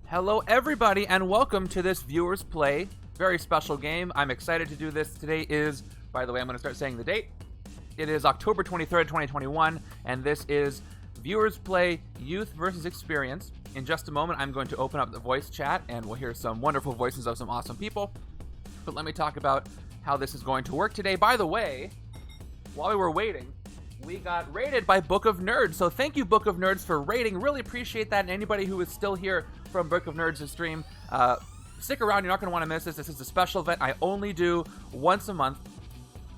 Hello everybody and welcome to this Viewers Play very special game. I'm excited to do this. Today is, by the way, I'm going to start saying the date. It is October 23rd, 2021, and this is Viewers Play Youth versus Experience. In just a moment, I'm going to open up the voice chat and we'll hear some wonderful voices of some awesome people. But let me talk about how this is going to work today. By the way, while we were waiting, we got raided by Book of Nerds. So thank you, Book of Nerds, for raiding. Really appreciate that. And anybody who is still here from Book of Nerds' stream, stick around. You're not going to want to miss this. This is a special event I only do once a month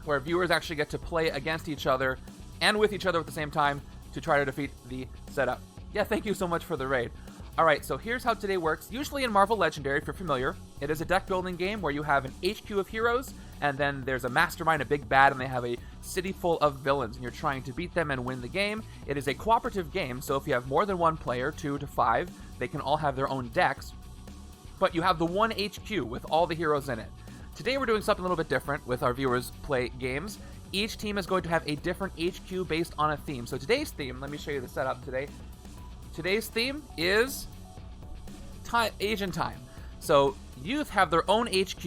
where viewers actually get to play against each other and with each other at the same time to try to defeat the setup. Yeah, thank you so much for the raid. All right, so here's how today works. Usually in Marvel Legendary, if you're familiar, it is a deck building game where you have an HQ of heroes, and then there's a mastermind, a big bad, and they have a city full of villains, and you're trying to beat them and win the game. It is a cooperative game, so if you have more than one player, 2 to 5, they can all have their own decks, but you have the one HQ with all the heroes in it. Today we're doing something a little bit different with our Viewers Play games. Each team is going to have a different HQ based on a theme. So today's theme, let me show you the setup today. Today's theme is Age and Time. So youth have their own HQ.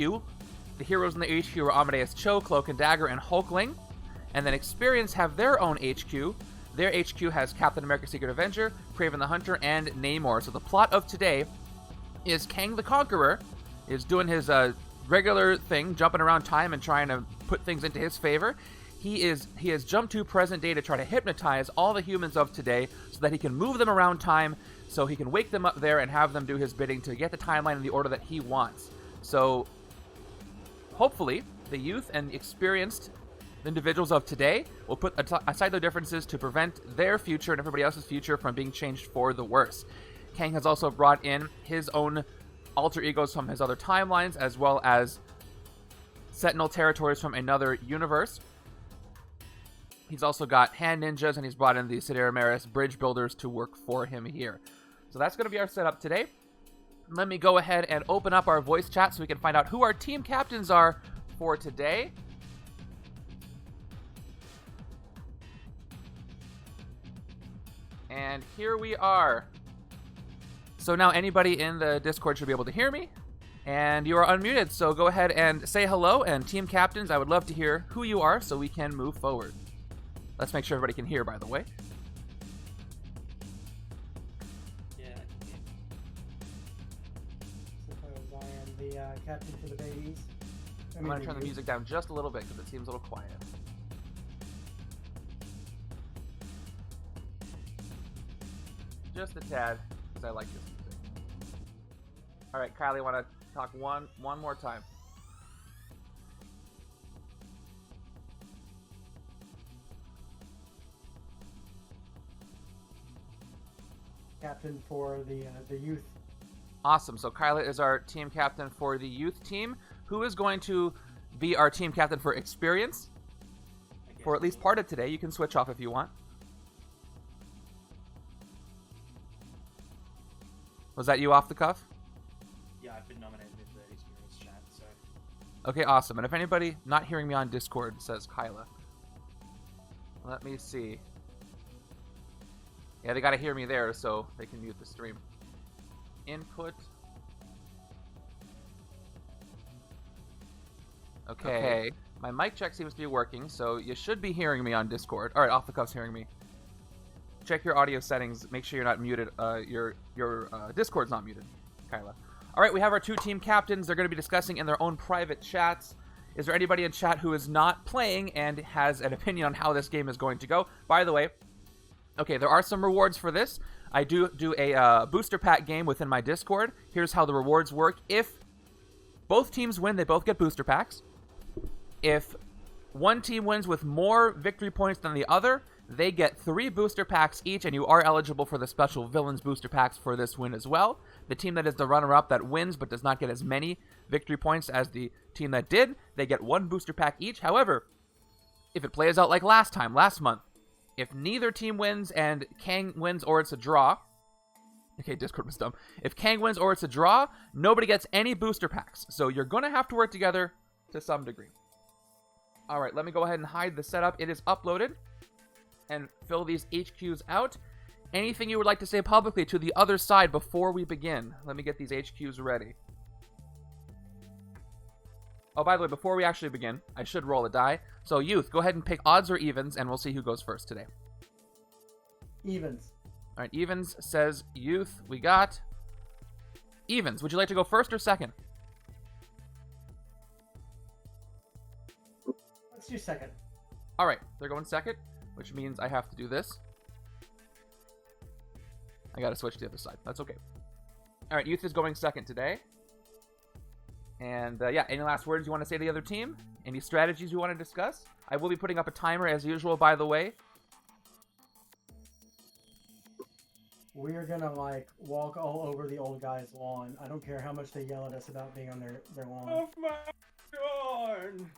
The heroes in the HQ are Amadeus, Cloak, and Dagger, and Hulkling. And then Experience have their own HQ. Their HQ has Captain America, Secret Avenger, Kraven the Hunter, and Namor. So the plot of today is Kang the Conqueror is doing his regular thing, jumping around time and trying to put things into his favor. He has jumped to present day to try to hypnotize all the humans of today so that he can move them around time, so he can wake them up there and have them do his bidding to get the timeline in the order that he wants. So hopefully the youth and experienced individuals of today will put aside their differences to prevent their future and everybody else's future from being changed for the worse. Kang has also brought in his own alter egos from his other timelines, as well as Sentinel territories from another universe. He's also got hand ninjas, and he's brought in the Sidera bridge builders to work for him here. So that's going to be our setup today. Let me go ahead and open up our voice chat so we can find out who our team captains are for today. And here we are. So now anybody in the Discord should be able to hear me. And you are unmuted, so go ahead and say hello. And team captains, I would love to hear who you are so we can move forward. Let's make sure everybody can hear, by the way. Yeah, I can hear. Suppose I am the captain for the babies. I'm going to turn the music down just a little bit because it seems a little quiet. Just a tad, because I like this music. All right, Kylah, you want to talk one more time? Captain for the youth. Awesome. So Kylah is our team captain for the youth team. Who is going to be our team captain for experience? For at least part of today. You can switch off if you want. Was that you off the cuff? Yeah, I've been nominated into the experience chat, so... Okay, awesome. And if anybody not hearing me on Discord says Kylah, let me see. Yeah, they gotta hear me there so they can mute the stream. Input. Okay. My mic check seems to be working, so you should be hearing me on Discord. Alright, off the cuff's hearing me. Check your audio settings. Make sure you're not muted. Your Discord's not muted, Kylah. All right, we have our two team captains. They're going to be discussing in their own private chats. Is there anybody in chat who is not playing and has an opinion on how this game is going to go? By the way, okay, there are some rewards for this. I do a booster pack game within my Discord. Here's how the rewards work. If both teams win, they both get booster packs. If one team wins with more victory points than the other, they get 3 booster packs each, and you are eligible for the special villains booster packs for this win as well. The team that is the runner-up that wins but does not get as many victory points as the team that did, they get 1 booster pack each. However, if it plays out like last month, if neither team wins and Kang wins or it's a draw... Okay, Discord was dumb. If Kang wins or it's a draw, nobody gets any booster packs. So you're going to have to work together to some degree. All right, let me go ahead and hide the setup. It is uploaded. And fill these HQs out. anything you would like to say publicly to the other side before we begin? Let me get these HQs ready. Oh, by the way, before we actually begin, I should roll a die. So, Youth, go ahead and pick odds or evens, and we'll see who goes first today. Evens. All right, evens says Youth. We got evens. Would you like to go first or second? Let's do second. All right, they're going second, which means I have to do this. I got to switch to the other side. That's okay. All right, Youth is going second today. And yeah, any last words you want to say to the other team? Any strategies you want to discuss? I will be putting up a timer as usual, by the way. We're gonna like walk all over the old guy's lawn. I don't care how much they yell at us about being on their lawn. Off my lawn!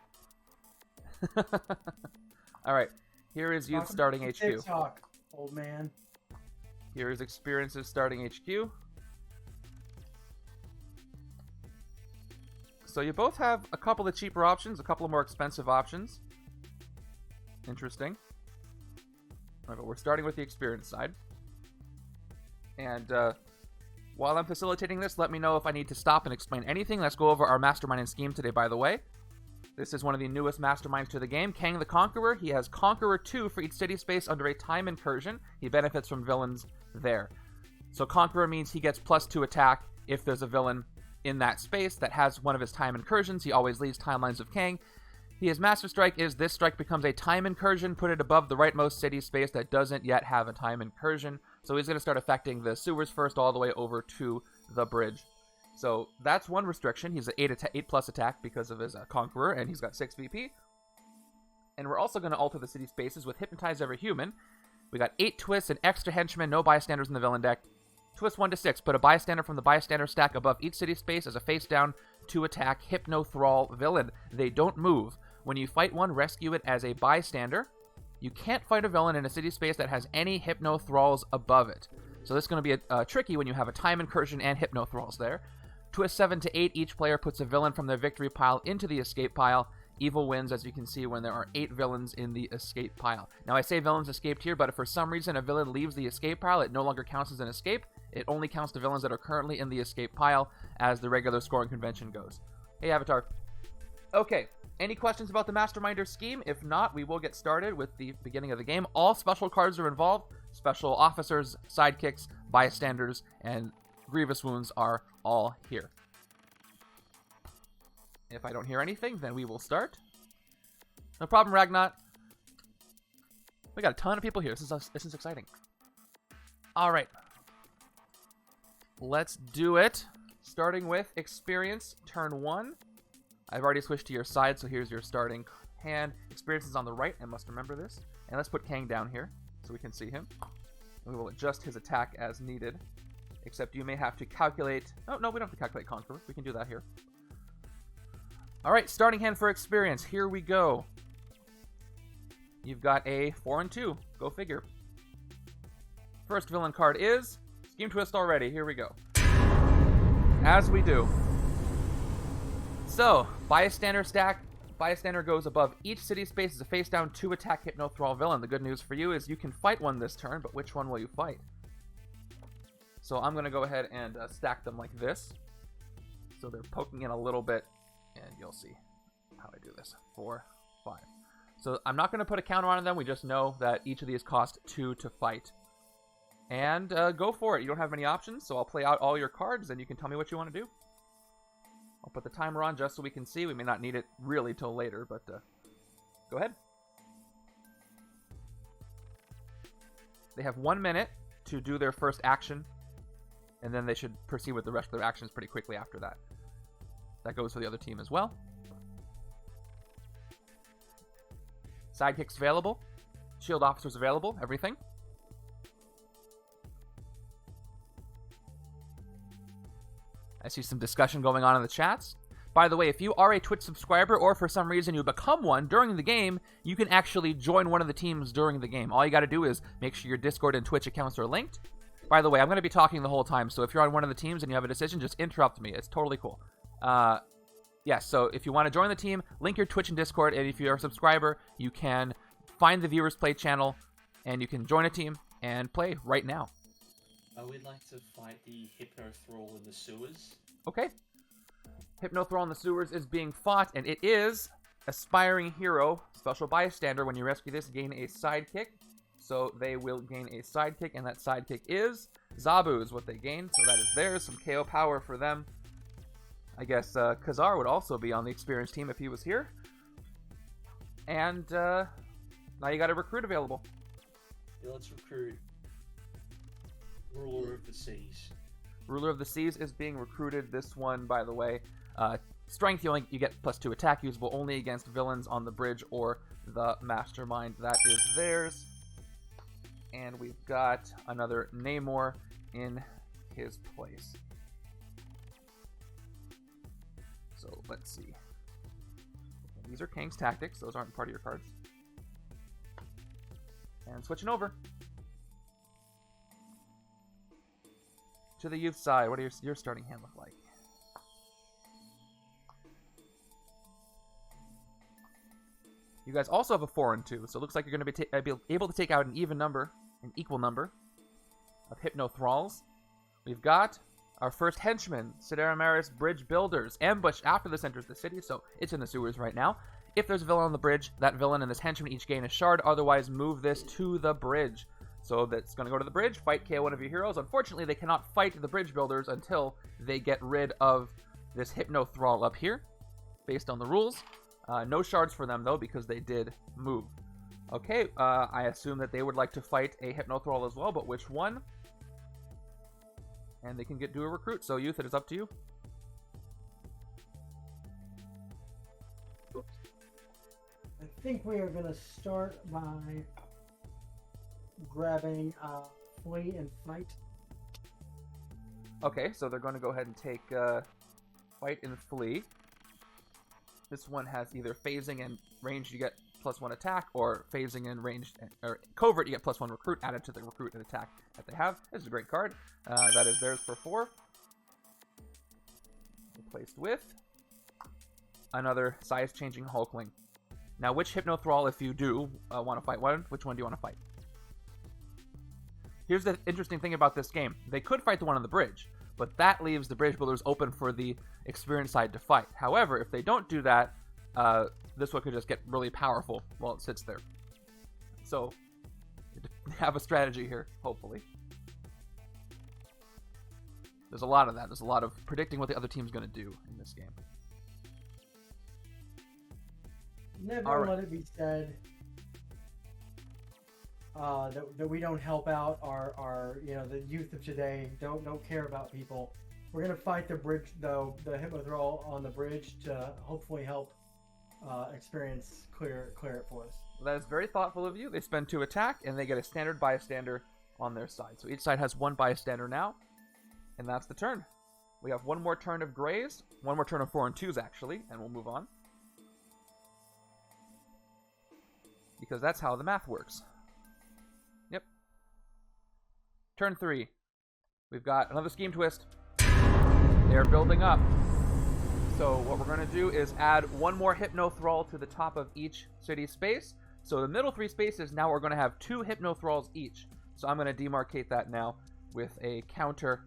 All right, here is Youth starting HQ. TikTok, old man. Here is Experiences starting HQ. So you both have a couple of cheaper options, a couple of more expensive options. Interesting. All right, but we're starting with the experience side. And while I'm facilitating this, let me know if I need to stop and explain anything. Let's go over our Mastermind and scheme today, by the way. This is one of the newest Masterminds to the game, Kang the Conqueror. He has Conqueror 2 for each city space under a time incursion. He benefits from villains there. So Conqueror means he gets +2 attack if there's a villain in that space that has one of his time incursions. He always leaves timelines of Kang. His Master Strike is this strike becomes a time incursion, put it above the rightmost city space that doesn't yet have a time incursion. So he's going to start affecting the sewers first all the way over to the bridge. So that's one restriction. He's an 8+ attack because of his Conqueror, and he's got 6 VP. And we're also going to alter the city spaces with Hypnotize Every Human. We got 8 twists and extra henchmen, no bystanders in the villain deck. Twist 1 to 6. Put a bystander from the bystander stack above each city space as a face down 2 attack Hypno Thrall villain. They don't move. When you fight one, rescue it as a bystander. You can't fight a villain in a city space that has any Hypno Thralls above it. So this is going to be tricky when you have a time incursion and Hypno Thralls there. Twist 7 to 8. Each player puts a villain from their victory pile into the escape pile. Evil wins, as you can see, when there are 8 villains in the escape pile. Now, I say villains escaped here, but if for some reason a villain leaves the escape pile, it no longer counts as an escape. It only counts the villains that are currently in the escape pile as the regular scoring convention goes. Hey, Avatar. Okay, any questions about the Masterminder scheme? If not, we will get started with the beginning of the game. All special cards are involved. Special officers, sidekicks, bystanders, and grievous wounds are all here. If I don't hear anything, then we will start. No problem, Ragnat. We got a ton of people here. This is exciting. All right. Let's do it. Starting with experience, turn 1. I've already switched to your side, so here's your starting hand. Experience is on the right, I must remember this. And let's put Kang down here so we can see him. We will adjust his attack as needed. Except you may have to calculate... Oh, no, we don't have to calculate Conqueror. We can do that here. Alright, starting hand for experience. Here we go. You've got a 4 and 2. Go figure. First villain card is... Scheme Twist already. Here we go. As we do. So, bystander stack. Bystander goes above each city space as a face down 2 attack Hypno Thrall villain. The good news for you is you can fight one this turn, but which one will you fight? So I'm going to go ahead and stack them like this. So they're poking in a little bit, and you'll see how I do this. 4, 5. So I'm not going to put a counter on them. We just know that each of these cost 2 to fight. And go for it. You don't have many options, so I'll play out all your cards, and you can tell me what you want to do. I'll put the timer on just so we can see. We may not need it really till later, but go ahead. They have 1 minute to do their first action, and then they should proceed with the rest of their actions pretty quickly after that. That goes for the other team as well. Sidekicks available. Shield officers available. Everything. I see some discussion going on in the chats. By the way, if you are a Twitch subscriber or for some reason you become one during the game, you can actually join one of the teams during the game. All you got to do is make sure your Discord and Twitch accounts are linked. By the way, I'm going to be talking the whole time, so if you're on one of the teams and you have a decision, just interrupt me. It's totally cool. Yeah, so if you want to join the team, link your Twitch and Discord, and if you're a subscriber, you can find the Viewers Play channel, and you can join a team, and play right now. I would like to fight the Hypno Thrall in the sewers. Okay. Hypno Thrall in the sewers is being fought, and it is Aspiring Hero, Special Bystander. When you rescue this, gain a sidekick. So they will gain a sidekick, and that sidekick is Zabu is what they gain. So that is theirs, some KO power for them. I guess Khazar would also be on the experienced team if he was here. And now you got a recruit available. Yeah, let's recruit Ruler of the Seas. Ruler of the Seas is being recruited. This one, by the way, strength you get +2 attack, usable only against villains on the bridge or the Mastermind. That is theirs. And we've got another Namor in his place. So let's see. These are Kang's tactics. Those aren't part of your cards. And switching over to the youth side. What does your starting hand look like? You guys also have a 4 and 2, so it looks like you're going to be able to take out an equal number of Hypno Thralls. We've got our first Henchmen, Sidera Maris Bridge Builders, ambushed after this enters the city, so it's in the sewers right now. If there's a villain on the bridge, that villain and this henchman each gain a shard, otherwise move this to the bridge. So that's going to go to the bridge, fight KO one of your heroes. Unfortunately, they cannot fight the bridge builders until they get rid of this Hypno Thrall up here, based on the rules. No shards for them, though, because they did move. Okay, I assume that they would like to fight a Hypno Thrall as well, but which one? And they can do a recruit, so youth, it is up to you. I think we are going to start by grabbing Flee and Fight. Okay, so they're going to go ahead and take Fight and Flee. This one has either phasing and range, you get +1 attack, or phasing and ranged, or covert, you get +1 recruit added to the recruit and attack that they have. This is a great card. That is theirs for 4. Replaced with another size-changing Hulkling. Now, which Hypno Thrall, if you do want to fight one, which one do you want to fight? Here's the interesting thing about this game. They could fight the one on the bridge, but that leaves the bridge builders open for the experienced side to fight. However, if they don't do that, this one could just get really powerful while it sits there. So, have a strategy here, hopefully. There's a lot of that. There's a lot of predicting what the other team's going to do in this game. Never let it be said that we don't help out our the youth of today. Don't care about people. We're gonna fight the bridge though, the Hypno Thrall on the bridge to hopefully help experience clear it for us. That is very thoughtful of you. They spend 2 attack and they get a standard bystander on their side. So each side has 1 bystander now, and that's the turn. We have 1 more turn of grays, 1 more turn of 4 and 2s actually, and we'll move on. Because that's how the math works. Yep. Turn 3. We've got another scheme twist. They're building up. So what we're going to do is add 1 more Hypno Thrall to the top of each city space. So the middle 3 spaces, now we're going to have 2 Hypno Thralls each. So I'm going to demarcate that now with a counter,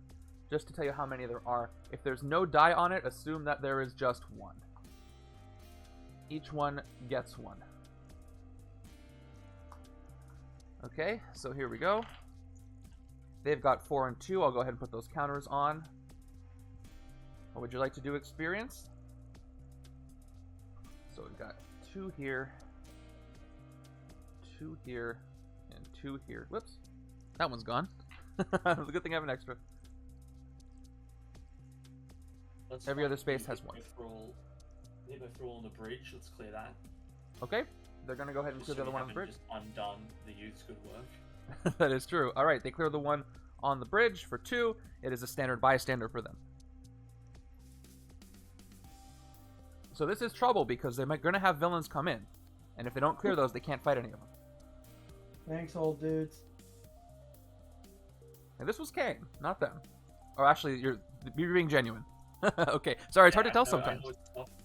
just to tell you how many there are. If there's no die on it, assume that there is just 1. Each one gets 1. Okay, so here we go. They've got 4 and 2. I'll go ahead and put those counters on. What would you like to do, experience? So we've got 2 here, 2 here, and 2 here. Whoops. That one's gone. It's a good thing I have an extra. Every other space has 1. Hypno Thrall on the bridge. Let's clear that. Okay. They're going to go ahead and clear the other one on the bridge. Just undone the youth's good work. That is true. All right, they clear the one on the bridge for 2. It is a standard bystander for them. So this is trouble because they're going to have villains come in. And if they don't clear those, they can't fight any of them. Thanks, old dudes. And this was Kang, not them. Or actually, you're being genuine. Okay, sorry, it's hard to tell sometimes.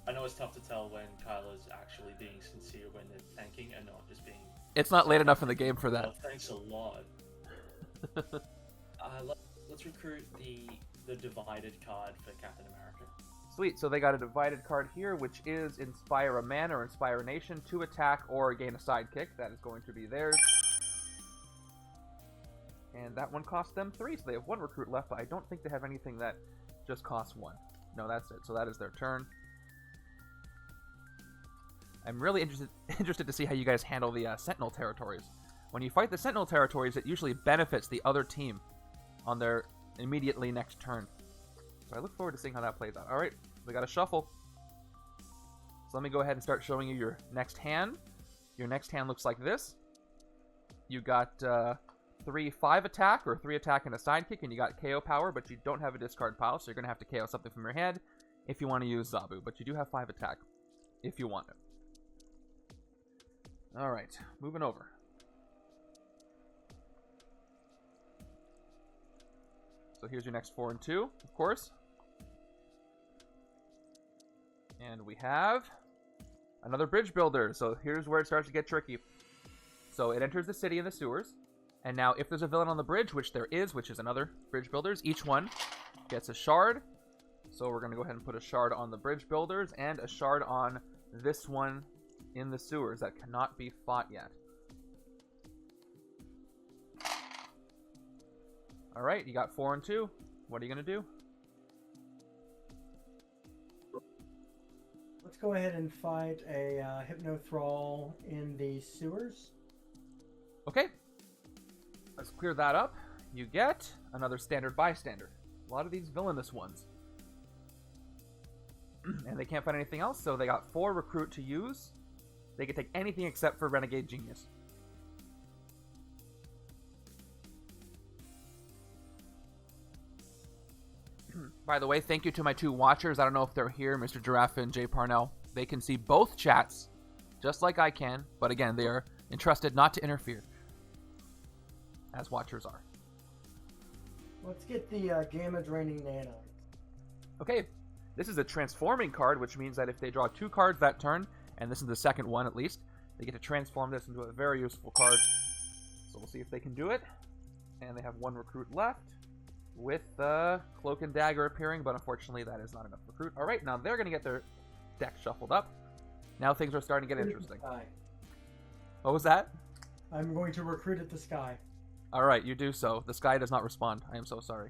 I know it's tough to tell when Kylah's actually being sincere when they're thanking and not just being... It's not late enough in the game for that. Oh, thanks a lot. Let's recruit the divided card for Captain America. Sweet, so they got a divided card here, which is Inspire a Man or Inspire a Nation to attack or gain a sidekick. That is going to be theirs. And that one cost them 3, so they have 1 recruit left, but I don't think they have anything that just costs 1. No, that's it. So that is their turn. I'm really interested to see how you guys handle the Sentinel territories. When you fight the Sentinel territories, it usually benefits the other team on their immediately next turn. So I look forward to seeing how that plays out. Alright, we got a shuffle. So let me go ahead and start showing you your next hand. Your next hand looks like this. You got 3/5 attack, or 3 attack and a sidekick, and you got KO power, but you don't have a discard pile, so you're going to have to KO something from your hand if you want to use Zabu, but you do have 5 attack if you want it. Alright, moving over. So here's your next 4 and 2, of course. And we have another bridge builder. So here's where it starts to get tricky. So it enters the city and the sewers. And now if there's a villain on the bridge, which there is, which is another bridge builders, each one gets a shard. So we're going to go ahead and put a shard on the bridge builders and a shard on this one in the sewers that cannot be fought yet. Alright, you got 4 and 2. What are you going to do? Let's go ahead and fight a Hypnothrall in the sewers. Okay. Let's clear that up. You get another standard bystander. A lot of these villainous ones. And they can't find anything else, so they got 4 recruit to use. They can take anything except for Renegade Genius. By the way, thank you to my 2 watchers. I don't know if they're here, Mr. Giraffe and Jay Parnell. They can see both chats, just like I can. But again, they are entrusted not to interfere, as watchers are. Let's get the Gamma Draining Nano. Okay, this is a transforming card, which means that if they draw 2 cards that turn, and this is the second one at least, they get to transform this into a very useful card. So we'll see if they can do it. And they have 1 recruit left, with Cloak and Dagger appearing, but unfortunately that is not enough recruit. Alright, now they're going to get their deck shuffled up. Now things are starting to get interesting. What was that? I'm going to recruit at the sky. Alright, you do so. The sky does not respond. I am so sorry.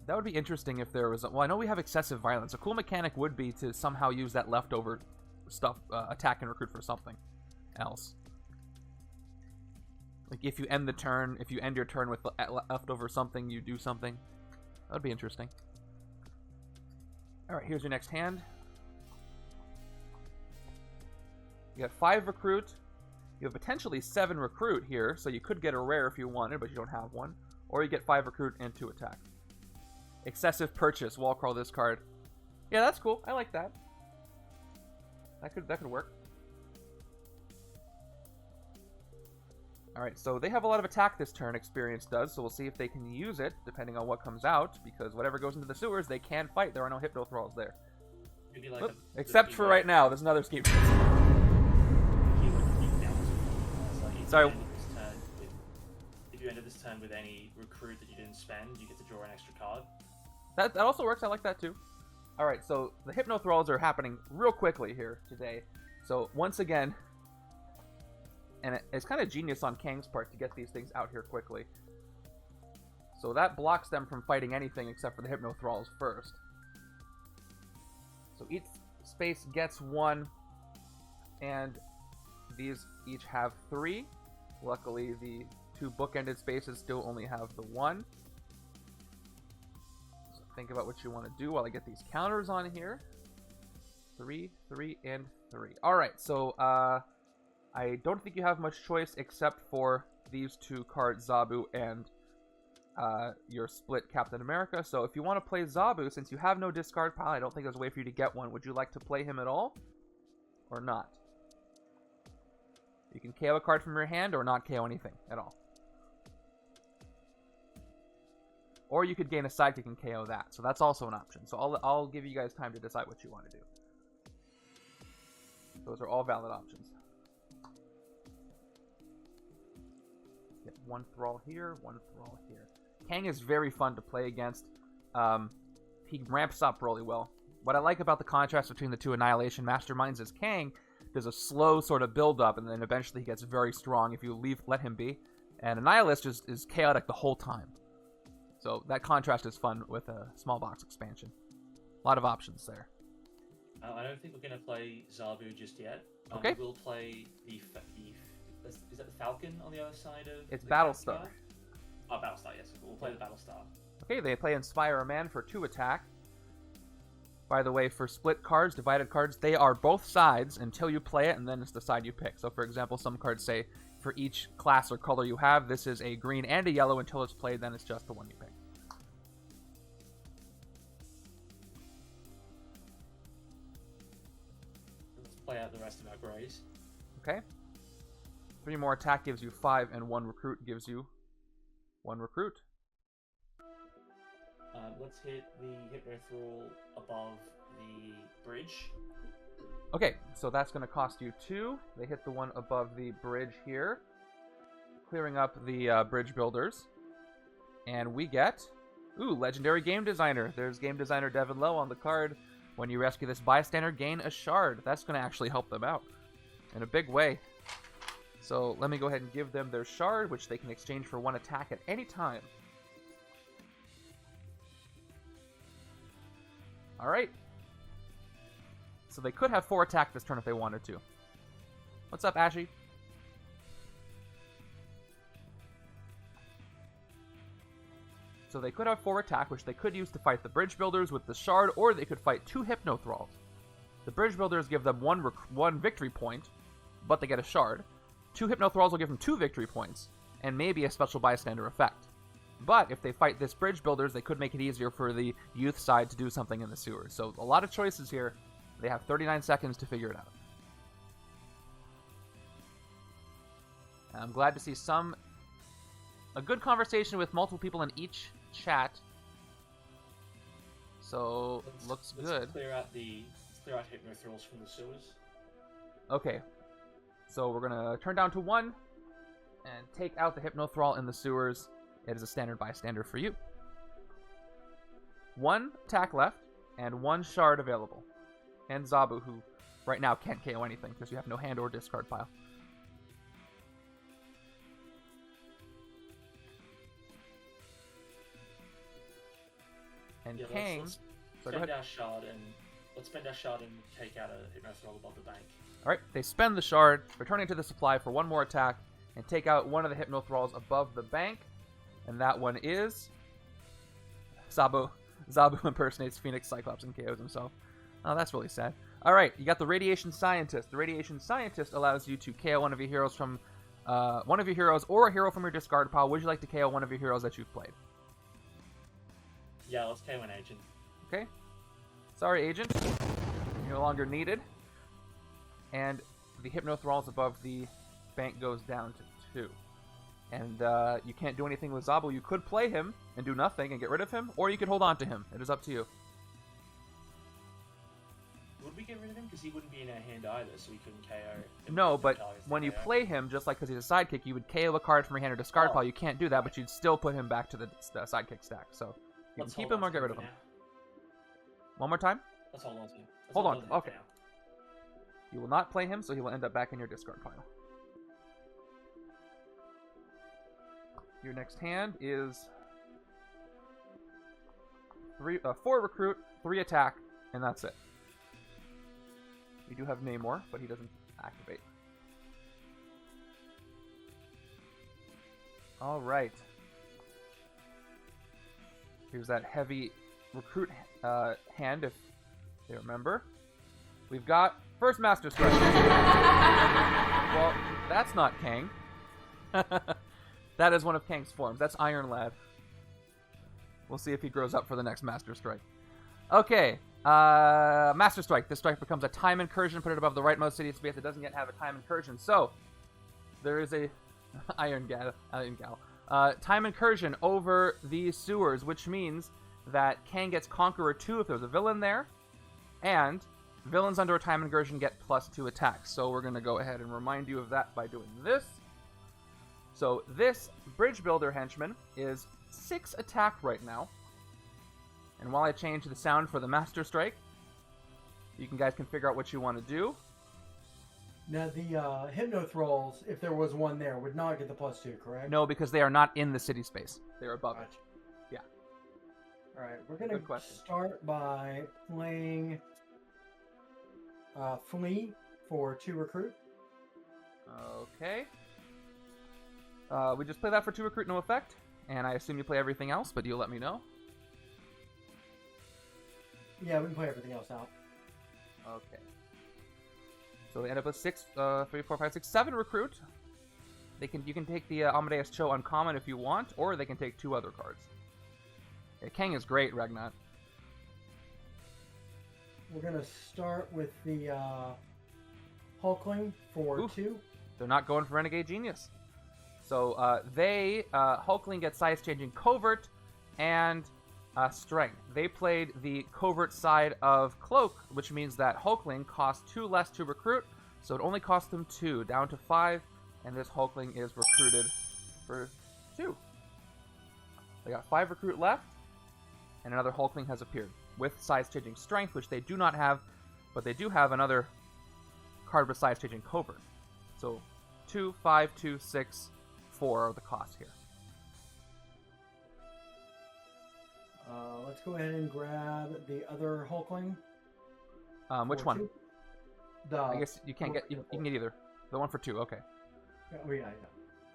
That would be interesting if there was well, I know we have excessive violence. A cool mechanic would be to somehow use that leftover stuff, attack and recruit for something else. Like if you end your turn with leftover something, you do something. That would be interesting. Alright, here's your next hand. You got 5 recruit. You have potentially 7 recruit here, so you could get a rare if you wanted, but you don't have one. Or you get 5 recruit and 2 attack. Excessive purchase. Wall crawl this card. Yeah, that's cool. I like that. That could work. Alright, so they have a lot of attack this turn, Experience does, so we'll see if they can use it, depending on what comes out, because whatever goes into the sewers, they can fight. There are no Hypnothralls there. Like except for right now, there's another scheme. Sorry. If you enter this turn with any recruit that you didn't spend, you get to draw an extra card. That also works. I like that too. Alright, so the Hypnothralls are happening real quickly here today. So once again, and it's kind of genius on Kang's part to get these things out here quickly. So that blocks them from fighting anything except for the Hypnothralls first. So each space gets 1, and these each have 3. Luckily, the 2 bookended spaces still only have the 1. So think about what you want to do while I get these counters on here. 3, 3, and 3. Alright, so I don't think you have much choice except for these 2 cards, Zabu and your split Captain America. So if you want to play Zabu, since you have no discard pile, I don't think there's a way for you to get one. Would you like to play him at all? Or not? You can KO a card from your hand or not KO anything at all. Or you could gain a sidekick and KO that. So that's also an option. So I'll give you guys time to decide what you want to do. Those are all valid options. one thrall here, one thrall here. Kang is very fun to play against. He ramps up really well. What I like about the contrast between the two Annihilation Masterminds is Kang does a slow sort of build-up, and then eventually he gets very strong if you let him be. And Annihilus is chaotic the whole time. So that contrast is fun with a small box expansion. A lot of options there. I don't think we're going to play Zabu just yet. Okay. We'll play the is that the Falcon on the other side of It's the Battlestar. Cat? Oh, Battlestar, yes. We'll play the Battlestar. Okay, they play Inspire a Man for 2 attack. By the way, for split cards, divided cards, they are both sides until you play it, and then it's the side you pick. So, for example, some cards say, for each class or color you have, this is a green and a yellow. Until it's played, then it's just the one you pick. Let's play out the rest of our grays. Okay. 3 more attack gives you 5, and 1 recruit gives you 1 recruit. Let's hit the Hypnothrall above the bridge. Okay, so that's going to cost you 2. They hit the one above the bridge here, clearing up the bridge builders. And we get, Legendary Game Designer. There's Game Designer Devin Lowe on the card. When you rescue this bystander, gain a shard. That's going to actually help them out in a big way. So let me go ahead and give them their shard, which they can exchange for 1 attack at any time. Alright. So they could have 4 attack this turn if they wanted to. What's up, Ashy? So they could have 4 attack, which they could use to fight the bridge builders with the shard, or they could fight 2 Hypnothralls. The bridge builders give them 1 victory point, but they get a shard. 2 Hypnothralls will give them 2 victory points, and maybe a special bystander effect. But if they fight this bridge builders, they could make it easier for the youth side to do something in the sewers. So a lot of choices here. They have 39 seconds to figure it out. And I'm glad to see a good conversation with multiple people in each chat. So looks good. Let's clear out Hypnothralls from the sewers. Okay. So we're gonna turn down to 1 and take out the Hypnothrall in the sewers. It is a standard bystander for you. 1 attack left, and 1 shard available. And Zabu, who right now can't KO anything because you have no hand or discard pile. And Kang... Let's spend our shard and take out a Hypnothrall above the bank. Alright, they spend the shard, returning to the supply for 1 more attack, and take out one of the Hypnothralls above the bank. And that one is... Zabu. Zabu impersonates Phoenix Cyclops and KOs himself. Oh, that's really sad. Alright, you got the Radiation Scientist. The Radiation Scientist allows you to KO one of your heroes from... one of your heroes or a hero from your discard pile. Would you like to KO one of your heroes that you've played? Yeah, let's KO an agent. Okay. Sorry, agent. You're no longer needed. And the Hypnothralls above the bank goes down to 2. And you can't do anything with Zabu. You could play him and do nothing and get rid of him, or you could hold on to him. It is up to you. Would we get rid of him? Because he wouldn't be in our hand either, so we couldn't KO. No, but when you play him, just like because he's a sidekick, you would KO a card from your hand or discard pile. You can't do that, but you'd still put him back to the sidekick stack. So you can keep him or get rid of him. One more time? Let's hold on to him. Hold on. Okay. You will not play him, so he will end up back in your discard pile. Your next hand is 4 recruit, 3 attack, and that's it. You do have Namor, but he doesn't activate. All right. Here's that heavy recruit hand, if you remember. We've got first Master Strike. Well, that's not Kang. That is one of Kang's forms. That's Iron Lad. We'll see if he grows up for the next Master Strike. Okay, Master Strike. This strike becomes a time incursion. Put it above the rightmost city space. It doesn't yet have a time incursion. So, there is a Iron Gal. Time incursion over these sewers, which means that Kang gets Conqueror 2 if there's a villain there. And villains under a time incursion get +2 attacks. So we're going to go ahead and remind you of that by doing this. So this Bridge Builder henchman is 6 attack right now. And while I change the sound for the Master Strike, you guys can figure out what you want to do. Now the Hypnothralls, if there was one there, would not get the +2, correct? No, because they are not in the city space. They're above it. Gotcha. Yeah. All right, we're going Good to question. start by playing Flee for 2 recruit. Okay. We just play that for 2 recruit, no effect. And I assume you play everything else, but you'll let me know. Yeah, we can play everything else out. Okay. So they end up with 6, 3, 4, 5, 6, 7 recruit. You can take the Amadeus Cho uncommon if you want, or they can take 2 other cards. Yeah, Kang is great, Regnat. We're going to start with the Hulkling for Ooh. 2. They're not going for Renegade Genius. So Hulkling gets size changing Covert and Strength. They played the Covert side of Cloak, which means that Hulkling costs 2 less to recruit, so it only costs them 2, down to 5, and this Hulkling is recruited for 2. They got 5 recruit left, and another Hulkling has appeared with size changing Strength, which they do not have, but they do have another card with size changing Covert. So 2, 5, 2, 6, 4 are the costs here. Let's go ahead and grab the other Hulkling. Which for one? 2. The I guess you can't get. You can get either. The one for 2. Okay, Oh yeah.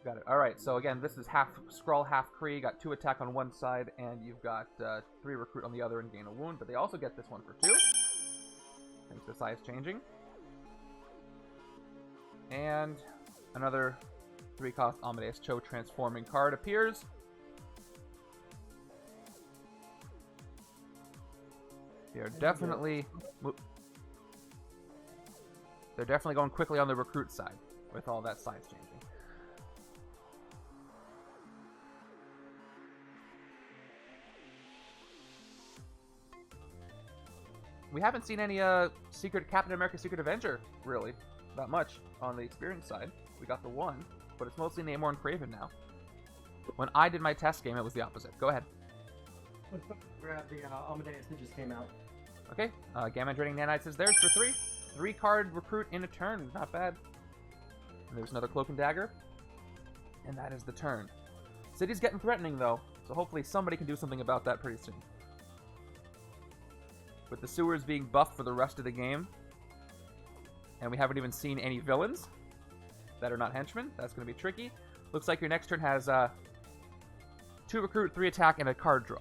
got it. All right. So again, this is half Skrull, half Kree. Got 2 attack on one side, and you've got 3 recruit on the other and gain a wound. But they also get this one for 2. Thanks to size changing. And another 3-cost Amadeus Cho transforming card appears. They're definitely going quickly on the recruit side with all that size changing. We haven't seen any Captain America Secret Avenger, really, that much on the experience side. We got the 1, but it's mostly Namor and Kraven now. When I did my test game, it was the opposite. Go ahead. Let's grab the Amadeus that just came out. Okay, Gamma Draining Nanites is theirs for 3. 3-card recruit in a turn, not bad. And there's another Cloak and Dagger. And that is the turn. City's getting threatening though, so hopefully somebody can do something about that pretty soon. With the sewers being buffed for the rest of the game, and we haven't even seen any villains that are not henchmen, that's going to be tricky. Looks like your next turn has 2 recruit, 3 attack, and a card draw.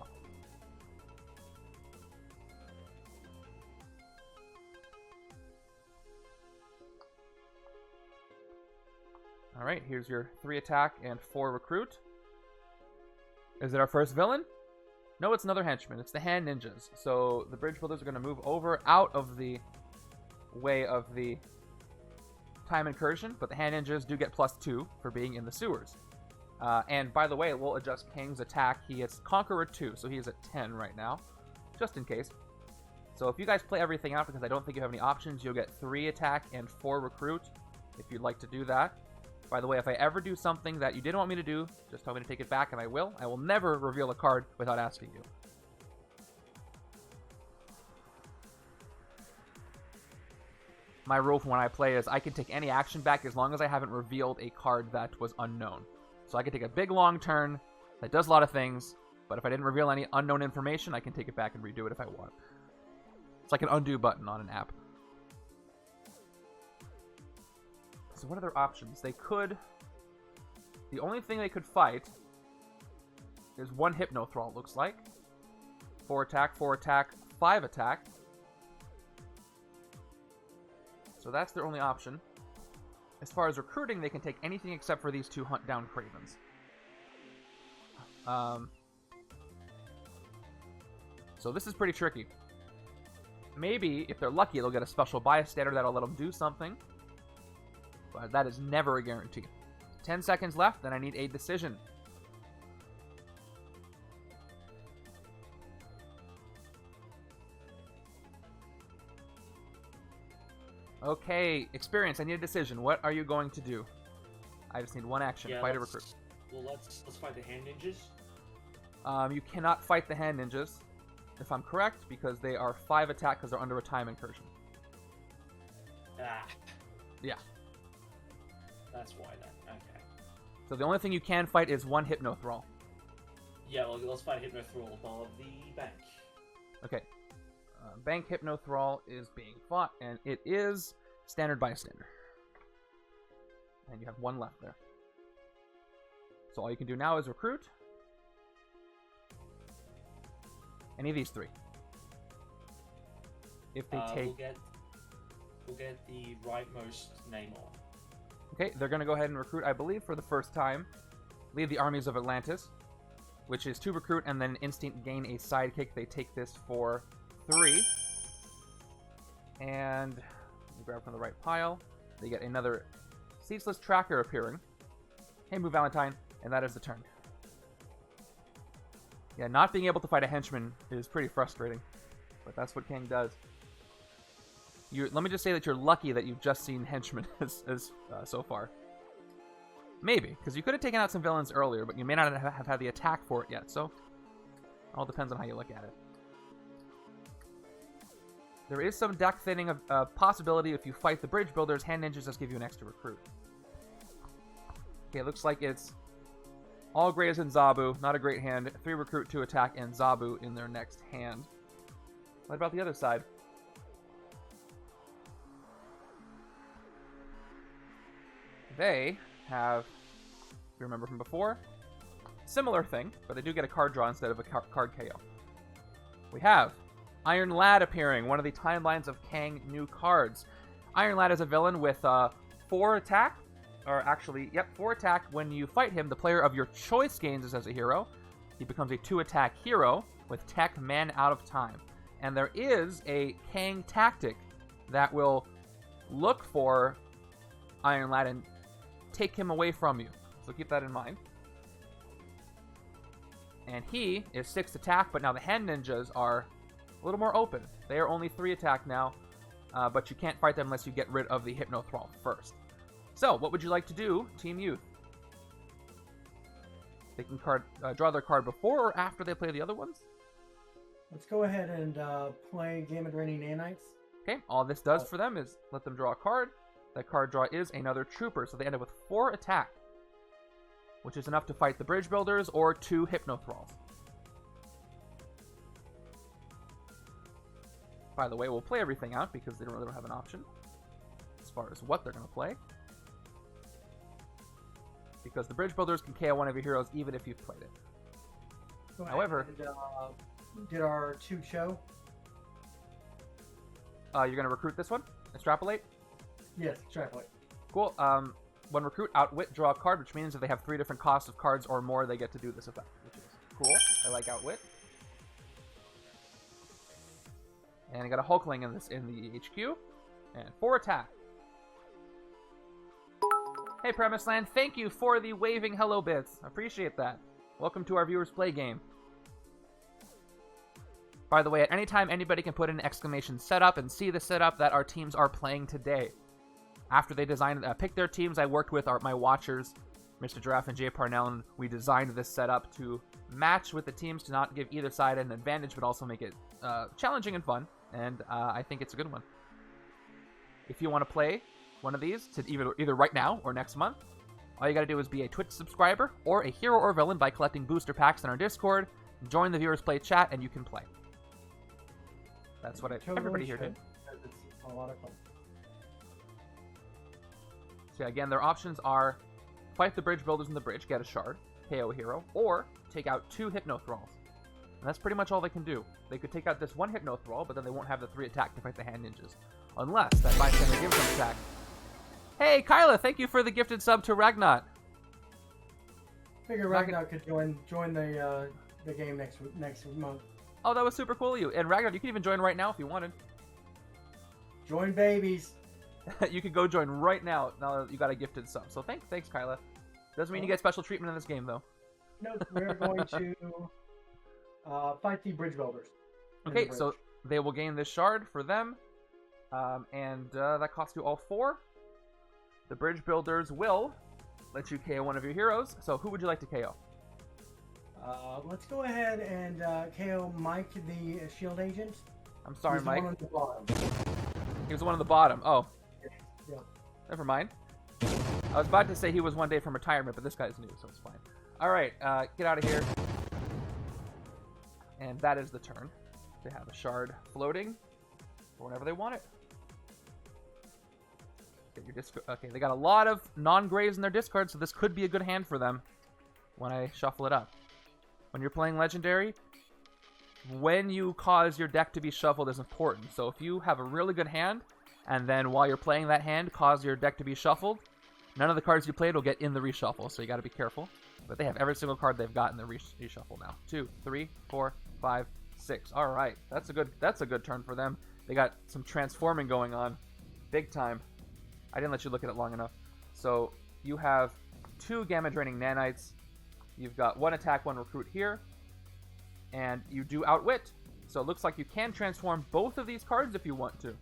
Alright, here's your 3 attack and 4 recruit. Is it our first villain? No, it's another henchman. It's the Hand Ninjas. So the Bridge Builders are going to move over out of the way of the time incursion, but the Hand Ninjas do get +2 for being in the sewers. And by the way, we'll adjust Kang's attack. He is Conqueror 2, so he is at 10 right now, just in case. So if you guys play everything out, because I don't think you have any options, you'll get 3 attack and 4 recruit, if you'd like to do that. By the way, if I ever do something that you didn't want me to do, just tell me to take it back, and I will. I will never reveal a card without asking you. My rule for when I play is I can take any action back as long as I haven't revealed a card that was unknown. So I can take a big, long turn that does a lot of things, but if I didn't reveal any unknown information, I can take it back and redo it if I want. It's like an undo button on an app. So what are their options? They could... The only thing they could fight is 1 Hypnothrall, looks like. 4 attack, 4 attack, 5 attack. So that's their only option. As far as recruiting, they can take anything except for these 2 hunt down Kravens. So this is pretty tricky. Maybe, if they're lucky, they'll get a special bystander that'll let them do something. But that is never a guarantee. 10 seconds left, then I need a decision. Okay, experience, I need a decision. What are you going to do? I just need one action. Yeah, Fight a recruit. Well, let's fight the hand ninjas. You cannot fight the hand ninjas, if I'm correct, because they are 5 attack because they're under a time incursion. Ah. Yeah. That's why then. Okay. So the only thing you can fight is one Hypnothrall. Yeah, well, let's fight Hypnothrall above the bank. Okay. Bank Hypnothrall is being fought, and it is standard bystander. And you have one left there. So all you can do now is recruit. Any of these 3. If they take... We'll get the rightmost Namor. Okay, they're going to go ahead and recruit, I believe, for the first time. Lead the armies of Atlantis, which is to recruit and then instant gain a sidekick. They take this for 3. And we grab from the right pile. They get another ceaseless tracker appearing. Hey, Move Valentine, and that is the turn. Yeah, not being able to fight a henchman is pretty frustrating, but that's what Kang does. Let me just say that you're lucky that you've just seen henchmen so far. Maybe, because you could have taken out some villains earlier, but you may not have had the attack for it yet, so it all depends on how you look at it. There is some deck thinning of possibility if you fight the bridge builders. Hand ninjas just give you an extra recruit. Okay, it looks like it's all Greys and Zabu. Not a great hand. 3 recruit, 2 attack, and Zabu in their next hand. What about the other side? They have, if you remember from before, similar thing, but they do get a card draw instead of a card KO. We have Iron Lad appearing, one of the timelines of Kang new cards. Iron Lad is a villain with 4 attack, or actually, yep, 4 attack. When you fight him, the player of your choice gains this as a hero. He becomes a 2 attack hero with tech Man Out of Time. And there is a Kang tactic that will look for Iron Lad and take him away from you. So keep that in mind. And he is 6 attack, but now the hand ninjas are a little more open. They are only 3 attack now, but you can't fight them unless you get rid of the Hypnothrall first. So, what would you like to do, Team Youth? They can draw their card before or after they play the other ones? Let's go ahead and play Gamma Draining Nanites. Okay, all this does for them is let them draw a card. That card draw is another trooper, so they end up with 4 attack, which is enough to fight the bridge builders or 2 Hypnothralls. By the way, we'll play everything out because they don't have an option as far as what they're going to play. Because the bridge builders can KO one of your heroes even if you've played it. However, did our 2 show? You're going to recruit this one? Extrapolate? Yes, extrapolate. Cool. When recruit, outwit, draw a card, which means if they have 3 different costs of cards or more, they get to do this effect, which is cool. I like outwit. And I got a Hulkling in the HQ, and 4 attack. Hey, Premise Land, thank you for the waving hello bits. Appreciate that. Welcome to our viewers play game. By the way, at any time, anybody can put in an exclamation setup and see the setup that our teams are playing today. After they picked their teams, I worked with my watchers, Mr. Giraffe and Jay Parnell, and we designed this setup to match with the teams to not give either side an advantage, but also make it challenging and fun. And I think it's a good one. If you want to play one of these to either right now or next month, all you got to do is be a Twitch subscriber or a hero or villain by collecting booster packs in our Discord. Join the viewers play chat, and you can play. That's what everybody here did. It's a lot of fun. So again, their options are fight the bridge builders in the bridge, get a shard, KO a hero, or take out 2 Hypnothralls. And that's pretty much all they can do. They could take out this 1 Hypnothrall, but then they won't have the 3 attack to fight the hand ninjas. Unless that bystander gives them attack. Hey, Kylah, thank you for the gifted sub to Ragnot. Figure Ragnot could join the game next month. Oh, that was super cool of you. And Ragnot, you can even join right now if you wanted. Join babies. You can go join right now that you got a gifted sub. So thanks, Kylah. Doesn't mean you get special treatment in this game, though. No, we're going to fight the bridge builders. Okay, so they will gain this shard for them. And that costs you all 4. The bridge builders will let you KO one of your heroes. So who would you like to KO? Let's go ahead and KO Mike, the shield agent. I'm sorry, He's Mike. The one on the bottom. He was the one on the bottom. Oh. Yeah. Never mind. I was about to say he was one day from retirement, but this guy's new, so it's fine. All right, get out of here. And that is the turn. They have a shard floating for whenever they want it. Get your okay, they got a lot of non-graves in their discard, so this could be a good hand for them when I shuffle it up. When you're playing Legendary, when you cause your deck to be shuffled is important. So if you have a really good hand, and then while you're playing that hand, cause your deck to be shuffled, none of the cards you played will get in the reshuffle, so you got to be careful. But they have every single card they've got in the reshuffle now. 2, 3, 4, 5, 6. All right, that's a good turn for them. They got some transforming going on, big time. I didn't let you look at it long enough. So you have 2 gamma draining nanites. You've got 1 attack, 1 recruit here, and you do outwit. So it looks like you can transform both of these cards if you want to.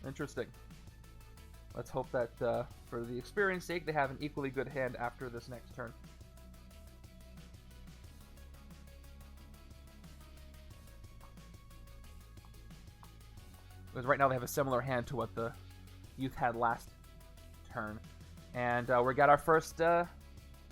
Interesting. Let's hope that for the experience sake, they have an equally good hand after this next turn. Because right now they have a similar hand to what the youth had last turn. And we got our first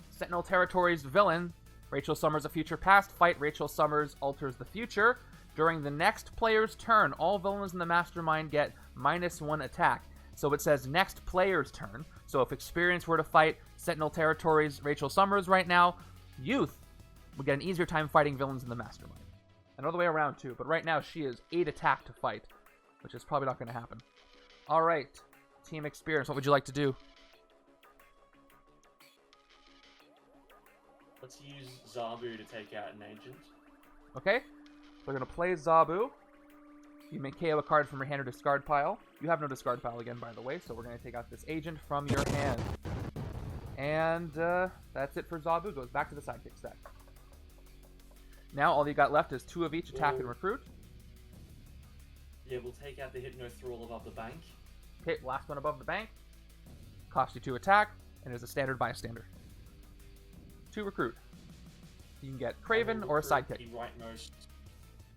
Sentinel Territories villain. Rachel Summers, a future past. Fight Rachel Summers alters the future. During the next player's turn, all villains in the Mastermind get -1 attack. So it says next player's turn. So if Experience were to fight Sentinel Territories Rachel Summers right now, Youth would get an easier time fighting villains in the Mastermind. And all the way around too, but right now she is 8 attack to fight, which is probably not going to happen. Alright, Team Experience, what would you like to do? Let's use Zabu to take out an agent. Okay, we're going to play Zabu. You may KO a card from your hand or discard pile. You have no discard pile again, by the way, so we're going to take out this agent from your hand. And that's it for Zabu. Goes back to the sidekick stack. Now all you got left is 2 of each attack and recruit. Yeah, we'll take out the Hypno Thrall above the bank. Okay, last one above the bank. Cost you 2 attack, and is a standard bystander. 2 recruit. You can get Kraven or a sidekick. The rightmost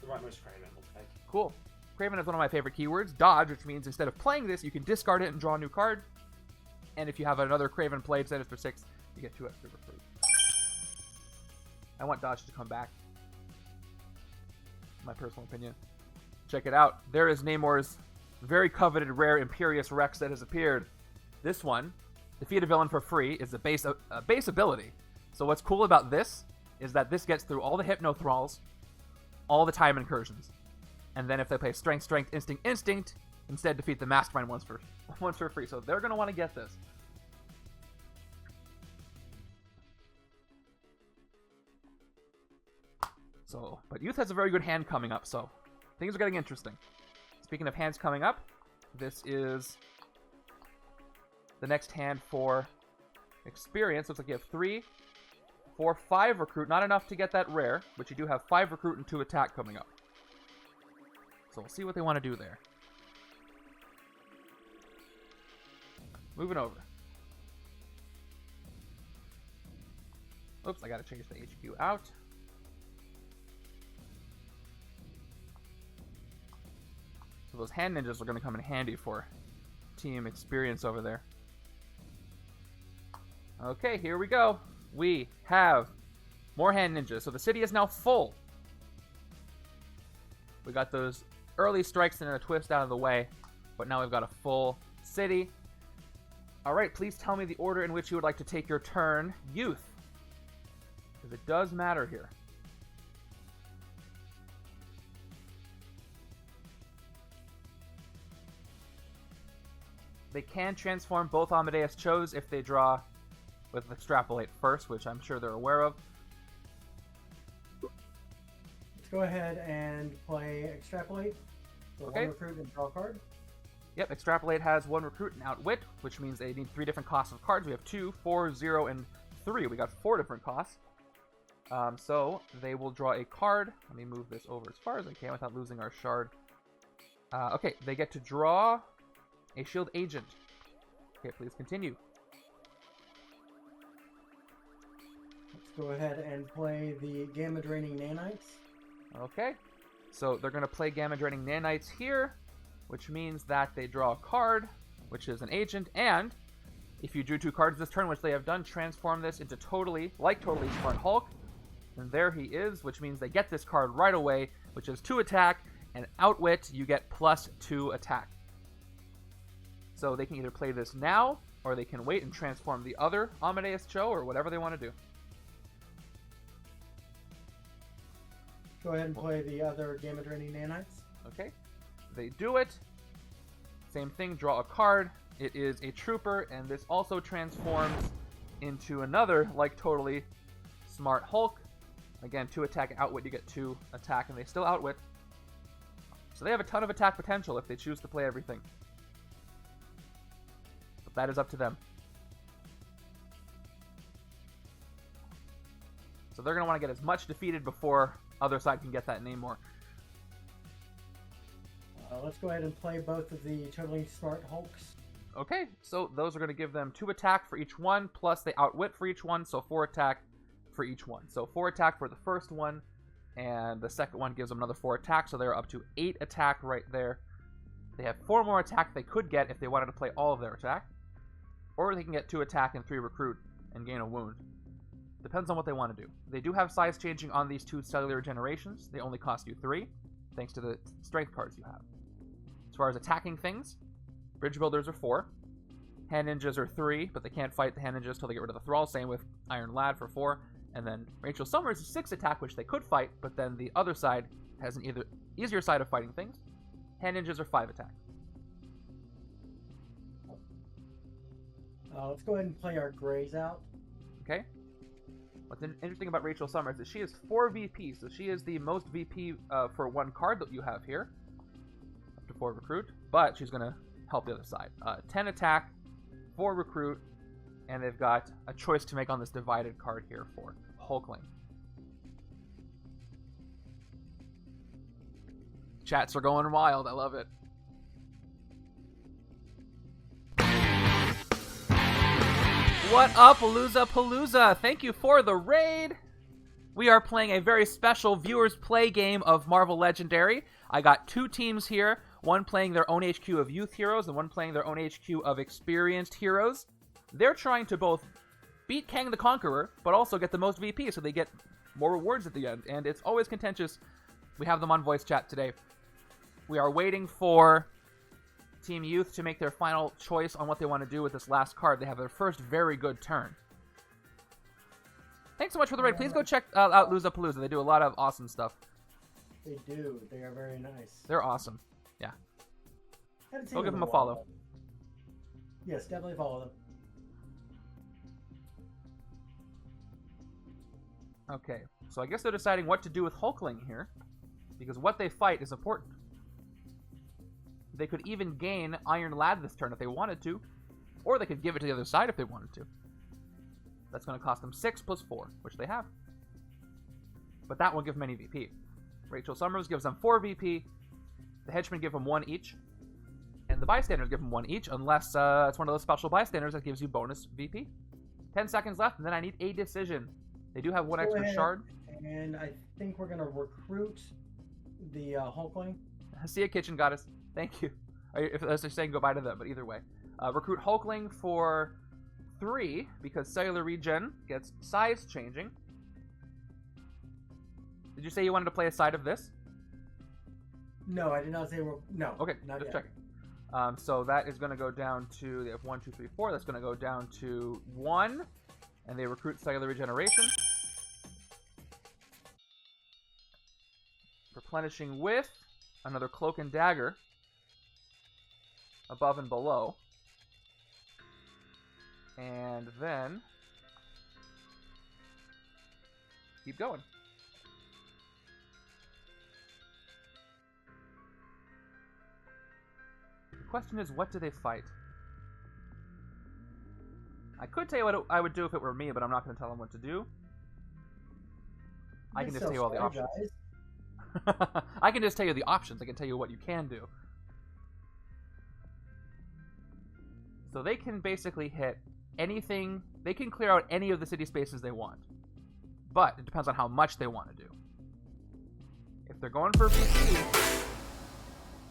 Kraven will take. Cool. Kraven is one of my favorite keywords. Dodge, which means instead of playing this, you can discard it and draw a new card. And if you have another Kraven played, set it for 6, you get 2 extra recruit. I want Dodge to come back. My personal opinion. Check it out. There is Namor's very coveted rare Imperious Rex that has appeared. This one, defeat a villain for free, is a base ability. So what's cool about this is that this gets through all the Hypno Thralls, all the time incursions. And then if they play Strength, Strength, Instinct, Instinct, instead defeat the Mastermind once for free. So they're going to want to get this. So, but Youth has a very good hand coming up, so things are getting interesting. Speaking of hands coming up, this is the next hand for Experience. Looks like you have 3, 4, 5 recruit. Not enough to get that rare, but you do have 5 recruit and 2 attack coming up. So we'll see what they want to do there. Moving over. Oops, I got to change the HQ out. So those hand ninjas are going to come in handy for Team Experience over there. Okay, here we go. We have more hand ninjas. So the city is now full. We got those early strikes and a twist out of the way, but now we've got a full city. All right, please tell me the order in which you would like to take your turn, Youth, because it does matter here. They can transform both Amadeus Chos if they draw with Extrapolate first, which I'm sure they're aware of. Let's go ahead and play Extrapolate. So Okay. 1 recruit and draw a card. Yep, Extrapolate has 1 recruit and Outwit, which means they need 3 different costs of cards. We have 2, 4, 0, and 3. We got 4 different costs. So they will draw a card. Let me move this over as far as I can without losing our shard. Okay, they get to draw a shield agent. Okay, please continue. go ahead and play the Gamma Draining Nanites. Okay. So they're going to play Gamma Draining Nanites here, which means that they draw a card, which is an agent, and if you drew 2 cards this turn, which they have done, transform this into totally Smart Hulk. And there he is, which means they get this card right away, which is 2 attack, and Outwit, you get +2 attack. So they can either play this now, or they can wait and transform the other Amadeus Cho, or whatever they want to do. Go ahead and play the other Gamma Draining Nanites. Okay. They do it. Same thing, draw a card. It is a Trooper, and this also transforms into another, totally Smart Hulk. Again, 2 attack and Outwit, you get 2 attack, and they still Outwit. So they have a ton of attack potential if they choose to play everything. But that is up to them. So they're going to want to get as much defeated before other side can get that Namor. Let's go ahead and play both of the totally Smart Hulks. Okay, so those are going to give them 2 attack for each one, plus they Outwit for each one, so 4 attack for each one. So 4 attack for the first one, and the second one gives them another 4 attack, so they're up to 8 attack right there. They have 4 more attack they could get if they wanted to play all of their attack, or they can get 2 attack and 3 recruit and gain a wound. Depends on what they want to do. They do have size changing on these 2 cellular generations. They only cost you 3, thanks to the strength cards you have. As far as attacking things, Bridge Builders are 4. Hand Ninjas are 3, but they can't fight the Hand Ninjas until they get rid of the Thrall. Same with Iron Lad for 4. And then Rachel Summers is 6 attack, which they could fight, but then the other side has an easier side of fighting things. Hand Ninjas are 5 attack. Let's go ahead and play our Greys out. Okay. What's interesting about Rachel Summers is she is 4 VP, so she is the most VP for 1 card that you have here. Up to 4 recruit, but she's going to help the other side. 10 attack, 4 recruit, and they've got a choice to make on this divided card here for Hulkling. Chats are going wild. I love it. What up, Palooza? Thank you for the raid. We are playing a very special viewers play game of Marvel Legendary. I got 2 teams here, one playing their own HQ of youth heroes and one playing their own HQ of experienced heroes. They're trying to both beat Kang the Conqueror, but also get the most VP, so they get more rewards at the end, and it's always contentious. We have them on voice chat today. We are waiting for Team Youth to make their final choice on what they want to do with this last card. They have their first very good turn. Thanks so much for the raid. Please go check out Palooza. They do a lot of awesome stuff. They do. They are very nice. They're awesome. Yeah. Go give them a follow. Yes, definitely follow them. Okay, so I guess they're deciding what to do with Hulkling here, because what they fight is important. They could even gain Iron Lad this turn if they wanted to, or they could give it to the other side if they wanted to. That's going to cost them 6 plus 4, which they have. But that won't give them any VP. Rachel Summers gives them 4 VP, the Henchmen give them 1 each, and the Bystanders give them 1 each, unless it's one of those special Bystanders that gives you bonus VP. 10 seconds left, and then I need a decision. They do have 1 extra shard. And I think we're going to recruit the Hulkling. See ya, Kitchen Goddess. Thank you. If they're saying goodbye to them, but either way. Recruit Hulkling for 3, because cellular regen gets size changing. Did you say you wanted to play a side of this? No, I did not say no. Okay, not just yet. checking. So that is going to go down to, they have 1, 2, 3, 4. That's going to go down to 1. And they recruit cellular regeneration. Replenishing with another Cloak and Dagger above and below. And then keep going. The question is, what do they fight? I could tell you what I would do if it were me, but I'm not going to tell them what to do. I can just tell you all the options. I can just tell you the options. I can tell you what you can do. So they can basically hit anything. They can clear out any of the city spaces they want. but it depends on how much they want to do. If they're going for VC...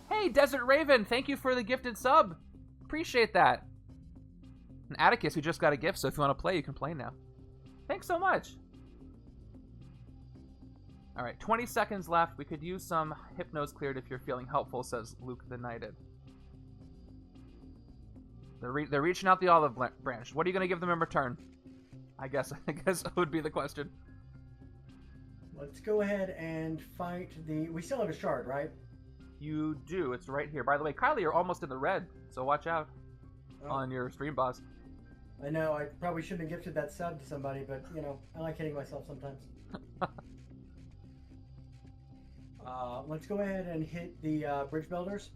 Hey, Desert Raven, thank you for the gifted sub. Appreciate that. And Atticus, who just got a gift, so if you want to play, you can play now. Thanks so much. All right, 20 seconds left. We could use some Hypnos cleared if you're feeling helpful, says Luke the Knighted. They're reaching out the olive branch. What are you going to give them in return? I guess that would be the question. Let's go ahead and fight the... We still have a shard, right? You do. It's right here. By the way, Kylah, you're almost in the red, so watch out on your stream boss. I know. I probably shouldn't have gifted that sub to somebody, but, you know, I like hitting myself sometimes. Let's go ahead and hit the bridge builders.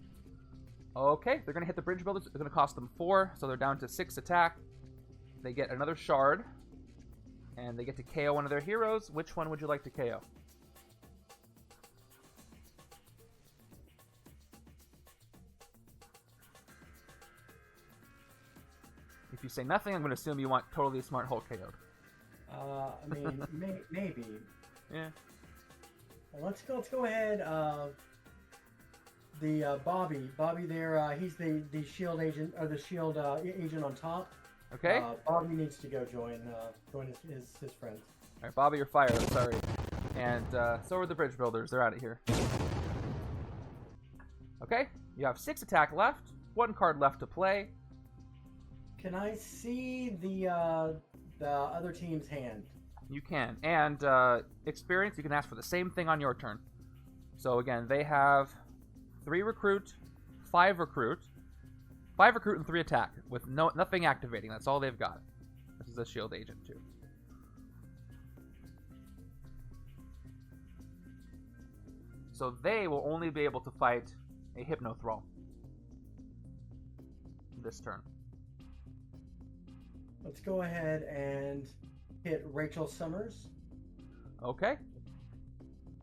Okay, they're going to hit the bridge builders. It's going to cost them 4, so they're down to 6 attack. They get another shard, and they get to KO one of their heroes. Which one would you like to KO? If you say nothing, I'm going to assume you want Totally Smart Hulk KO'd. I mean, maybe. Yeah. Well, let's go ahead. Bobby there. He's the shield agent or the shield agent on top. Okay. Bobby needs to go join his friends. All right, Bobby, you're fired. I'm sorry. And so are the bridge builders. They're out of here. Okay. You have 6 attack left. 1 card left to play. Can I see the other team's hand? You can. And experience, you can ask for the same thing on your turn. So again, they have 3 recruit, 5 recruit, 5 recruit and 3 attack with nothing activating. That's all they've got. This is a shield agent too. So they will only be able to fight a Hypno Thrall this turn. Let's go ahead and hit Rachel Summers. Okay.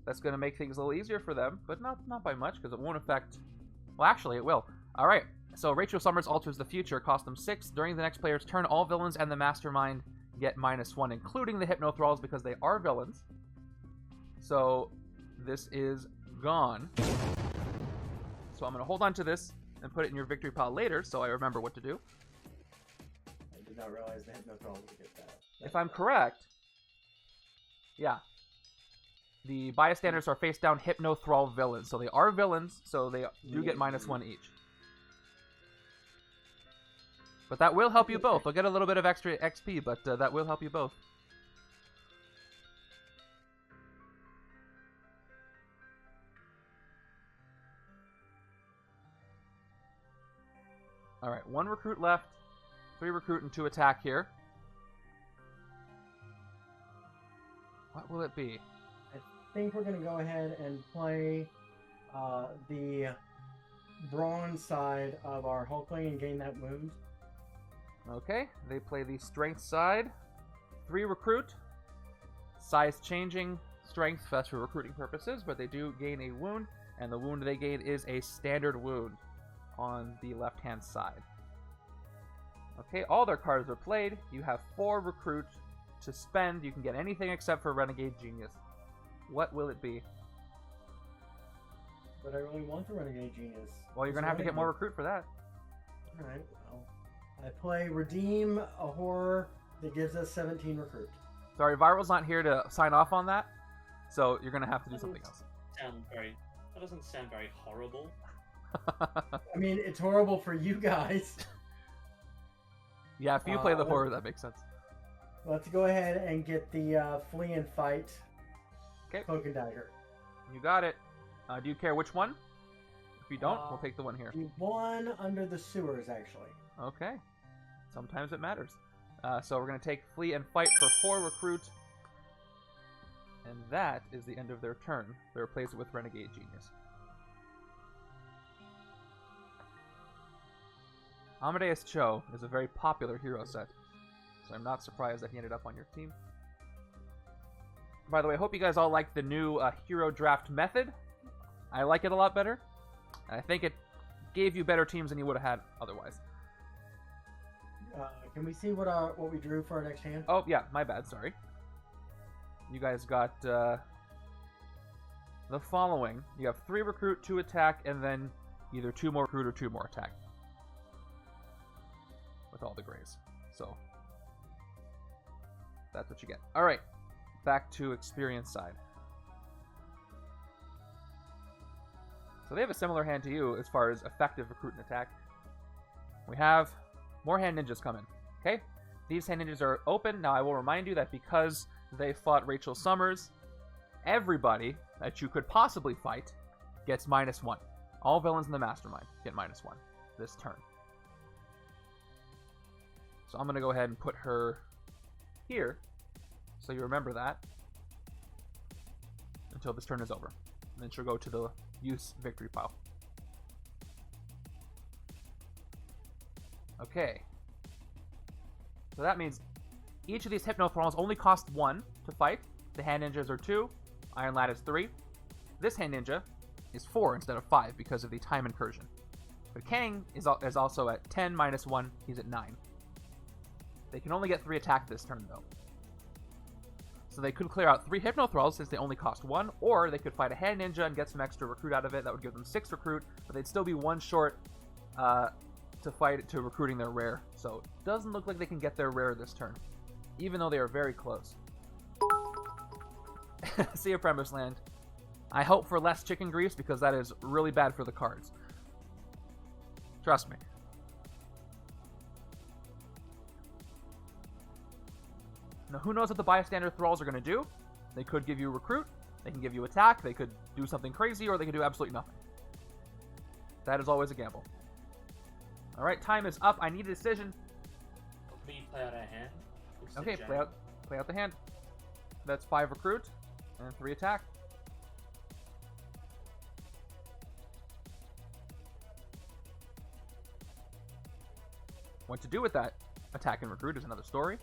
That's going to make things a little easier for them, but not by much, because it won't affect... Well, actually, it will. All right. So Rachel Summers alters the future. Cost them 6. During the next player's turn, all villains and the Mastermind get -1, including the Hypno Thralls, because they are villains. So this is gone. So I'm going to hold on to this and put it in your victory pile later, so I remember what to do. I did not realize the Hypno Thrall would get that. If I'm correct, yeah. The bystanders are face down Hypno Thrall villains. So they are villains, so they do get -1 each. But that will help you both. They'll get a little bit of extra XP, but that will help you both. Alright, 1 recruit left. 3 recruit and 2 attack here. What will it be? I think we're going to go ahead and play the bronze side of our Hulkling and gain that wound. Okay, they play the strength side. 3 recruit. Size changing. Strength, that's for recruiting purposes, but they do gain a wound, and the wound they gain is a standard wound on the left-hand side. Okay, all their cards are played. You have 4 recruit to spend. You can get anything except for Renegade Genius. What will it be? But I really want the Renegade Genius. Well, you're going to have to get more recruit for that. Alright, well. I play Redeem, a horror that gives us 17 recruit. Sorry, Viral's not here to sign off on that, so you're going to have to do something else. That doesn't sound very horrible. I mean, it's horrible for you guys. Yeah, if you play the horror, that makes sense. Let's go ahead and get the Flee and Fight Cloak and Dagger. You got it. Do you care which one? If you don't, we'll take the one here. The one under the sewers, actually. Okay. Sometimes it matters. So we're going to take Flee and Fight for 4 recruit. And that is the end of their turn. They replace it with Renegade Genius. Amadeus Cho is a very popular hero set, so I'm not surprised that he ended up on your team. By the way, I hope you guys all like the new hero draft method. I like it a lot better. I think it gave you better teams than you would have had otherwise. Can we see what we drew for our next hand? Oh, yeah, my bad, sorry. you guys got the following. You have 3 recruit, 2 attack, and then either 2 more recruit or 2 more attack. With all the grays. So, that's what you get. Alright, back to experience side. So they have a similar hand to you as far as effective recruit and attack. We have more hand ninjas coming. Okay? These hand ninjas are open. Now I will remind you that because they fought Rachel Summers, everybody that you could possibly fight gets -1. All villains in the Mastermind get -1 this turn. So I'm going to go ahead and put her here, so you remember that, until this turn is over. And then she'll go to the use victory pile. Okay. So that means each of these Hypno Thralls only cost 1 to fight. The hand ninjas are 2. Iron Lad is 3. This hand ninja is 4 instead of 5 because of the time incursion. But Kang is also at 10 -1. He's at 9. They can only get 3 attack this turn, though. So they could clear out 3 Hypno Thralls since they only cost 1, or they could fight a hand ninja and get some extra recruit out of it. That would give them 6 recruit, but they'd still be 1 short to recruiting their rare. So it doesn't look like they can get their rare this turn, even though they are very close. See you, Premise Land. I hope for less chicken grease because that is really bad for the cards. Trust me. Now, who knows what the bystander thralls are going to do? They could give you recruit, they can give you attack, they could do something crazy, or they can do absolutely nothing. That is always a gamble. Alright, time is up. I need a decision. Can we play out our hand? Okay, play out the hand. That's 5 recruit and 3 attack. What to do with that attack and recruit is another story.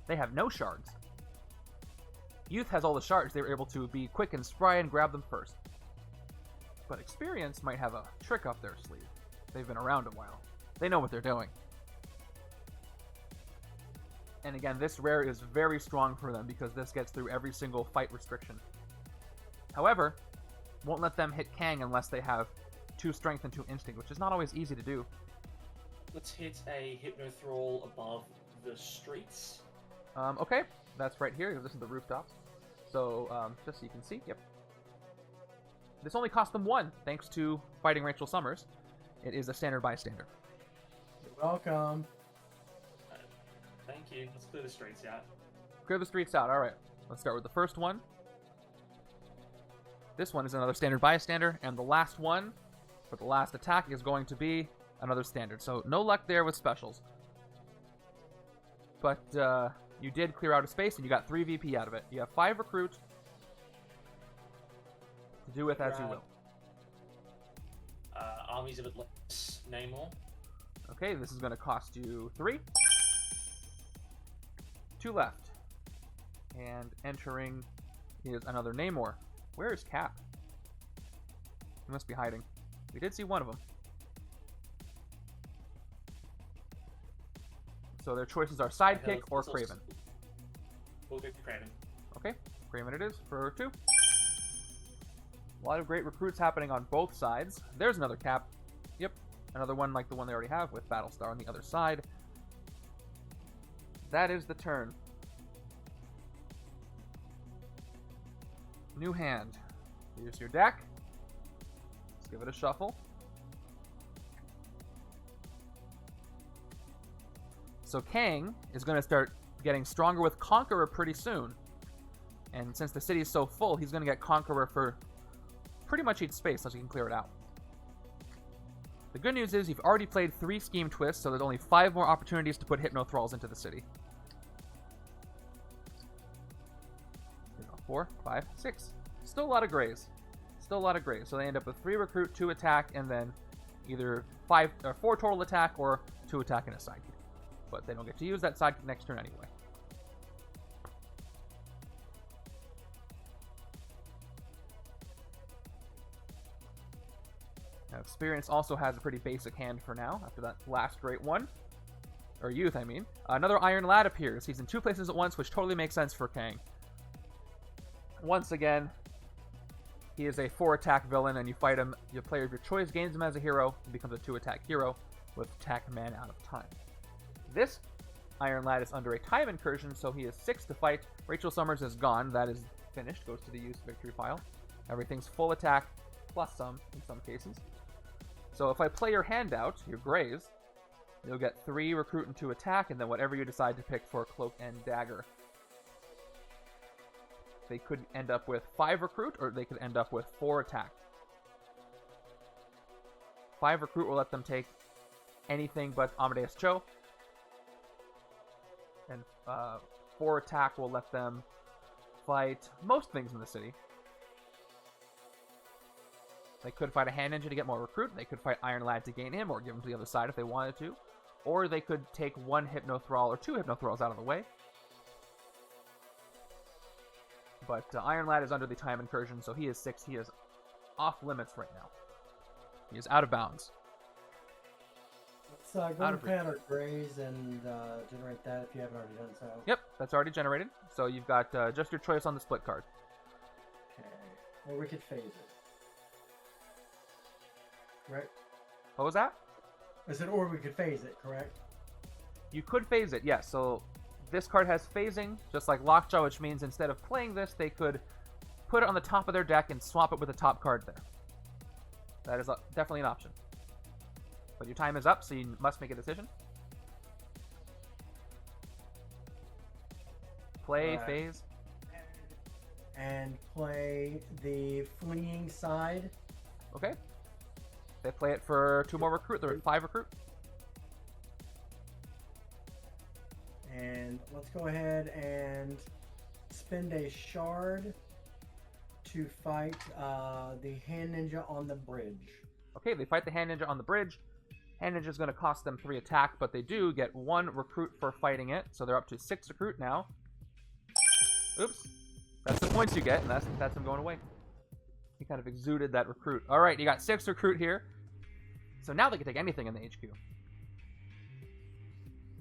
They have no shards. Youth has all the shards. They were able to be quick and spry and grab them first. But experience might have a trick up their sleeve. They've been around a while. They know what they're doing. And again, this rare is very strong for them because this gets through every single fight restriction. However, won't let them hit Kang unless they have 2 strength and 2 instinct, which is not always easy to do. Let's hit a Hypno Thrall above the streets. Okay, that's right here. This is the rooftops. So, just so you can see, yep. This only cost them 1, thanks to fighting Rachel Summers. It is a standard bystander. You're welcome. Thank you. Let's clear the streets out. Clear the streets out. Alright, let's start with the first one. This one is another standard bystander, and the last one, for the last attack, is going to be another standard. So, no luck there with specials. But, you did clear out a space, and you got 3 VP out of it. You have 5 recruit to do with as you will. Armies of Atlantis, Namor. Okay, this is going to cost you 3. 2 left. And entering is another Namor. Where is Cap? He must be hiding. We did see one of them. So their choices are Sidekick or Kraven. We'll go Kraven. Okay, Kraven it is for 2. A lot of great recruits happening on both sides. There's another Cap. Yep, another one like the one they already have with Battlestar on the other side. That is the turn. New hand. Here's your deck. Let's give it a shuffle. So Kang is going to start getting stronger with Conqueror pretty soon. And since the city is so full, he's going to get Conqueror for pretty much each space, so you can clear it out. The good news is you've already played 3 Scheme Twists, so there's only 5 more opportunities to put Hypno Thralls into the city. 4, 5, 6. Still a lot of grays. Still a lot of grays. So they end up with 3 recruit, 2 attack, and then either 5 or 4 total attack or 2 attack and a sidekick. But they don't get to use that sidekick next turn anyway. Now, Experience also has a pretty basic hand for now, after that last great one. Or Youth, I mean. Another Iron Lad appears. He's in 2 places at once, which totally makes sense for Kang. once again, he is a 4-attack villain, and you fight him. Your player of your choice gains him as a hero and becomes a 2-attack hero with attack man out of time. This Iron Lad is under a time incursion, so he is 6 to fight. Rachel Summers is gone. That is finished. Goes to the use victory file. Everything's full attack, plus some in some cases. So if I play your handout, your Grays, you'll get 3 recruit and 2 attack, and then whatever you decide to pick for Cloak and Dagger. They could end up with 5 recruit, or they could end up with 4 attack. 5 recruit will let them take anything but Amadeus Cho. And 4 attack will let them fight most things in the city. They could fight a hand ninja to get more recruit. They could fight Iron Lad to gain him, or give him to the other side if they wanted to. Or they could take 1 Hypnothrall or 2 Hypnothralls out of the way. But Iron Lad is under the time incursion, so he is 6. He is off limits right now. He is out of bounds. Let's go and plant our Grays and generate that if you haven't already done so. Yep, that's already generated. So you've got just your choice on the split card. Okay. Or we could phase it. Right? What was that? I said, or we could phase it, correct? You could phase it, yes. So this card has phasing, just like Lockjaw, which means instead of playing this, they could put it on the top of their deck and swap it with the top card there. That is definitely an option. But your time is up, so you must make a decision. Play, phase. And play the fleeing side. Okay. They play it for 2 more recruit. They're at 5 recruit. And let's go ahead and spend a shard to fight the Hand Ninja on the bridge. Okay, they fight the Hand Ninja on the bridge. Hand Ninja is going to cost them 3 attack, but they do get 1 recruit for fighting it, so they're up to 6 recruit now. Oops. That's the points you get, and that's him going away. He kind of exuded that recruit. All right, you got 6 recruit here. So now they can take anything in the HQ.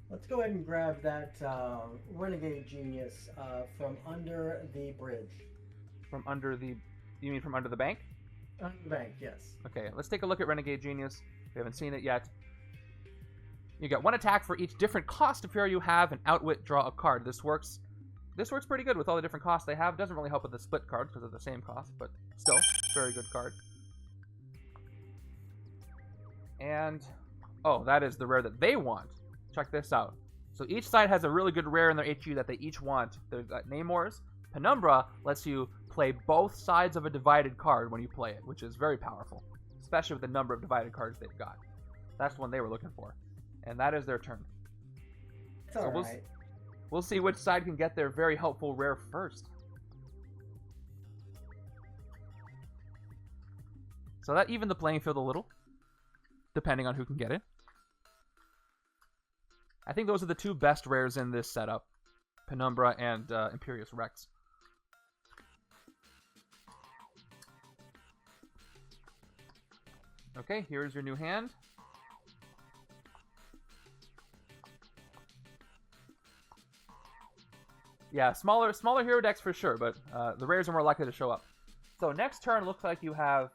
Let's go ahead and grab that Renegade Genius from under the bridge. From under the... You mean from under the bank? Under the bank, yes. Okay, let's take a look at Renegade Genius. We haven't seen it yet. You get 1 attack for each different cost of hero you have, and outwit, draw a card. This works pretty good with all the different costs they have. Doesn't really help with the split cards because of the same cost, but still, very good card. And, oh, that is the rare that they want. Check this out. So each side has a really good rare in their HQ that they each want. They've got Namor's. Penumbra lets you play both sides of a divided card when you play it, which is very powerful, especially with the number of divided cards they've got. That's the one they were looking for. And that is their turn. It's alright. We'll see which side can get their very helpful rare first. So that evened the playing field a little, depending on who can get it. I think those are the 2 best rares in this setup. Penumbra and Imperious Rex. Okay, here's your new hand. Yeah, smaller hero decks for sure, but the rares are more likely to show up. So next turn looks like you have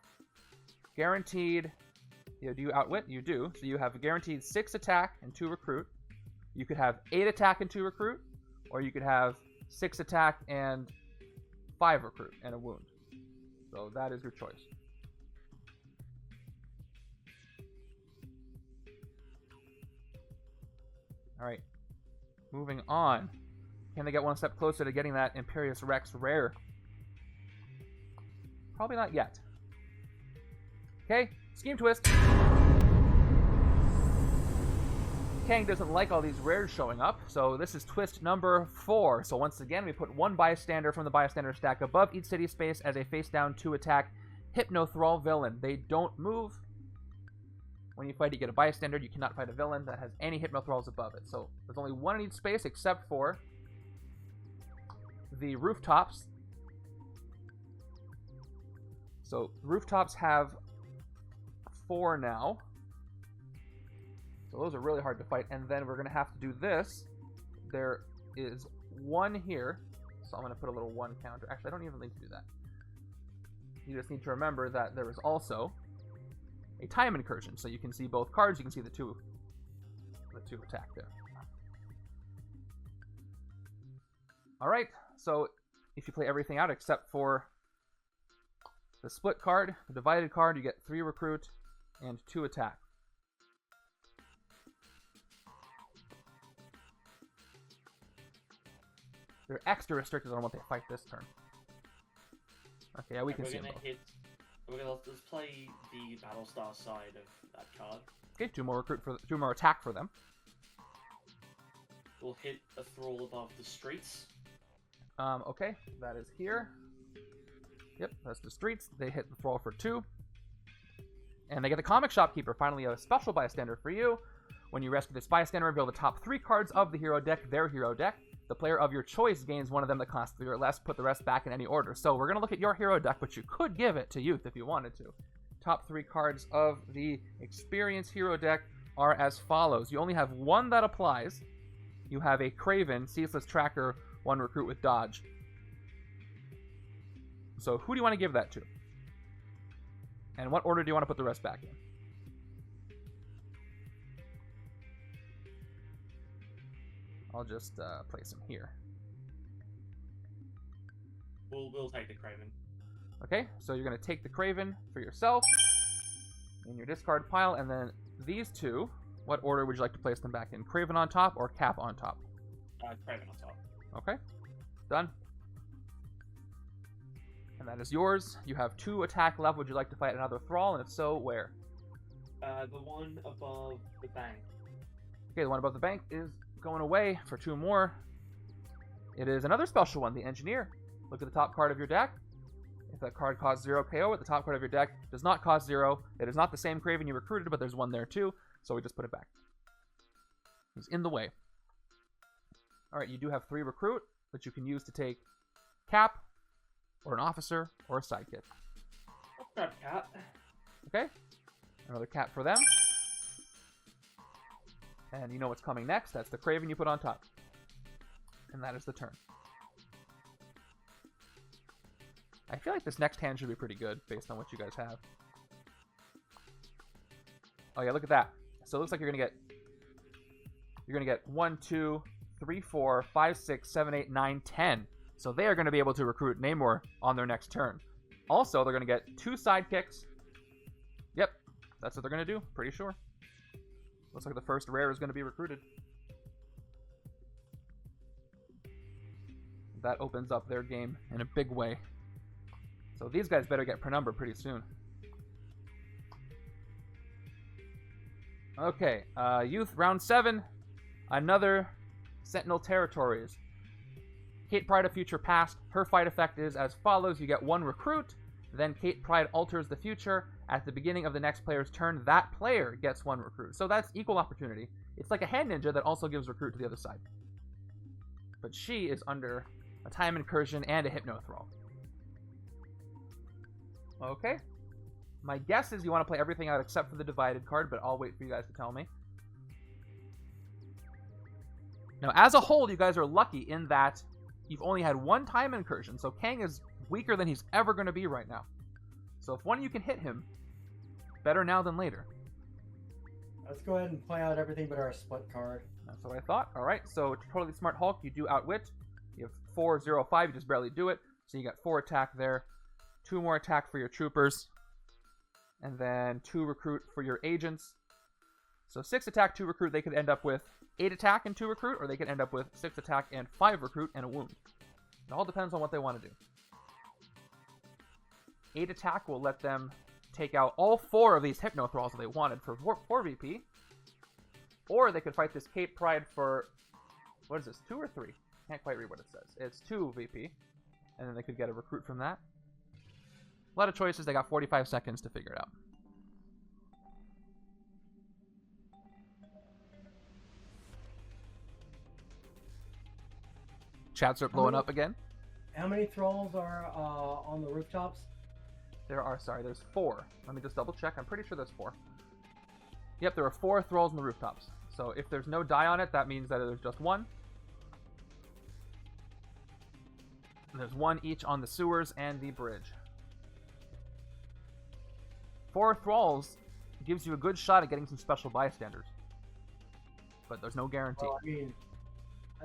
guaranteed... do you outwit? You do. So you have a guaranteed 6 attack and 2 recruit. You could have 8 attack and 2 recruit, or you could have 6 attack and 5 recruit and a wound. So that is your choice. Alright. Moving on. Can they get 1 step closer to getting that Imperious Rex rare? Probably not yet. Okay, Scheme Twist. Kang doesn't like all these rares showing up, so this is twist number 4. So once again, we put 1 bystander from the bystander stack above each city space as a face-down 2-attack Hypnothrall villain. They don't move. When you fight, you get a bystander. You cannot fight a villain that has any Hypnothralls above it. So there's only 1 in each space except for the rooftops. So rooftops have 4 now. So those are really hard to fight. And then we're going to have to do this. There is 1 here. so I'm going to put a little 1 counter. Actually, I don't even need to do that. You just need to remember that there is also a time incursion, so you can see both cards. You can see the two attack there. All right, so if you play everything out except for the split card, the divided card, you get 3 recruit and 2 attack. They're extra restricted on what they fight this turn. Okay, yeah, we can see them both. Let's play the Battlestar side of that card. Okay, 2 more attack for them. We'll hit a thrall above the streets. Okay, that is here. Yep, that's the streets. They hit the thrall for 2. And they get the comic shopkeeper. Finally, a special bystander for you. When you rescue this bystander, reveal the top 3 cards of the hero deck, their hero deck. The player of your choice gains one of them that costs 3 or less. Put the rest back in any order. So we're going to look at your hero deck, but you could give it to Youth if you wanted to. Top 3 cards of the Experience hero deck are as follows. You only have 1 that applies. You have a Kraven, Ceaseless Tracker, 1 recruit with dodge. So who do you want to give that to? And what order do you want to put the rest back in? I'll just place them here. We'll take the Kraven. Okay, so you're going to take the Kraven for yourself in your discard pile, and then these 2, what order would you like to place them back in? Kraven on top or Cap on top? Kraven on top. Okay, done. And that is yours. You have 2 attack left. Would you like to fight another Thrall? And if so, where? The one above the bank. Okay, the one above the bank is going away for 2 more. It is another special one, the Engineer. Look at the top card of your deck. If that card costs 0 KO, at the top card of your deck does not cost 0. It is not the same Kraven you recruited, but there's one there too, so we just put it back. He's in the way. Alright, you do have 3 recruit, which you can use to take Cap, or an officer, or a sidekick. I'll grab Cap. Okay, another Cap for them. And you know what's coming next. That's the Kraven you put on top. And that is the turn. I feel like this next hand should be pretty good, based on what you guys have. Oh yeah, look at that. So it looks like you're gonna get 1, 2, 3, 4, 5, 6, 7, 8, 9, 10. So they are going to be able to recruit Namor on their next turn. Also, they're going to get 2 sidekicks. Yep, that's what they're going to do. Pretty sure. Looks like the first rare is going to be recruited. That opens up their game in a big way. So these guys better get per number pretty soon. Okay, Youth, round 7. Another Sentinel Territories. Kate Pride of Future Past. Her fight effect is as follows. You get 1 recruit. Then Kate Pride alters the future. At the beginning of the next player's turn, that player gets 1 recruit. So that's equal opportunity. It's like a hand ninja that also gives recruit to the other side. But she is under a time incursion and a hypno thrall. Okay. My guess is you want to play everything out except for the divided card, but I'll wait for you guys to tell me. Now, as a whole, you guys are lucky in that you've only had 1 time incursion, so Kang is weaker than he's ever going to be right now. So if one of you can hit him, better now than later. Let's go ahead and play out everything but our split card. That's what I thought. All right, so Totally Smart Hulk, you do outwit. You have 4, 0, 5, you just barely do it. So you got 4 attack there, 2 more attack for your troopers, and then 2 recruit for your agents. So 6 attack, 2 recruit, they could end up with 8 attack and 2 recruit, or they could end up with 6 attack and 5 recruit and a wound. It all depends on what they want to do. 8 attack will let them take out all 4 of these Hypno Thralls that they wanted for 4 VP. Or they could fight this Cape Pride for, what is this, 2 or 3? Can't quite read what it says. It's 2 VP. And then they could get a recruit from that. A lot of choices. They got 45 seconds to figure it out. Chats are blowing up again. How many thralls are on the rooftops? There's 4. Let me just double check. I'm pretty sure there's 4. Yep, there are 4 thralls on the rooftops. So if there's no die on it, that means that there's just 1. There's one each on the sewers and the bridge. 4 thralls gives you a good shot at getting some special bystanders. But there's no guarantee. Well, I mean,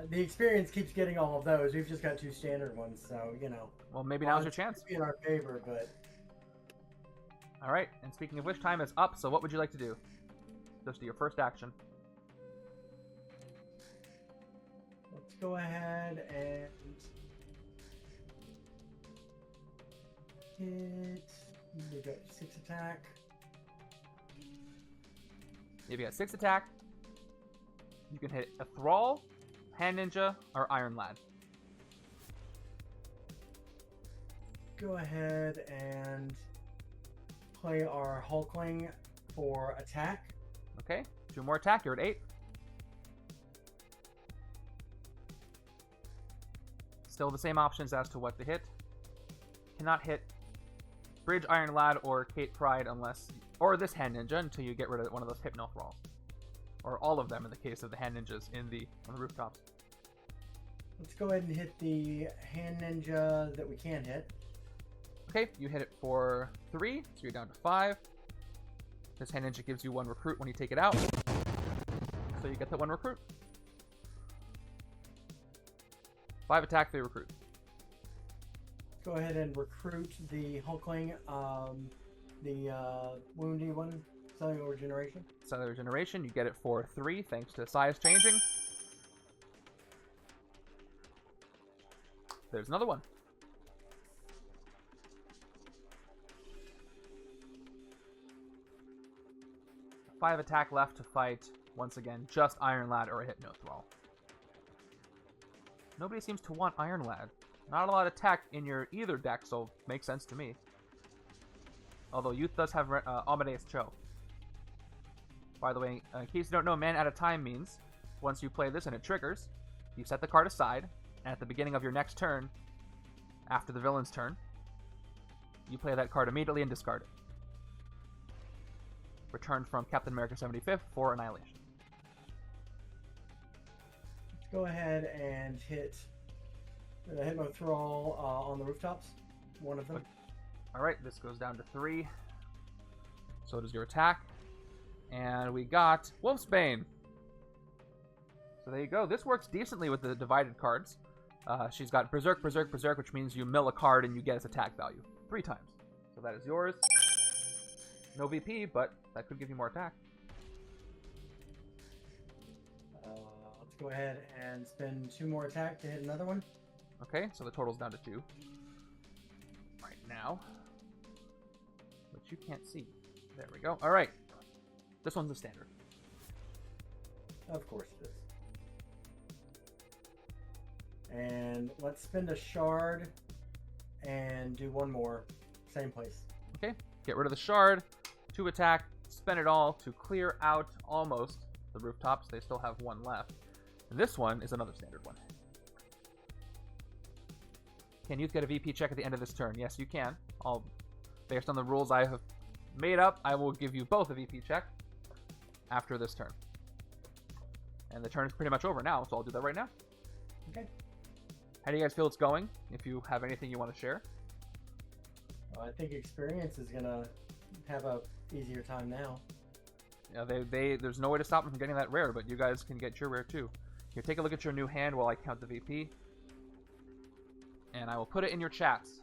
the experience keeps getting all of those. We've just got 2 standard ones, so, you know. Well, maybe now's your chance. Be in our favor, but... Alright, and speaking of which, time is up, so what would you like to do? Just do your first action. Let's go ahead and... hit... We got 6 attack. If you got 6 attack, you can hit a Thrall, Hand Ninja, or Iron Lad. Go ahead and play our Hulkling for attack. Okay, 2 more attack, you're at 8. Still the same options as to what to hit. Cannot hit Bridge Iron Lad or Kate Pride unless, or this Hand Ninja until you get rid of one of those Hypno Thralls. Or all of them in the case of the Hand Ninjas on the rooftops. Let's go ahead and hit the Hand Ninja that we can hit. Okay, you hit it for 3, so you're down to 5. This Hand Ninja gives you 1 recruit when you take it out. So you get that 1 recruit. 5 attack, 3 recruit. Go ahead and recruit the Hulkling, the woundy one, cellular regeneration. Cellular regeneration, you get it for 3 thanks to size changing. There's another one. 5 attack left to fight, once again, just Iron Lad or a Hypno Thrall. Nobody seems to want Iron Lad. Not a lot of tech in your either deck, so makes sense to me. Although Youth does have Amadeus Cho. By the way, in case you don't know, man at a time means once you play this and it triggers, you set the card aside, and at the beginning of your next turn, after the villain's turn, you play that card immediately and discard it. Returned from Captain America 75th for Annihilation. Let's go ahead and hit the Hypno Thrall on the rooftops. One of them. Alright, this goes down to 3. So does your attack. And we got Wolfsbane. So there you go. This works decently with the divided cards. She's got Berserk, Berserk, Berserk, which means you mill a card and you get its attack value 3 times. So that is yours. No VP, but that could give you more attack. Let's go ahead and spend 2 more attack to hit another one. Okay, so the total's down to 2. Right now. Which you can't see. There we go. Alright. This one's a standard. Of course it is. And let's spend a shard and do 1 more. Same place. Okay, get rid of the shard. 2 attack. Spend it all to clear out almost the rooftops. They still have 1 left. And this one is another standard one. Can Youth get a VP check at the end of this turn? Yes, you can. Based on the rules I have made up, I will give you both a VP check after this turn. And the turn is pretty much over now, so I'll do that right now. Okay. How do you guys feel it's going? If you have anything you want to share. I think experience is going to have a easier time now. Yeah, there's no way to stop them from getting that rare, but you guys can get your rare too. Here, take a look at your new hand while I count the VP. And I will put it in your chats.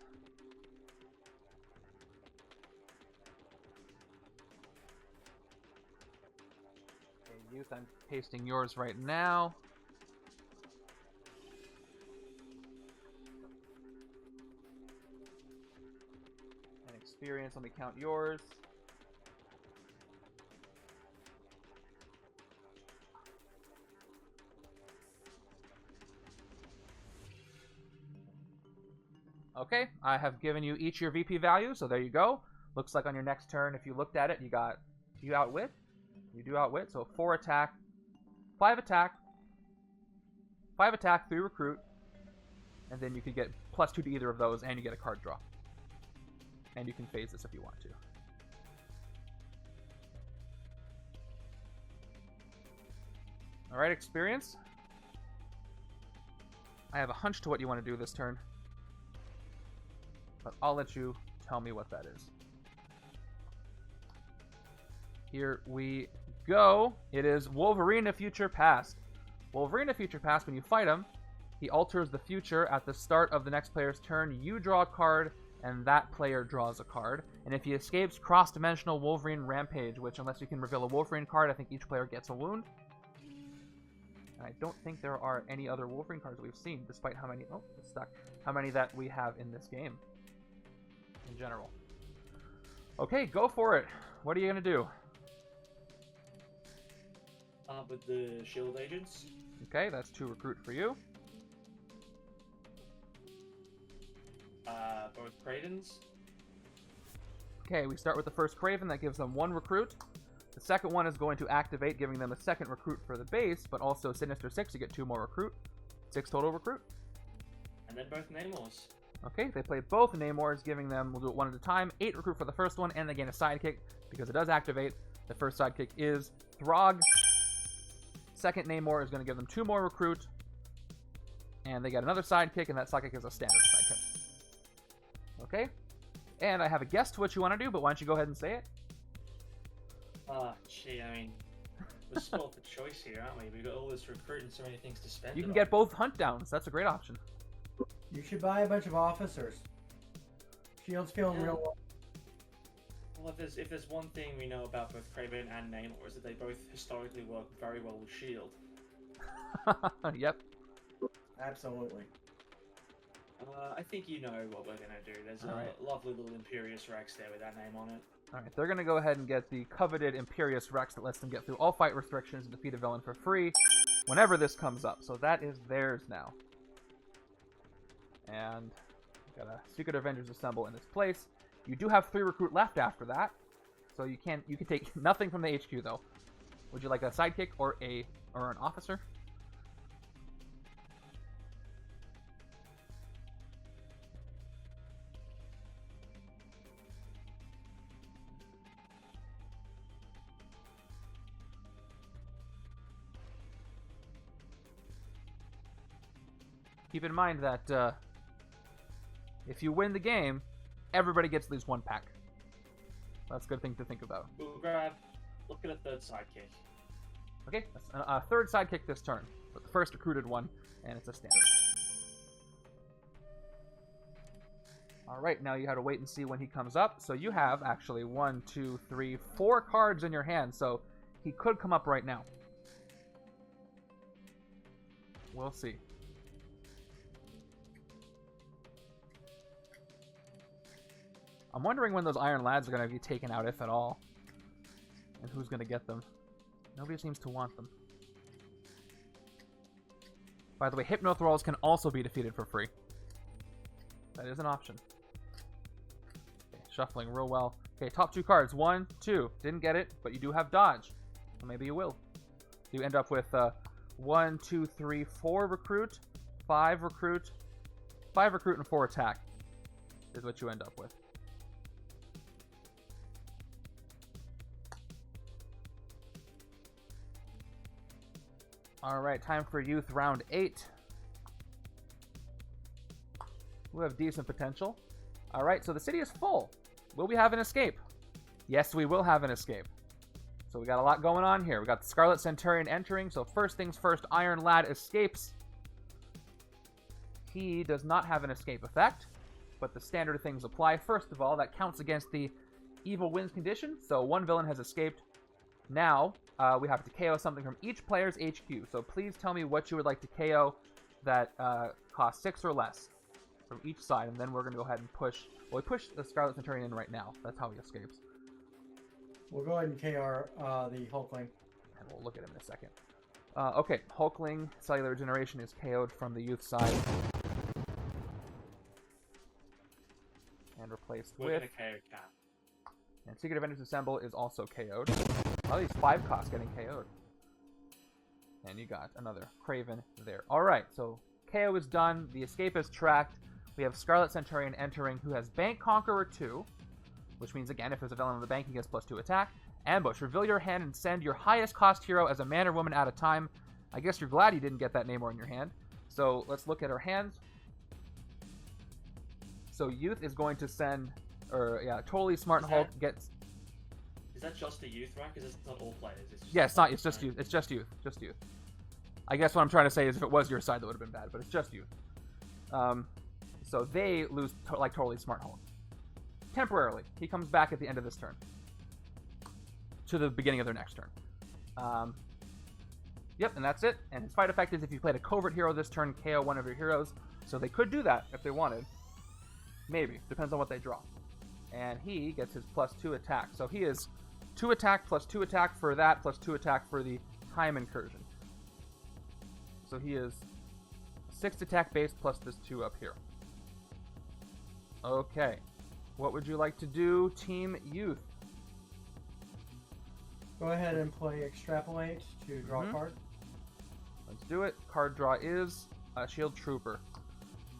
Okay, Youth, I'm pasting yours right now. And experience, let me count yours. Okay, I have given you each your VP value, so there you go. Looks like on your next turn, if you looked at it, you outwit. You do outwit, so 4 attack, 5 attack, 5 attack, 3 recruit, and then you could get +2 to either of those, and you get a card draw. And you can phase this if you want to. Alright, experience. I have a hunch to what you want to do this turn. but I'll let you tell me what that is. Here we go. It is Wolverine of Future Past. Wolverine of Future Past, when you fight him, he alters the future. At the start of the next player's turn, you draw a card, and that player draws a card. And if he escapes cross-dimensional Wolverine Rampage, which, unless you can reveal a Wolverine card, I think each player gets a wound. And I don't think there are any other Wolverine cards we've seen, despite how many... Oh, it's stuck. How many that we have in this game, in general. Okay, go for it. What are you going to do? With the shield agents. Okay, that's 2 recruit for you. Both Kravens. Okay, we start with the first Kraven. That gives them 1 recruit. The second one is going to activate, giving them a second recruit for the base, but also Sinister 6, you get 2 more recruit. 6 total recruit. And then both Namors. Okay, they played both Namors, giving them, we'll do it one at a time, 8 recruit for the first one, and they gain a sidekick, because it does activate. The first sidekick is Throg. Second Namor is going to give them 2 more recruit, and they get another sidekick, and that sidekick is a standard sidekick. Okay, and I have a guess to what you want to do, but why don't you go ahead and say it? Gee, I mean, we're spoiled for choice here, aren't we? We've got all this recruit and so many things to spend. You can on. get both hunt downs. That's a great option. You should buy a bunch of officers. Shield's feeling real low. Well, if there's one thing we know about both Kraven and Namor is that they both historically work very well with shield. Yep. Absolutely. I think you know what we're gonna do. There's a lovely little Imperious Rex there with that name on it. Alright, they're going to go ahead and get the coveted Imperious Rex that lets them get through all fight restrictions and defeat a villain for free whenever this comes up. So that is theirs now. And got a Secret Avengers assemble in its place. You do have 3 recruit left after that, so you can take nothing from the HQ though. Would you like a sidekick or an officer? Keep in mind that if you win the game, everybody gets at least 1 pack. That's a good thing to think about. We'll look at a third sidekick. Okay, that's a third sidekick this turn. But the first recruited one, and it's a standard. Alright, now you have to wait and see when he comes up. So you have actually 1, 2, 3, 4 cards in your hand, so he could come up right now. We'll see. I'm wondering when those Iron Lads are going to be taken out, if at all. And who's going to get them. Nobody seems to want them. By the way, Hypnothralls can also be defeated for free. That is an option. Okay, shuffling real well. Okay, top 2 cards. 1, 2. Didn't get it, but you do have dodge. Or maybe you will. You end up with 1, 2, 3, 4 recruit, 5 recruit, 5 recruit, and 4 attack is what you end up with. Alright, time for Youth Round 8. We have decent potential. Alright, so the city is full. Will we have an escape? Yes, we will have an escape. So we got a lot going on here. We got the Scarlet Centurion entering, so first things first, Iron Lad escapes. He does not have an escape effect, but the standard things apply. First of all, that counts against the Evil Wins condition, so 1 villain has escaped. Now, we have to KO something from each player's HQ. So please tell me what you would like to KO that costs 6 or less from each side. And then we're going to go ahead and push. Well, we push the Scarlet Centurion in right now. That's how he escapes. We'll go ahead and KR the Hulkling. And we'll look at him in a second. Okay, Hulkling Cellular Regeneration is KO'd from the youth side. And replaced We're with... gonna KO Cap. And Secret Avengers Assemble is also KO'd. All these 5 costs getting KO'd. And you got another Kraven there. Alright, so KO is done. The escape is tracked. We have Scarlet Centurion entering, who has Bank Conqueror 2, which means, again, if there's a villain in the bank, he gets +2 attack. Ambush. Reveal your hand and send your highest cost hero as a man or woman at a time. I guess you're glad you didn't get that Namor in your hand. So let's look at our hands. So Youth is going to send, totally smart Is Hulk that- gets. Is that just the youth, right? Because it's not all players. It's just Yeah, it's not. It's right? just Youth. It's just Youth. Just Youth. I guess what I'm trying to say is if it was your side, that would have been bad, but it's just Youth. So they lose totally smart Hulk. Temporarily. He comes back at the end of this turn. To the beginning of their next turn. Yep, and that's it. And his fight effect is if you played a covert hero this turn, KO one of your heroes. So they could do that if they wanted. Maybe. Depends on what they draw. And he gets his +2 attack. So he is 2 attack plus 2 attack for that, plus 2 attack for the time incursion. So he is 6 attack base plus this 2 up here. Okay. What would you like to do, Team Youth? Go ahead and play Extrapolate to draw a card. Let's do it. Card draw is a Shield Trooper.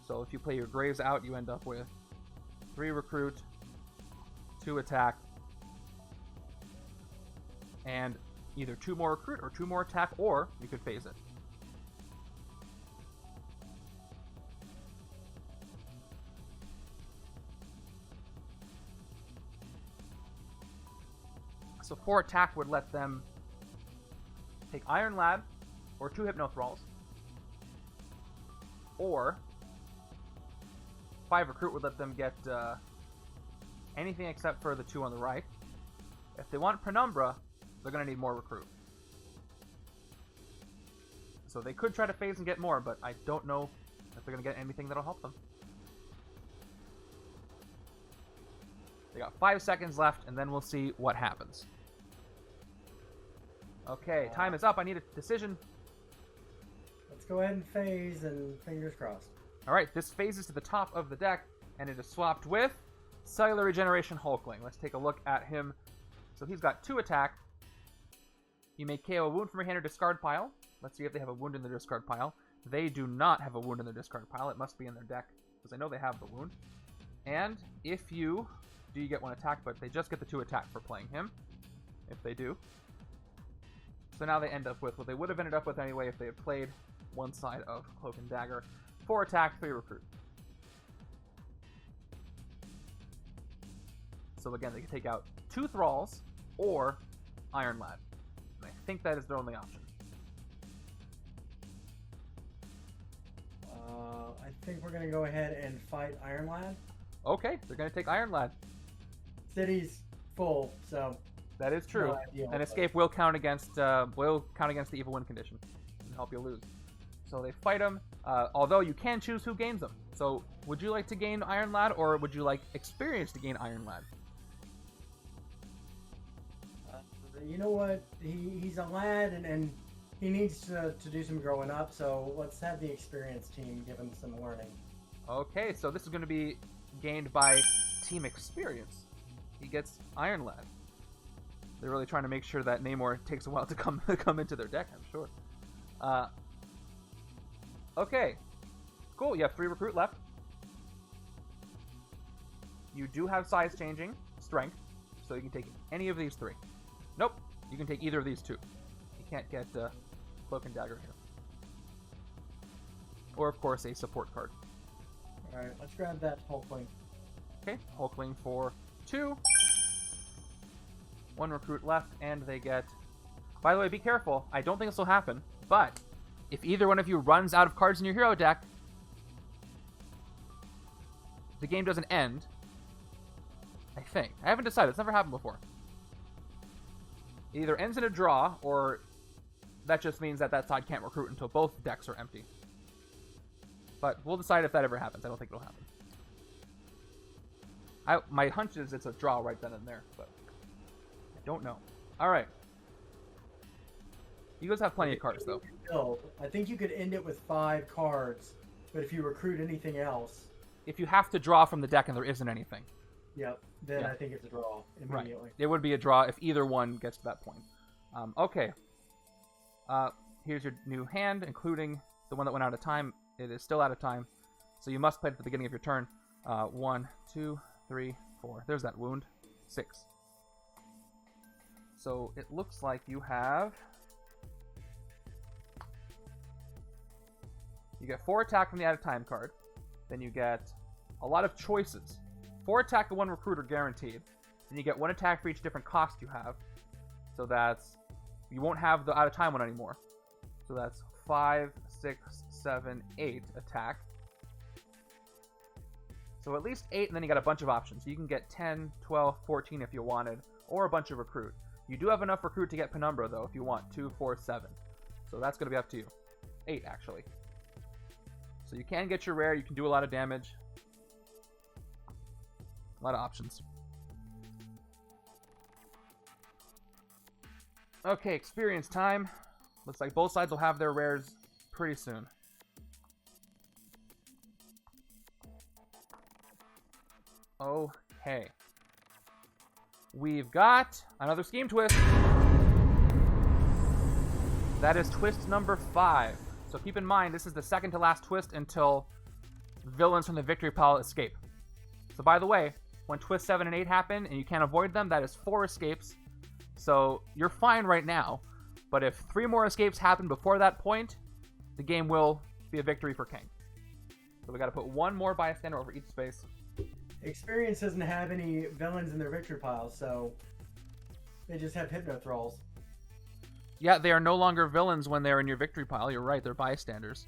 So if you play your Graves out, you end up with 3 recruit, 2 attack, and either 2 more recruit or 2 more attack, or you could phase it. So 4 attack would let them take Iron Lad or 2 Hypno Thralls, or 5 recruit would let them get anything except for the 2 on the right. If they want Penumbra, they're going to need more recruit. So they could try to phase and get more, but I don't know if they're going to get anything that'll help them. They got 5 seconds left, and then we'll see what happens. Okay, time is up. I need a decision. Let's go ahead and phase, and fingers crossed. All right, this phases to the top of the deck, and it is swapped with Cellular Regeneration Hulkling. Let's take a look at him. So he's got 2 attack. You may KO a wound from your hand or discard pile. Let's see if they have a wound in their discard pile. They do not have a wound in their discard pile. It must be in their deck, because I know they have the wound. And if you do, you get 1 attack, but they just get the 2 attack for playing him, if they do. So now they end up with what they would have ended up with anyway if they had played one side of Cloak and Dagger. 4 attack, 3 recruit. So again, they can take out 2 Thralls or Iron Lad. And I think that is their only option. I think we're going to go ahead and fight Iron Lad. Okay, they're going to take Iron Lad. City's full, so... That is true. No idea, An escape will count against the evil win condition and help you lose. So they fight him, although you can choose who gains them. So would you like to gain Iron Lad, or would you like experience to gain Iron Lad? You know what? He's a lad, and he needs to do some growing up, so let's have the experienced team give him some learning. Okay, so this is going to be gained by team experience. He gets Iron Lad. They're really trying to make sure that Namor takes a while to come into their deck, I'm sure. Okay. Cool, you have 3 recruit left. You do have size changing, strength, so you can take any of these 3. Nope, you can take either of these 2. You can't get Cloak and Dagger here. Or, of course, a support card. Alright, let's grab that Hulkling. Okay, Hulkling for 2. 1 recruit left, and they get... By the way, be careful. I don't think this will happen, but if either one of you runs out of cards in your hero deck, the game doesn't end. I think. I haven't decided. It's never happened before. It either ends in a draw, or that just means that that side can't recruit until both decks are empty. But we'll decide if that ever happens. I don't think it'll happen. My hunch is it's a draw right then and there, but... Don't know. Alright. You guys have plenty of cards, though. I think you could end it with 5 cards, but if you recruit anything else... If you have to draw from the deck and there isn't anything. Yep, then Yeah. I think it's a draw immediately. Right. It would be a draw if either one gets to that point. Okay. Here's your new hand, including the one that went out of time. It is still out of time, so you must play it at the beginning of your turn. 1, 2, 3, 4. There's that wound. 6. So it looks like you have... You get 4 attack from the out of time card. Then you get a lot of choices. 4 attack and 1 recruit are guaranteed. And you get 1 attack for each different cost you have. So that's... You won't have the out of time one anymore. So that's 5, 6, 7, 8 attack. So at least 8, and then you got a bunch of options. So you can get 10, 12, 14 if you wanted, or a bunch of recruit. You do have enough recruit to get Penumbra, though, if you want 2, 4, 7. So that's going to be up to you. 8, actually. So you can get your rare. You can do a lot of damage. A lot of options. Okay, experience time. Looks like both sides will have their rares pretty soon. Okay. We've got another scheme twist. That is twist number 5. So keep in mind, this is the second to last twist until villains from the victory pile escape. So by the way, when twist 7 and 8 happen and you can't avoid them, that is 4 escapes. So you're fine right now. But if 3 more escapes happen before that point, the game will be a victory for Kang. So we got to put 1 more bystander over each space. Experience doesn't have any villains in their victory pile, so they just have Hypnothralls. Yeah, they are no longer villains when they're in your victory pile. You're right, they're bystanders.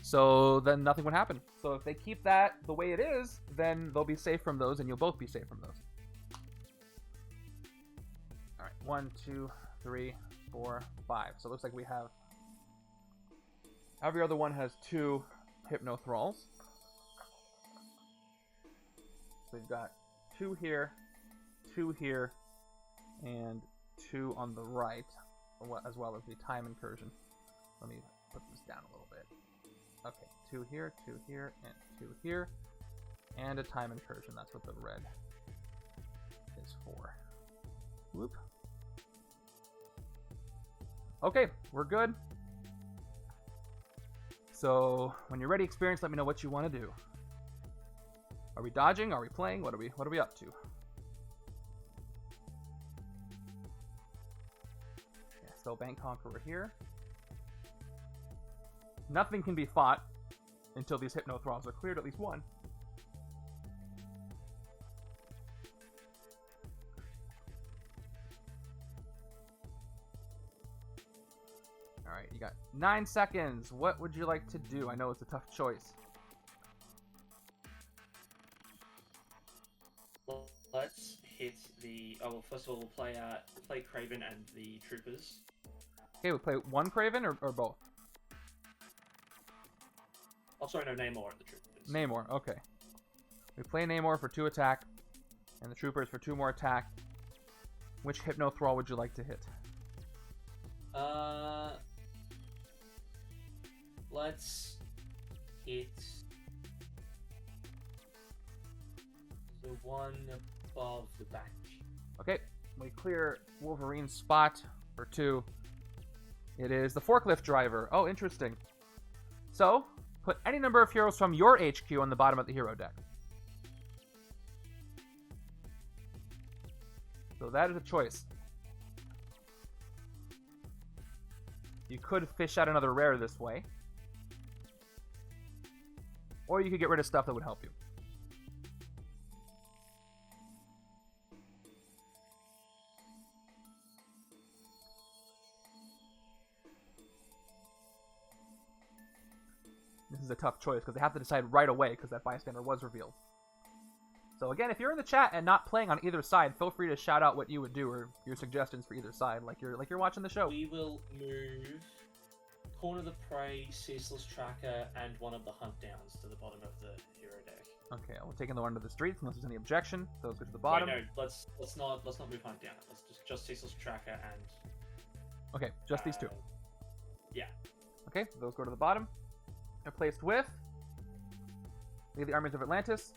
So then nothing would happen. So if they keep that the way it is, then they'll be safe from those, and you'll both be safe from those. All right, 1, 2, 3, 4, 5. So it looks like we have... Every other one has 2 Hypnothralls. So we've got 2 here, 2 here, and 2 on the right, as well as the time incursion. Let me put this down a little bit. Okay, 2 here, and 2 here, and a time incursion. That's what the red is for. Whoop. Okay, we're good. So when you're ready, experience, let me know what you want to do. Are we dodging? Are we playing? What are we up to? Yeah, still bank Conqueror here. Nothing can be fought until these Hypnothralls are cleared, at least 1. Alright, you got 9 seconds. What would you like to do? I know it's a tough choice. Let's hit the... Oh, well, first of all, we'll play Kraven and the Troopers. Okay, we play 1 Kraven or both? Oh, sorry, no, Namor and the Troopers. Namor, okay. We play Namor for 2 attack, and the Troopers for 2 more attack. Which Hypnothrall would you like to hit? Let's hit the one above the back. Okay, we clear Wolverine's spot for 2. It is the forklift driver. Oh, interesting. So, put any number of heroes from your HQ on the bottom of the hero deck. So that is a choice. You could fish out another rare this way. Or you could get rid of stuff that would help you. This is a tough choice because they have to decide right away because that bystander was revealed. So again, if you're in the chat and not playing on either side, feel free to shout out what you would do or your suggestions for either side, like you're watching the show. We will move Corner of the Prey, Ceaseless Tracker, and one of the Hunt Downs to the bottom of the hero deck. Okay, we're taking the one to the streets unless there's any objection. Those go to the bottom. Wait, no, let's not move Hunt Down. Let's just Ceaseless Tracker and. Okay, just these 2. Yeah. Okay, those go to the bottom. They're placed with Lead the Armies of Atlantis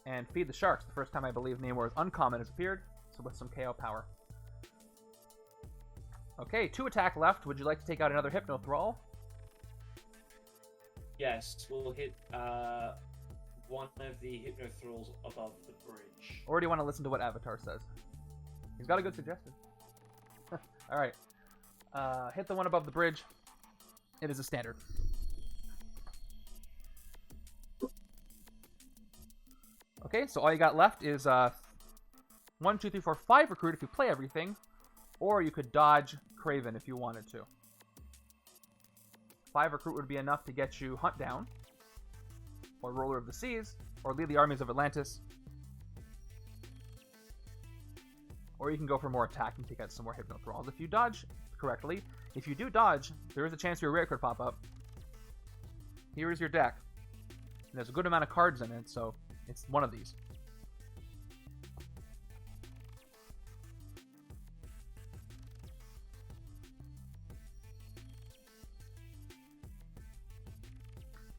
and Feed the Sharks. The first time I believe Namor's uncommon has appeared, so with some KO power. Okay, 2 attack left. Would you like to take out another Hypnothrall? Yes, we'll hit one of the Hypnothralls above the bridge. Or do you want to listen to what Avatar says? He's got a good suggestion. Alright. Hit the one above the bridge. It is a standard. Okay, so all you got left is 1, 2, 3, 4, 5 recruit if you play everything, or you could dodge Kraven if you wanted to. 5 recruit would be enough to get you Hunt Down, or Ruler of the Seas, or Lead the Armies of Atlantis. Or you can go for more attack and take out some more Hypno Thralls if you dodge correctly. If you do dodge, there is a chance your rare could pop up. Here is your deck. And there's a good amount of cards in it, so it's one of these.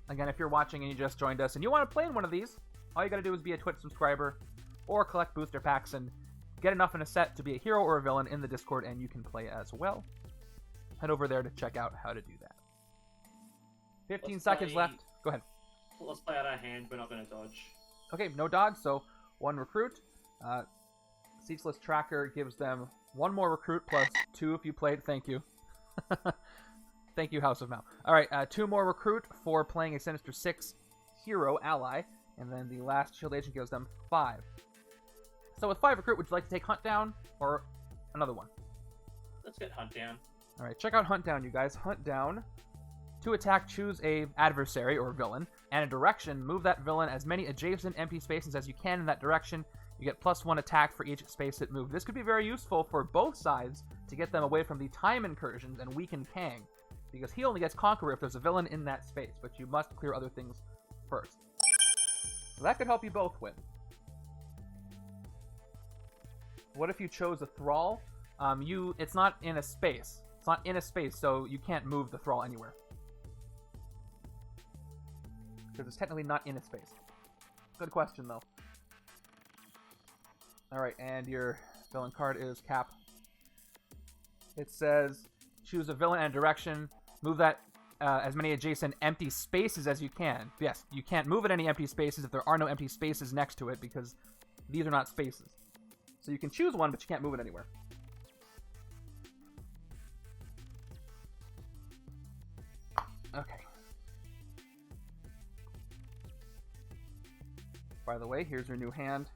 Again, if you're watching and you just joined us and you want to play in one of these, all you got to do is be a Twitch subscriber or collect booster packs and get enough in a set to be a hero or a villain in the Discord, and you can play as well. Head over there to check out how to do that. 15 seconds left. Go ahead. Let's play out our hand. We're not going to dodge. Okay, no dodge, so 1 recruit. Ceaseless Tracker gives them 1 more recruit plus 2 if you played. Thank you. Thank you, House of Mal. All right, 2 more recruit for playing a Sinister 6 hero ally, and then the last Shield Agent gives them 5. So with 5 recruit, would you like to take Hunt Down or another one? Let's get Hunt Down. All right, check out Hunt Down, you guys. Hunt Down. To attack, choose a adversary or villain and a direction. Move that villain as many adjacent empty spaces as you can in that direction. You get +1 attack for each space it moved. This could be very useful for both sides to get them away from the time incursions and weaken Kang, because he only gets Conqueror if there's a villain in that space, but you must clear other things first. So that could help you both win. What if you chose a Thrall? It's not in a space. It's not in a space, so you can't move the Thrall anywhere. Because it's technically not in a space. Good question, though. Alright, and your villain card is Cap. It says, choose a villain and a direction. Move that as many adjacent empty spaces as you can. Yes, you can't move at any empty spaces if there are no empty spaces next to it, because these are not spaces. So you can choose one, but you can't move it anywhere. Okay. By the way, here's your new hand.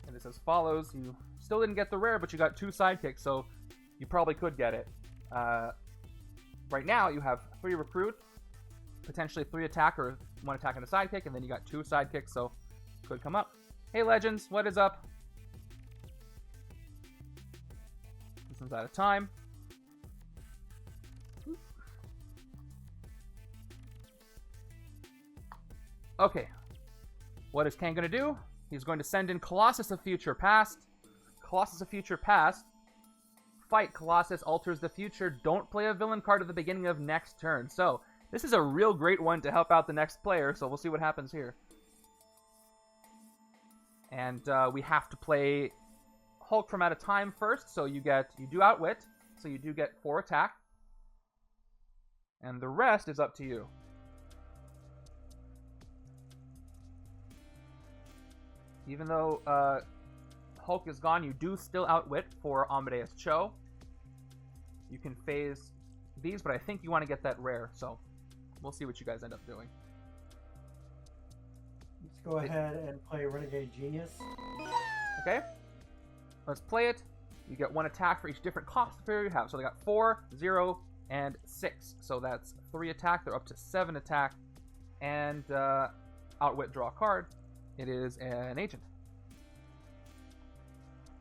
And it's as follows. You still didn't get the rare, but you got 2 sidekicks, so you probably could get it. Right now, you have 3 recruit, potentially 3 attack, or 1 attack and a sidekick, and then you got 2 sidekicks, so could come up. Hey, Legends, what is up? This one's out of time. Okay. What is Kang going to do? He's going to send in Colossus of Future Past. Colossus of Future Past. Fight. Colossus alters the future. Don't play a villain card at the beginning of next turn. So, this is a real great one to help out the next player, so we'll see what happens here. And we have to play Hulk from out of time first, so you do Outwit, so you do get 4 attack. And the rest is up to you. Even though Hulk is gone, you do still Outwit for Amadeus Cho. You can phase these, but I think you want to get that rare, so we'll see what you guys end up doing. Let's go ahead and play Renegade Genius. Okay. Let's play it. You get 1 attack for each different cost failure you have. So they got 4, 0, and 6. So that's 3 attack. They're up to 7 attack. And Outwit, draw a card. It is an agent.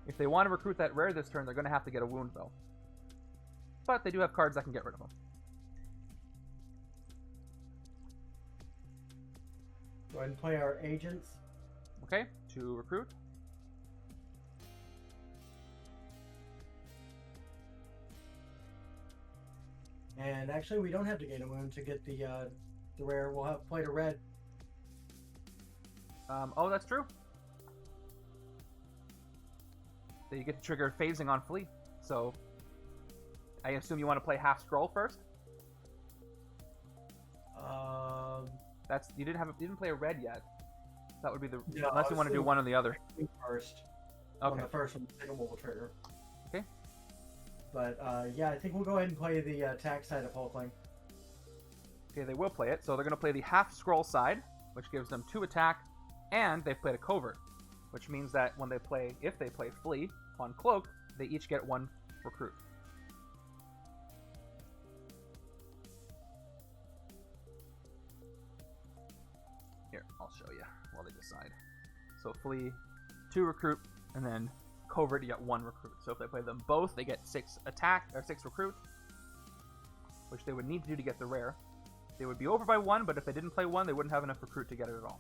If they want to recruit that rare this turn, they're going to have to get a wound, though. But they do have cards that can get rid of them. Go ahead and play our agents. Okay, 2 recruit. And actually, we don't have to gain a wound to get the rare. We'll have played a red. Oh, that's true. So you get to trigger phasing on Flea. So I assume you want to play half scroll first. You didn't play a red yet. That would be the unless you want to do one or the other. First. Okay. On the first one, the second one will trigger. Okay. But yeah, I think we'll go ahead and play the attack side of Hulkling. Okay, they will play it. So they're going to play the half scroll side. which gives them 2 attack, and they've played a covert, which means that when they play, if they play Flee on Cloak, they each get 1 recruit. Here, I'll show you while they decide. So Flee, 2 recruit, and then covert, you get 1 recruit. So if they play them both, they get 6 attack, or 6 recruit, which they would need to do to get the rare. They would be over by 1, but if they didn't play 1, they wouldn't have enough recruit to get it at all.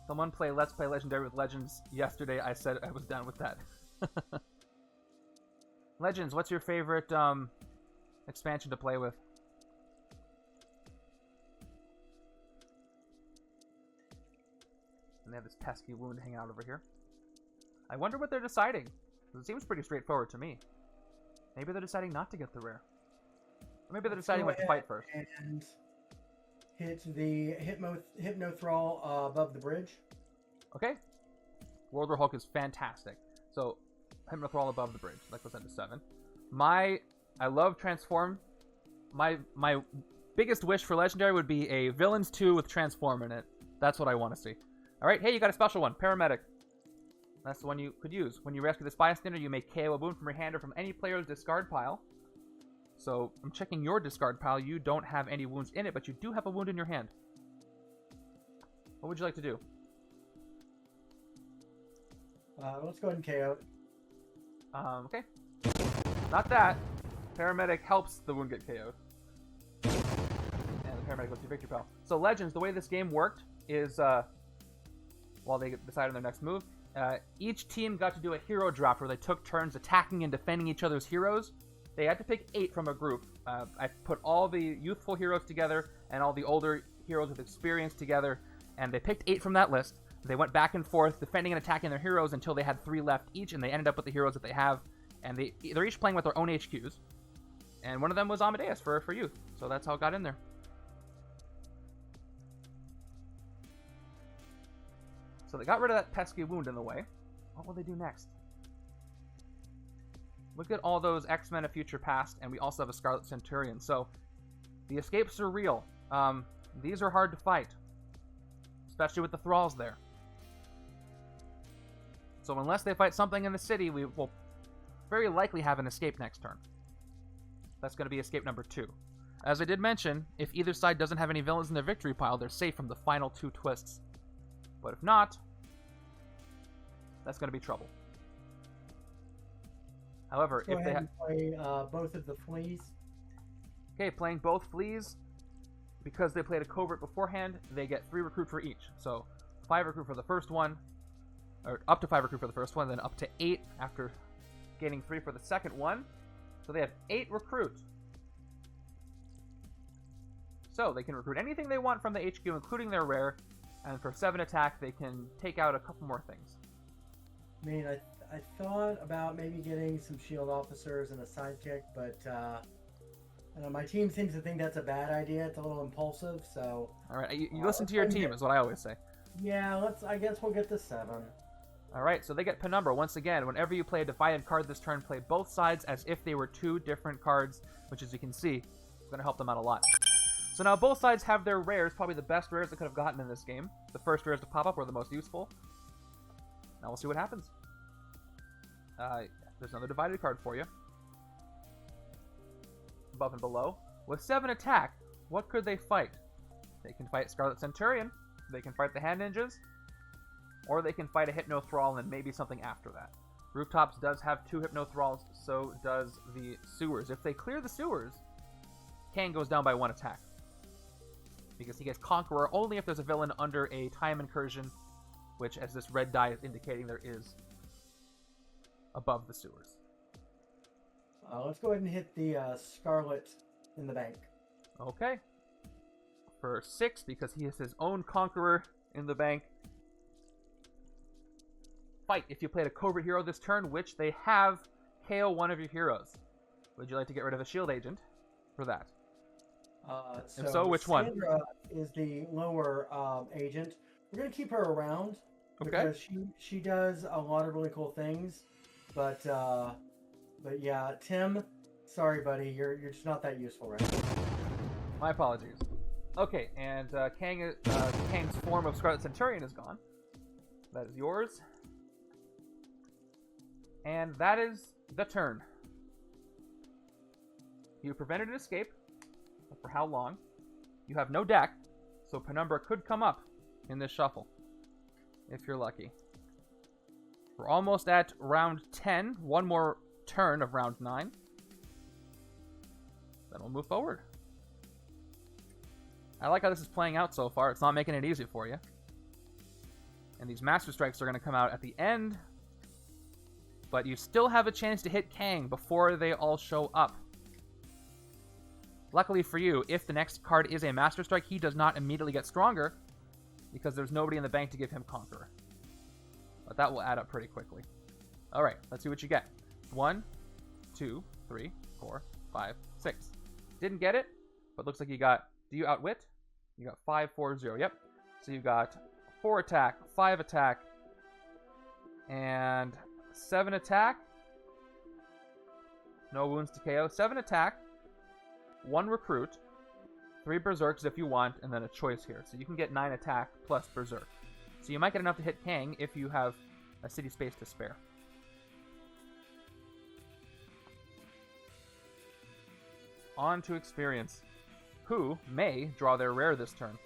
Someone play Let's Play Legendary with Legends yesterday. I said I was done with that. Legends, what's your favorite expansion to play with? And they have this pesky wound hanging out over here. I wonder what they're deciding. It seems pretty straightforward to me. Maybe they're deciding not to get the rare. Or maybe they're deciding what to fight first. And hit the Hypnothrall above the bridge. Okay. World War Hulk is fantastic. So, Hypnothrall above the bridge. That goes into 7. I love Transform. My biggest wish for Legendary would be a Villains 2 with Transform in it. That's what I want to see. Alright, hey, you got a special one. Paramedic. That's the one you could use. When you rescue this bystander, you may KO a wound from your hand or from any player's discard pile. So, I'm checking your discard pile. You don't have any wounds in it, but you do have a wound in your hand. What would you like to do? Let's go ahead and KO. Okay. Not that. Paramedic helps the wound get KO'd. And the paramedic goes to victory pile. So, Legends, the way this game worked is, while they decide on their next move, each team got to do a hero draft where they took turns attacking and defending each other's heroes. They had to pick 8 from a group. I put all the youthful heroes together and all the older heroes with experience together, and they picked 8 from that list. They went back and forth, defending and attacking their heroes until they had 3 left each, and they ended up with the heroes that they have. And they're each playing with their own HQs. And one of them was Amadeus for youth, so that's how it got in there. So they got rid of that pesky wound in the way. What will they do next? Look at all those X-Men of future past, and we also have a Scarlet Centurion. So the escapes are real. These are hard to fight, especially with the thralls there. So unless they fight something in the city, we will very likely have an escape next turn. That's going to be escape number 2. As I did mention, if either side doesn't have any villains in their victory pile, they're safe from the final 2 twists. But if not, that's going to be trouble. However, Let's if go they ahead and play both of the fleas. Okay, playing both fleas, because they played a covert beforehand, they get 3 recruit for each. So 5 recruit for the first one, or up to 5 recruit for the first one, then up to 8 after gaining 3 for the second one. So they have 8 recruit. So they can recruit anything they want from the HQ, including their rare, and for 7 attack, they can take out a couple more things. I mean, I thought about maybe getting some shield officers and a sidekick, but I don't know, my team seems to think that's a bad idea. It's a little impulsive, so... Alright, you listen to your team, is what I always say. Yeah, I guess we'll get to 7. Alright, so they get Penumbra. Once again, whenever you play a Defiant card this turn, play both sides as if they were 2 different cards, which, as you can see, is going to help them out a lot. So now both sides have their rares, probably the best rares they could have gotten in this game. The first rares to pop up were the most useful. Now we'll see what happens. There's another divided card for you. Above and below. With 7 attack, what could they fight? They can fight Scarlet Centurion, they can fight the Hand Ninjas, or they can fight a Hypno Thrall and maybe something after that. Rooftops does have 2 Hypno Thralls, so does the Sewers. If they clear the Sewers, Kang goes down by 1 attack. Because he gets Conqueror only if there's a villain under a time incursion, which, as this red die is indicating, there is above the Sewers. Let's go ahead and hit the Scarlet in the bank. Okay. For 6, because he has his own Conqueror in the bank. Fight. If you played a covert hero this turn, which they have, KO one of your heroes. Would you like to get rid of a shield agent for that? If so, which one? Sidera is the lower agent. We're going to keep her around. Okay. Because she does a lot of really cool things. But yeah, Tim, sorry buddy, you're just not that useful right now. My apologies. Okay, and Kang's form of Scarlet Centurion is gone. That is yours. And that is the turn. You prevented an escape. For how long? You have no deck, so Penumbra could come up in this shuffle, if you're lucky. We're almost at round 10. One more turn of round 9. Then we'll move forward. I like how this is playing out so far. It's not making it easy for you. And these Master Strikes are going to come out at the end. But you still have a chance to hit Kang before they all show up. Luckily for you, if the next card is a Master Strike, he does not immediately get stronger because there's nobody in the bank to give him Conqueror. But that will add up pretty quickly. Alright, let's see what you get. 1, 2, 3, 4, 5, 6. Didn't get it, but looks like you got... Do you outwit? You got 5, 4, 0. Yep. So you got 4 attack, 5 attack, and 7 attack. No wounds to KO. 7 attack, 1 recruit, 3 berserks if you want, and then a choice here. So you can get 9 attack plus berserk. So you might get enough to hit Kang if you have a city space to spare. On to experience. Who may draw their rare this turn?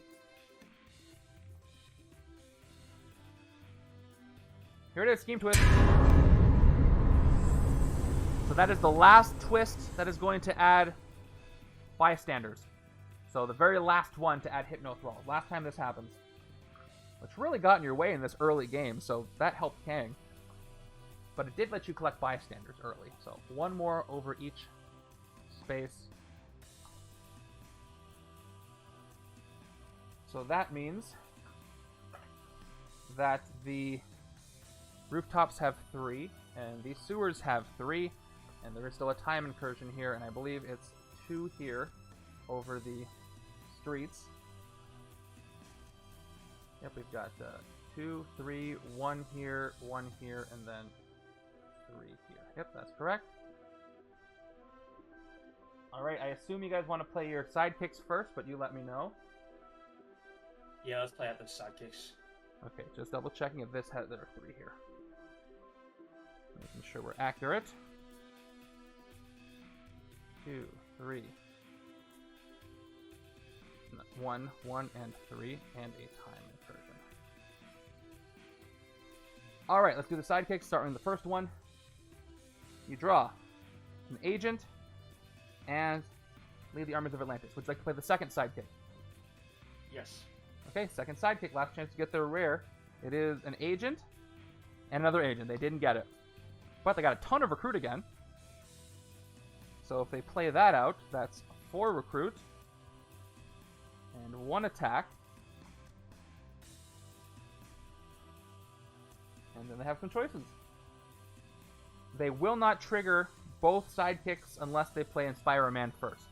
Here it is, Scheme Twist. So that is the last twist that is going to add bystanders. So the very last one to add Hypnothrall. Last time this happens. Which really got in your way in this early game, so that helped Kang. But it did let you collect bystanders early. So one more over each space. So that means that the rooftops have 3, and the sewers have 3, and there is still a time incursion here, and I believe it's 2 here over the streets. Yep, we've got 2, 3, 1 here, and then 3 here. Yep, that's correct. Alright, I assume you guys want to play your sidekicks first, but you let me know. Yeah, let's play out the sidekicks. Okay, just double checking if this has... There are 3 here. Making sure we're accurate. 2, 3. 1, 1, and 3, and a time incursion. Alright, let's do the sidekicks, starting with the first one. You draw an agent and lead the armies of Atlantis. Would you like to play the second sidekick? Yes. Okay, second sidekick, last chance to get their rare. It is an agent and another agent. They didn't get it. But they got a ton of recruit again. So if they play that out, that's 4 recruit and 1 attack. And then they have some choices. They will not trigger both sidekicks unless they play Inspire a Man first.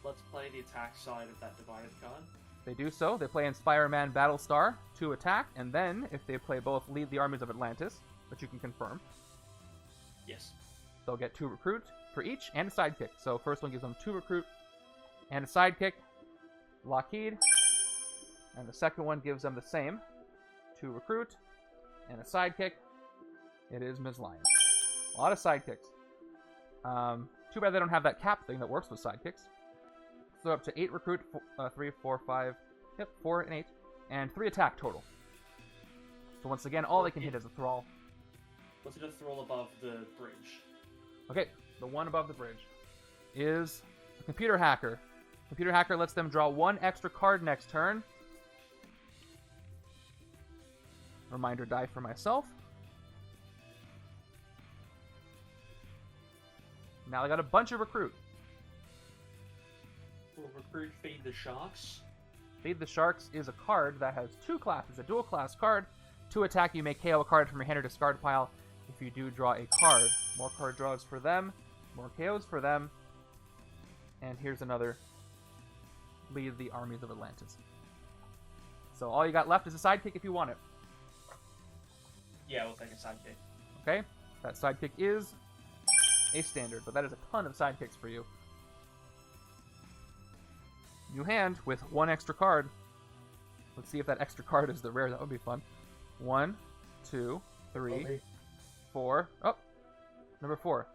Let's play the attack side of that divided card. They do so. They play Inspire Man Battlestar to attack, and then if they play both Lead the Armies of Atlantis, which you can confirm, yes, they'll get 2 recruit for each and a sidekick. So first one gives them 2 recruit and a sidekick, Lockheed, and the second one gives them the same, 2 recruit and a sidekick. It is Ms. Lion. A lot of sidekicks. Too bad they don't have that cap thing that works with sidekicks. So up to 8 recruit, 3, 4, 5, yep, 4 and 8, and 3 attack total. So once again, all they can hit is a thrall. What's it a thrall above the bridge? Okay, the one above the bridge is a computer hacker. Computer hacker lets them draw 1 extra card next turn. Reminder die for myself. Now I got a bunch of recruit. Will recruit Feed the Sharks? Feed the Sharks is a card that has 2 classes. A dual class card. To attack, you may KO a card from your hand or discard pile. If you do draw a card, more card draws for them, more KOs for them. And here's another Lead the Armies of Atlantis. So all you got left is a sidekick if you want it. Yeah, we'll take a sidekick. Okay? That sidekick is a standard, but that is a ton of sidekicks for you. new hand with one extra card. Let's see if that extra card is the rare. That would be fun. 1, 2, 3, Okay. 4. Oh, number 4.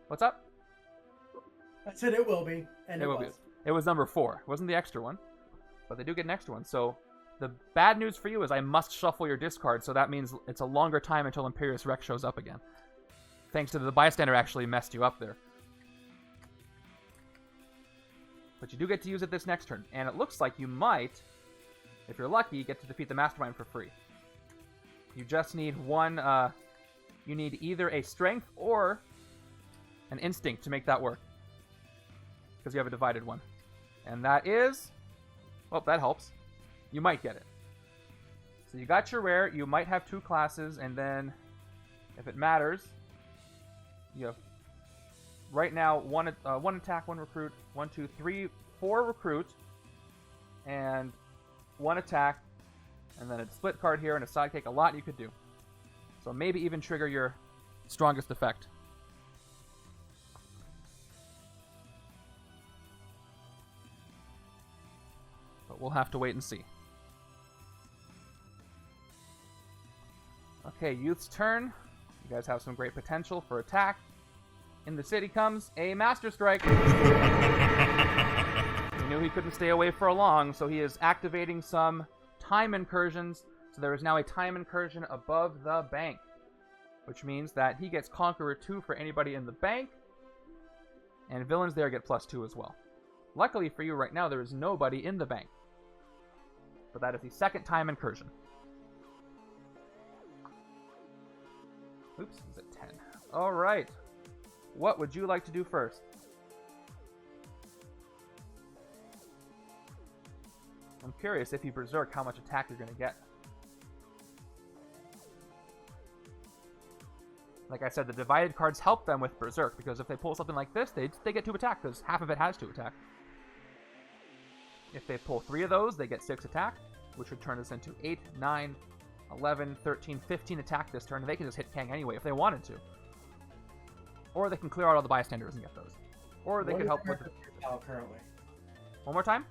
What's up? I said it will be, and it will be. was. It was number 4. It wasn't the extra one, but they do get an extra one. So the bad news for you is I must shuffle your discard, so that means it's a longer time until Imperious Rex shows up again. Thanks to the bystander actually messed you up there. But you do get to use it this next turn, and it looks like you might, if you're lucky, get to defeat the Mastermind for free. You just need one, you need either a Strength or an Instinct to make that work. Because you have a divided one. And that is, well, that helps. You might get it. So you got your rare, you might have 2 classes, and then, if it matters, you have, right now, one attack, 1 recruit, 1, 2, 3, 4 recruit, and 1 attack, and then a split card here and a sidekick. A lot you could do. So maybe even trigger your strongest effect. But we'll have to wait and see. Okay, Youth's turn. You guys have some great potential for attack. In the city comes a Master Strike. He knew he couldn't stay away for long, so he is activating some time incursions. So there is now a time incursion above the bank, which means that he gets Conqueror 2 for anybody in the bank, and villains there get +2 as well. Luckily for you right now, there is nobody in the bank. But that is the second time incursion. Oops, he's at 10. All right. What would you like to do first? I'm curious if you berserk how much attack you're going to get. Like I said, the divided cards help them with berserk, because if they pull something like this, they get 2 attack, because half of it has 2 attack. If they pull 3 of those, they get 6 attack, which would turn this into 8, 9, 11, 13, 15 attack this turn. They can just hit Kang anyway if they wanted to. Or they can clear out all the bystanders and get those. Or they could help with... Pile currently? One more time?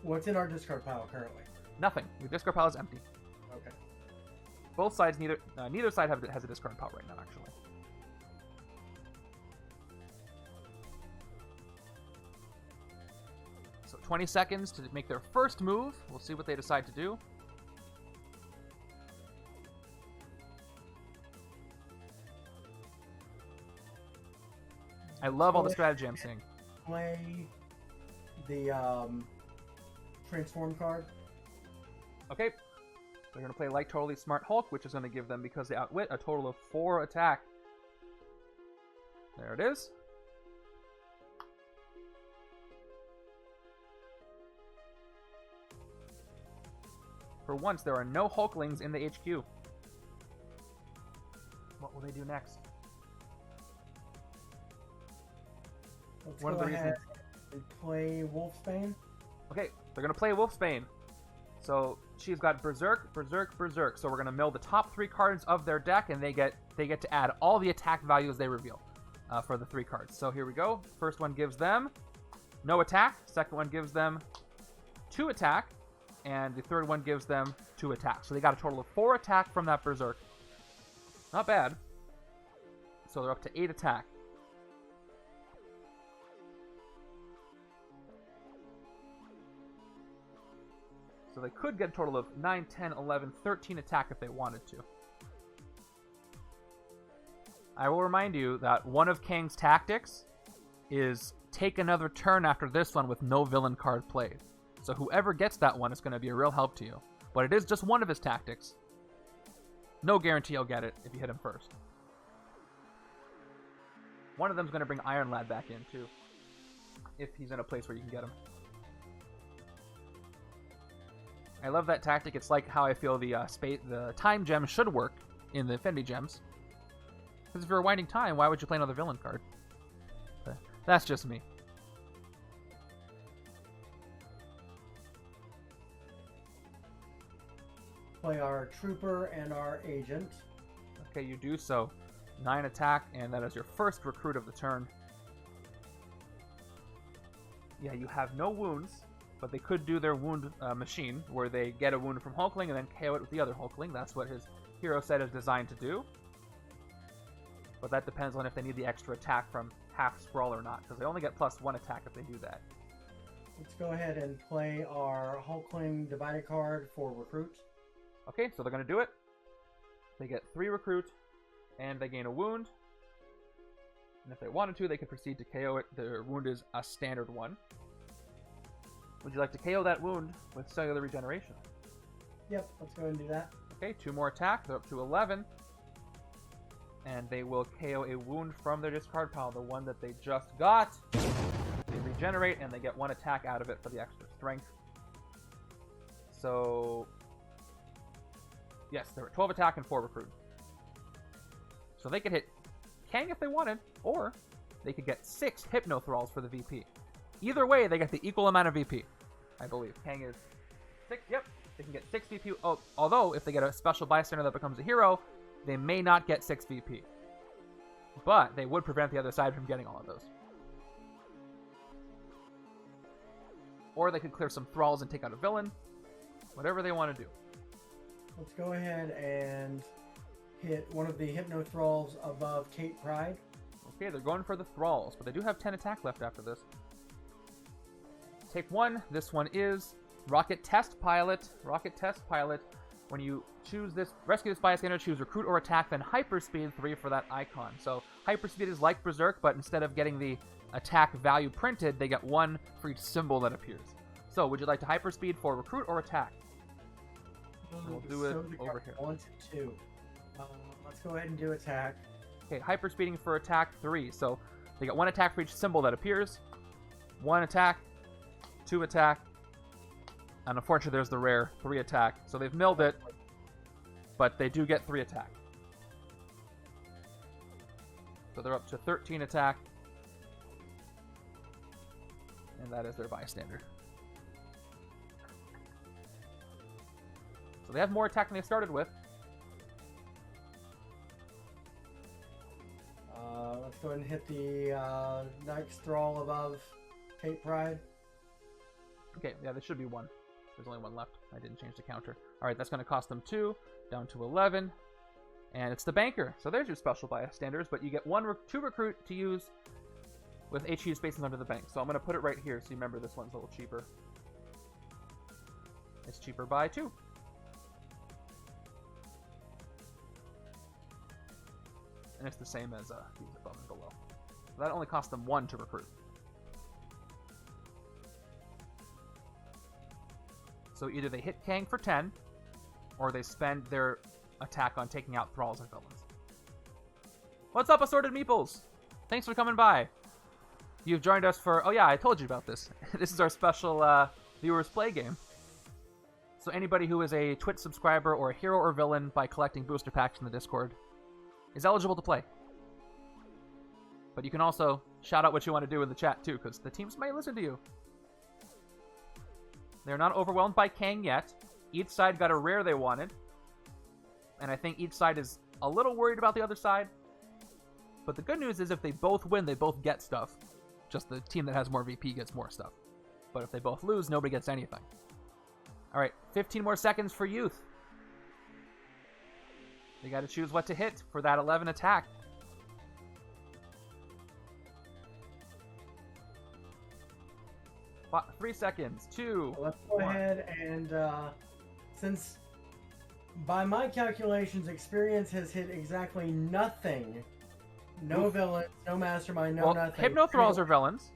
What's in our discard pile currently? Nothing. Your discard pile is empty. Okay. Both sides, neither side has a discard pile right now, actually. So 20 seconds to make their first move. We'll see what they decide to do. I love all the strategy I'm seeing. Play the transform card. Okay. They're going to play like Totally Smart Hulk, which is going to give them, because they outwit, a total of 4 attack. There it is. For once, there are no Hulklings in the HQ. What will they do next? Let's One of go the ahead reasons- and play Wolfsbane. Okay, they're going to play Wolfsbane. So she's got Berserk, Berserk, Berserk. So we're going to mill the top 3 cards of their deck, and they get to add all the attack values they reveal for the 3 cards. So here we go. First one gives them no attack. Second one gives them 2 attack. And the third one gives them 2 attack. So they got a total of 4 attack from that Berserk. Not bad. So they're up to 8 attack. So they could get a total of 9, 10, 11, 13 attack if they wanted to. I will remind you that one of Kang's tactics is take another turn after this one with no villain card played. So whoever gets that one is going to be a real help to you. But it is just one of his tactics. No guarantee he'll get it if you hit him first. One of them's going to bring Iron Lad back in too, if he's in a place where you can get him. I love that tactic. It's like how I feel the time gem should work in the Infinity Gems. Because if you're winding time, why would you play another villain card? But that's just me. Play our Trooper and our Agent. Okay, you do so. 9 attack, and that is your first recruit of the turn. Yeah, you have no wounds, but they could do their wound machine, where they get a wound from Hulkling and then KO it with the other Hulkling. That's what his hero set is designed to do. But that depends on if they need the extra attack from half Sprawl or not, because they only get +1 attack if they do that. Let's go ahead and play our Hulkling divided card for recruit. Okay, so they're going to do it. They get 3 recruit, and they gain a wound. And if they wanted to, they could proceed to KO it. Their wound is a standard one. Would you like to KO that wound with cellular regeneration? Yep, let's go ahead and do that. Okay, 2 more attack. They're up to 11. And they will KO a wound from their discard pile, the one that they just got. They regenerate, and they get 1 attack out of it for the extra strength. So, yes, they're at 12 attack and 4 recruit. So they could hit Kang if they wanted, or they could get 6 Hypno Thralls for the VP. Either way, they get the equal amount of VP, I believe. Kang is 6, yep, they can get 6 VP. Oh, although, if they get a special bystander that becomes a hero, they may not get 6 VP. But they would prevent the other side from getting all of those. Or they could clear some Thralls and take out a villain. Whatever they want to do. Let's go ahead and hit one of the Hypno Thralls above Kate Pride. Okay, they're going for the Thralls, but they do have 10 attack left after this. Take 1. This one is Rocket Test Pilot. Rocket Test Pilot. When you choose this, rescue this bystander, choose recruit or attack, then hyperspeed 3 for that icon. So hyperspeed is like Berserk, but instead of getting the attack value printed, they get 1 for each symbol that appears. So would you like to hyperspeed for recruit or attack? We'll do it over here. 1 to 2. Let's go ahead and do attack. Okay, hyperspeeding for attack 3. So they get 1 attack for each symbol that appears. 1 attack, 2 attack, and unfortunately there's the rare 3 attack. So they've milled it, but they do get 3 attack. So they're up to 13 attack. And that is their bystander. So they have more attack than they started with. Let's go ahead and hit the next Thrall above Kate Pride. Okay, yeah, there should be 1. There's only 1 left. I didn't change the counter. Alright, that's going to cost them 2, down to 11. And it's the Banker. So there's your special bystanders, but you get 2 recruit to use with HQ spacing under the bank. So I'm going to put it right here so you remember this one's a little cheaper. It's cheaper by 2. And it's the same as these above and below. So that only costs them 1 to recruit. So either they hit Kang for 10, or they spend their attack on taking out Thralls and villains. What's up, Assorted Meeples? Thanks for coming by. You've joined us for... Oh yeah, I told you about this. This is our special viewers play game. So anybody who is a Twitch subscriber or a hero or villain by collecting booster packs in the Discord is eligible to play. But you can also shout out what you want to do in the chat too, because the teams might listen to you. They're not overwhelmed by Kang yet. Each side got a rare they wanted. And I think each side is a little worried about the other side. But the good news is if they both win, they both get stuff. Just the team that has more VP gets more stuff. But if they both lose, nobody gets anything. Alright, 15 more seconds for Youth. They got to choose what to hit for that 11 attack. What, 3 seconds. 2. Let's go ahead and since by my calculations, experience has hit exactly nothing. No villains, no mastermind, no nothing. Hypno Thralls are villains.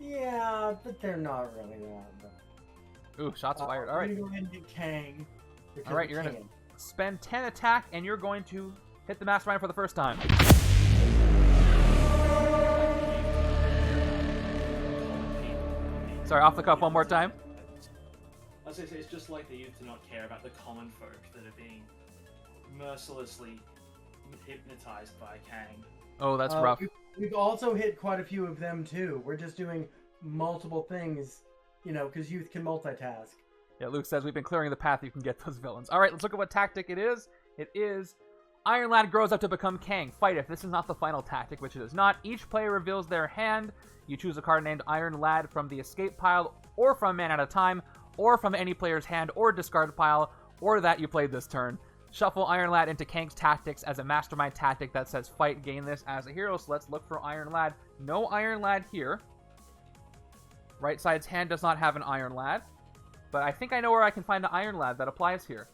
Yeah, but they're not really that. Ooh, shots fired. All right. We're going to go ahead and get Kang. All right, you're going to spend 10 attack, and you're going to hit the Mastermind for the first time. Sorry, off the cuff one more time. I was going to say, it's just like the youth to not care about the common folk that are being mercilessly hypnotized by Kang. Oh, that's rough. We've also hit quite a few of them, too. We're just doing multiple things, you know, because youth can multitask. Yeah, Luke says we've been clearing the path you can get those villains. All right, let's look at what tactic it is. It is Iron Lad grows up to become Kang. Fight if this is not the final tactic, which it is not. Each player reveals their hand. You choose a card named Iron Lad from the escape pile, or from Man at a Time, or from any player's hand or discard pile, or that you played this turn. Shuffle Iron Lad into Kang's tactics as a Mastermind tactic that says fight, gain this as a hero. So let's look for Iron Lad. No Iron Lad here. Right side's hand does not have an Iron Lad, but I think I know where I can find an Iron Lad that applies here.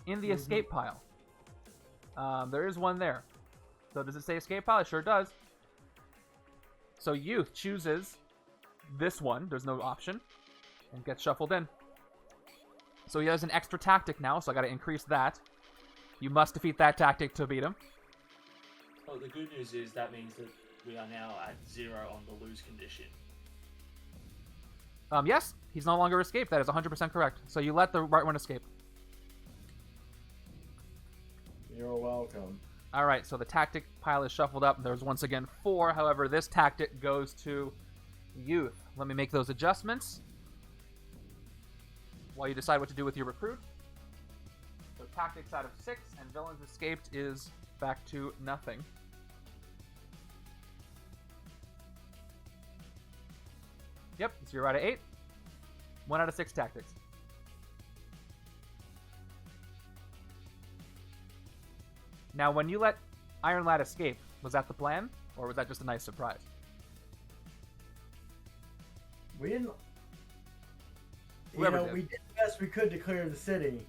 In the escape pile. There is one there. So does it say escape pile? It sure does. So Youth chooses this one. There's no option. And gets shuffled in. So he has an extra tactic now, so I got to increase that. You must defeat that tactic to beat him. Well, the good news is that means that we are now at 0 on the lose condition. Yes, he's no longer escaped. That is 100% correct. So you let the right one escape. You're welcome. All right, so the tactic pile is shuffled up. There's once again 4. However, this tactic goes to Youth. Let me make those adjustments while you decide what to do with your recruit. So tactics out of 6 and villains escaped is back to nothing. Yep, 0 out of 8. 1 out of 6 tactics. Now, when you let Iron Lad escape, was that the plan? Or was that just a nice surprise? We didn't... Whoever you know, did. we did the best we could to clear the city.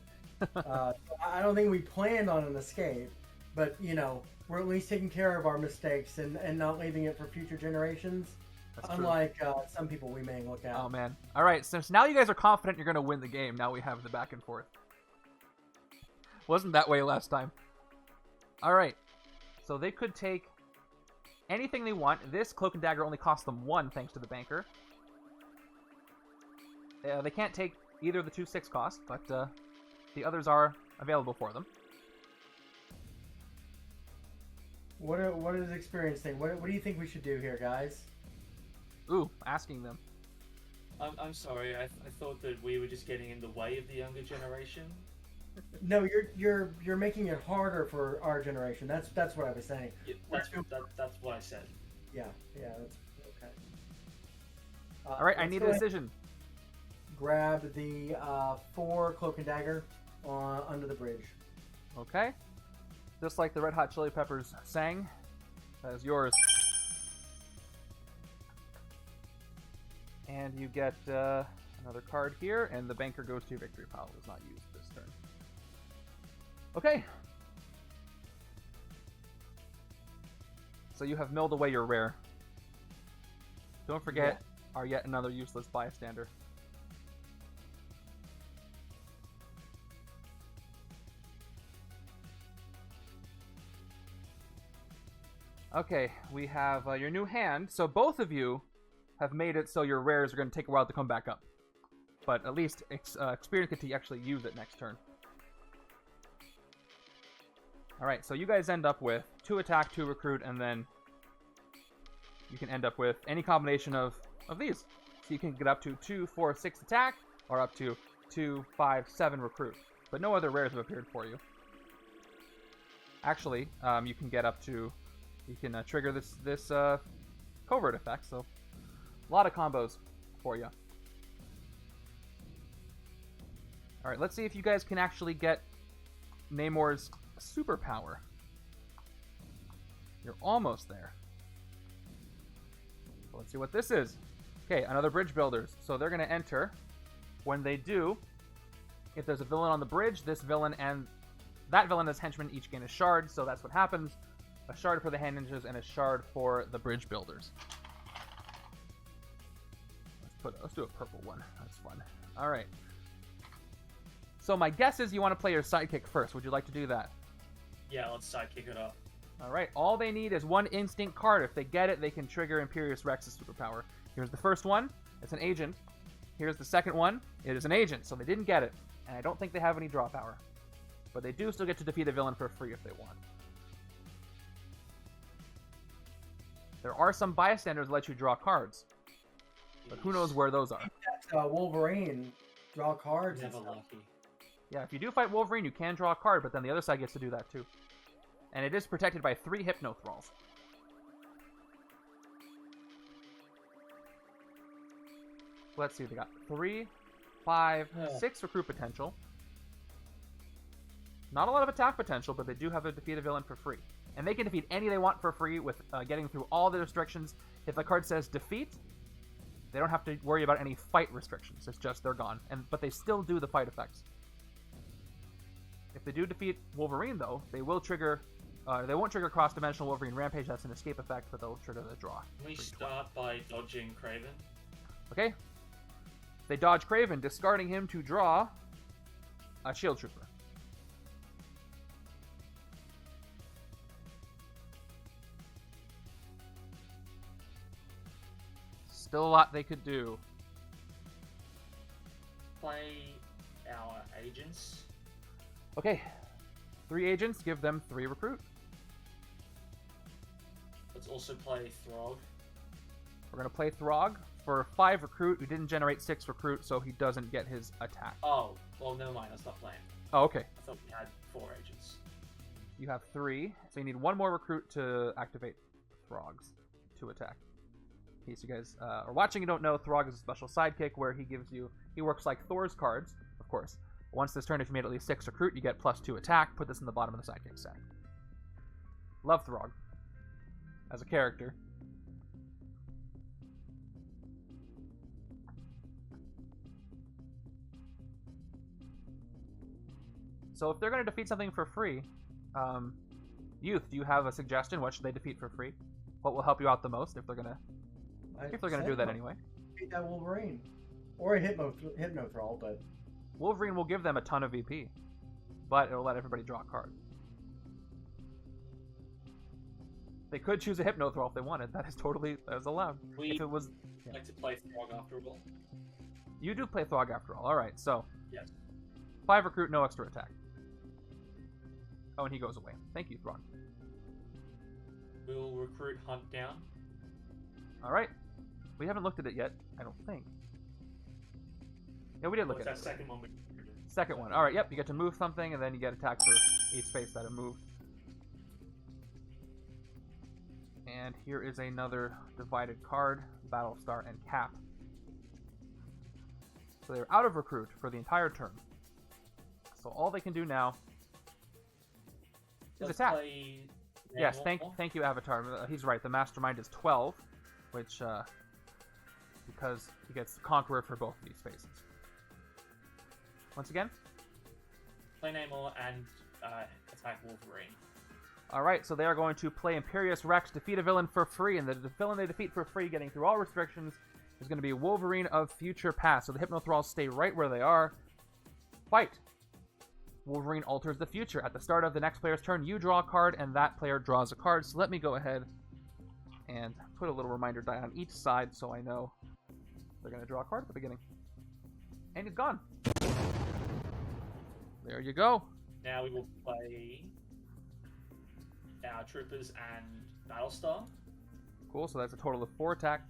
I don't think we planned on an escape, but, you know, we're at least taking care of our mistakes and not leaving it for future generations. That's true. Unlike some people we may look at. Oh, man. All right, since now you guys are confident you're going to win the game, now we have the back and forth. Wasn't that way last time. All right, so they could take anything they want. This Cloak and Dagger only costs them 1 thanks to the banker. They can't take either of the 2/6 costs, but the others are available for them. What is experience thing? What do you think we should do here, guys? Ooh, asking them. I'm sorry, I thought that we were just getting in the way of the younger generation. No, you're making it harder for our generation. That's what I was saying. Yeah, that's what I said. Yeah, that's okay. All right, I let's need go a ahead. decision. Grab the 4 Cloak and Dagger under the bridge. Okay. Just like the Red Hot Chili Peppers sang, that is yours. And you get another card here, and the banker goes to your victory pile. It was not used this turn. Okay. So you have milled away your rare. Don't forget our yet another useless bystander. Okay, we have your new hand. So both of you have made it so your rares are going to take a while to come back up. But at least experience it to actually use it next turn. Alright, so you guys end up with 2 attack, 2 recruit, and then you can end up with any combination of these. So you can get up to 2, 4, 6 attack, or up to 2, 5, 7 recruit. But no other rares have appeared for you. Actually, you can get up to... You can trigger this covert effect, so a lot of combos for you. Alright, let's see if you guys can actually get Namor's superpower. You're almost there. So let's see what this is. Okay, another bridge builders. So they're going to enter. When they do, if there's a villain on the bridge, this villain and that villain as henchmen each gain a shard, so that's what happens. A shard for the hand ninjas and a shard for the bridge builders. Let's do a purple one. That's fun. All right. So my guess is you want to play your sidekick first. Would you like to do that? Yeah, let's sidekick it up. All right. All they need is 1 instinct card. If they get it, they can trigger Imperious Rex's superpower. Here's the first one. It's an agent. Here's the second one. It is an agent, so they didn't get it. And I don't think they have any draw power. But they do still get to defeat a villain for free if they want. There are some bystanders that let you draw cards. But who knows where those are. That's Wolverine. Draw cards. Never and stuff. lucky. Yeah, if you do fight Wolverine, you can draw a card, but then the other side gets to do that too. And it is protected by 3 Hypno Thralls. Let's see, they got 3, 5, 6 recruit potential. Not a lot of attack potential, but they do have a defeat a villain for free. And they can defeat any they want for free with getting through all the restrictions. If the card says defeat, they don't have to worry about any fight restrictions. It's just they're gone. But they still do the fight effects. If they do defeat Wolverine, though, they will trigger... they won't trigger cross-dimensional Wolverine Rampage. That's an escape effect, but they'll trigger the draw. Can we start by dodging Kraven? Okay. They dodge Kraven, discarding him to draw a Shield Trooper. Still a lot they could do. Play our agents. Okay. 3 agents, give them 3 recruit. Let's also play Throg. We're going to play Throg for 5 recruit, who didn't generate 6 recruit, so he doesn't get his attack. Oh, well, never mind. That's not playing. Oh, okay. I thought we had 4 agents. You have 3, so you need 1 more recruit to activate Throgs to attack. In case you guys are watching and don't know, Throg is a special sidekick where he works like Thor's cards, of course. Once this turn, if you made at least 6 recruit, you get +2 attack. Put this in the bottom of the sidekick stack. Love Throg as a character. So if they're going to defeat something for free, Youth, do you have a suggestion? What should they defeat for free? What will help you out the most if they're going to do that anyway? Beat that Wolverine. Or a Hypno Thrall, but... Wolverine will give them a ton of VP, but it'll let everybody draw a card. They could choose a Hypno Thrall if they wanted. That is allowed. If it was, like to play Throg after all. You do play Throg after all. Alright, so... Yes. 5 recruit, no extra attack. Oh, and he goes away. Thank you, Throg. We'll recruit Hunt down. Alright. We haven't looked at it yet, I don't think. Yeah, we did look at that it. second one we did. Second one. Alright, yep, you get to move something, and then you get attacked for each space that it moved. And here is another divided card, Battlestar and Cap. So they're out of recruit for the entire turn. So all they can do now is attack. Play Yes, Namor. thank you, Avatar. He's right. The Mastermind is 12, which because he gets Conqueror for both of these spaces. Once again. Play Namor and attack Wolverine. All right, so they are going to play Imperious Rex, defeat a villain for free, and the villain they defeat for free, getting through all restrictions, is going to be Wolverine of Future Past. So the Hypno Thralls stay right where they are. Fight. Wolverine alters the future. At the start of the next player's turn, you draw a card, and that player draws a card. So let me go ahead and put a little reminder die on each side so I know they're going to draw a card at the beginning. And it's gone. There you go. Now we will play our Troopers and Battlestar. Cool, so that's a total of 4 attack.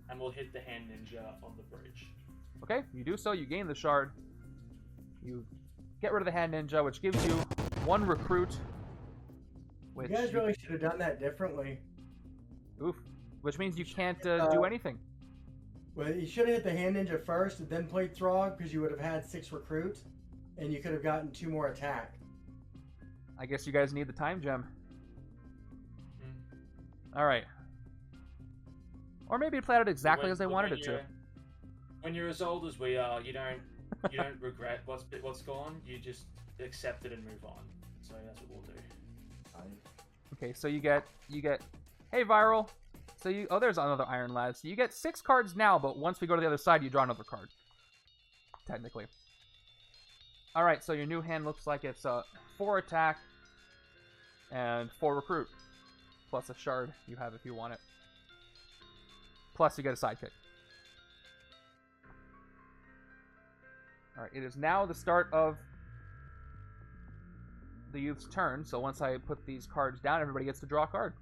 And we'll hit the Hand Ninja on the bridge. Okay, you do so, you gain the shard. You get rid of the Hand Ninja, which gives you 1 recruit. Which You guys really should have done that differently. Oof. Which means you can't do anything. Well, you should have hit the Hand Ninja first and then played Throg, because you would have had 6 recruit, and you could have gotten 2 more attack. I guess you guys need the time gem. Alright. Or maybe it played out exactly as they wanted it to. When you're as old as we are, you don't regret what's gone. You just accept it and move on. So that's what we'll do. Okay, so you get hey Viral. So there's another Iron Lad. So you get 6 cards now, but once we go to the other side, you draw another card. Technically. Alright, so your new hand looks like it's 4 attack and 4 recruit. Plus a shard you have if you want it. Plus you get a sidekick. Alright, it is now the start of the Youth's turn, so once I put these cards down, everybody gets to draw a card.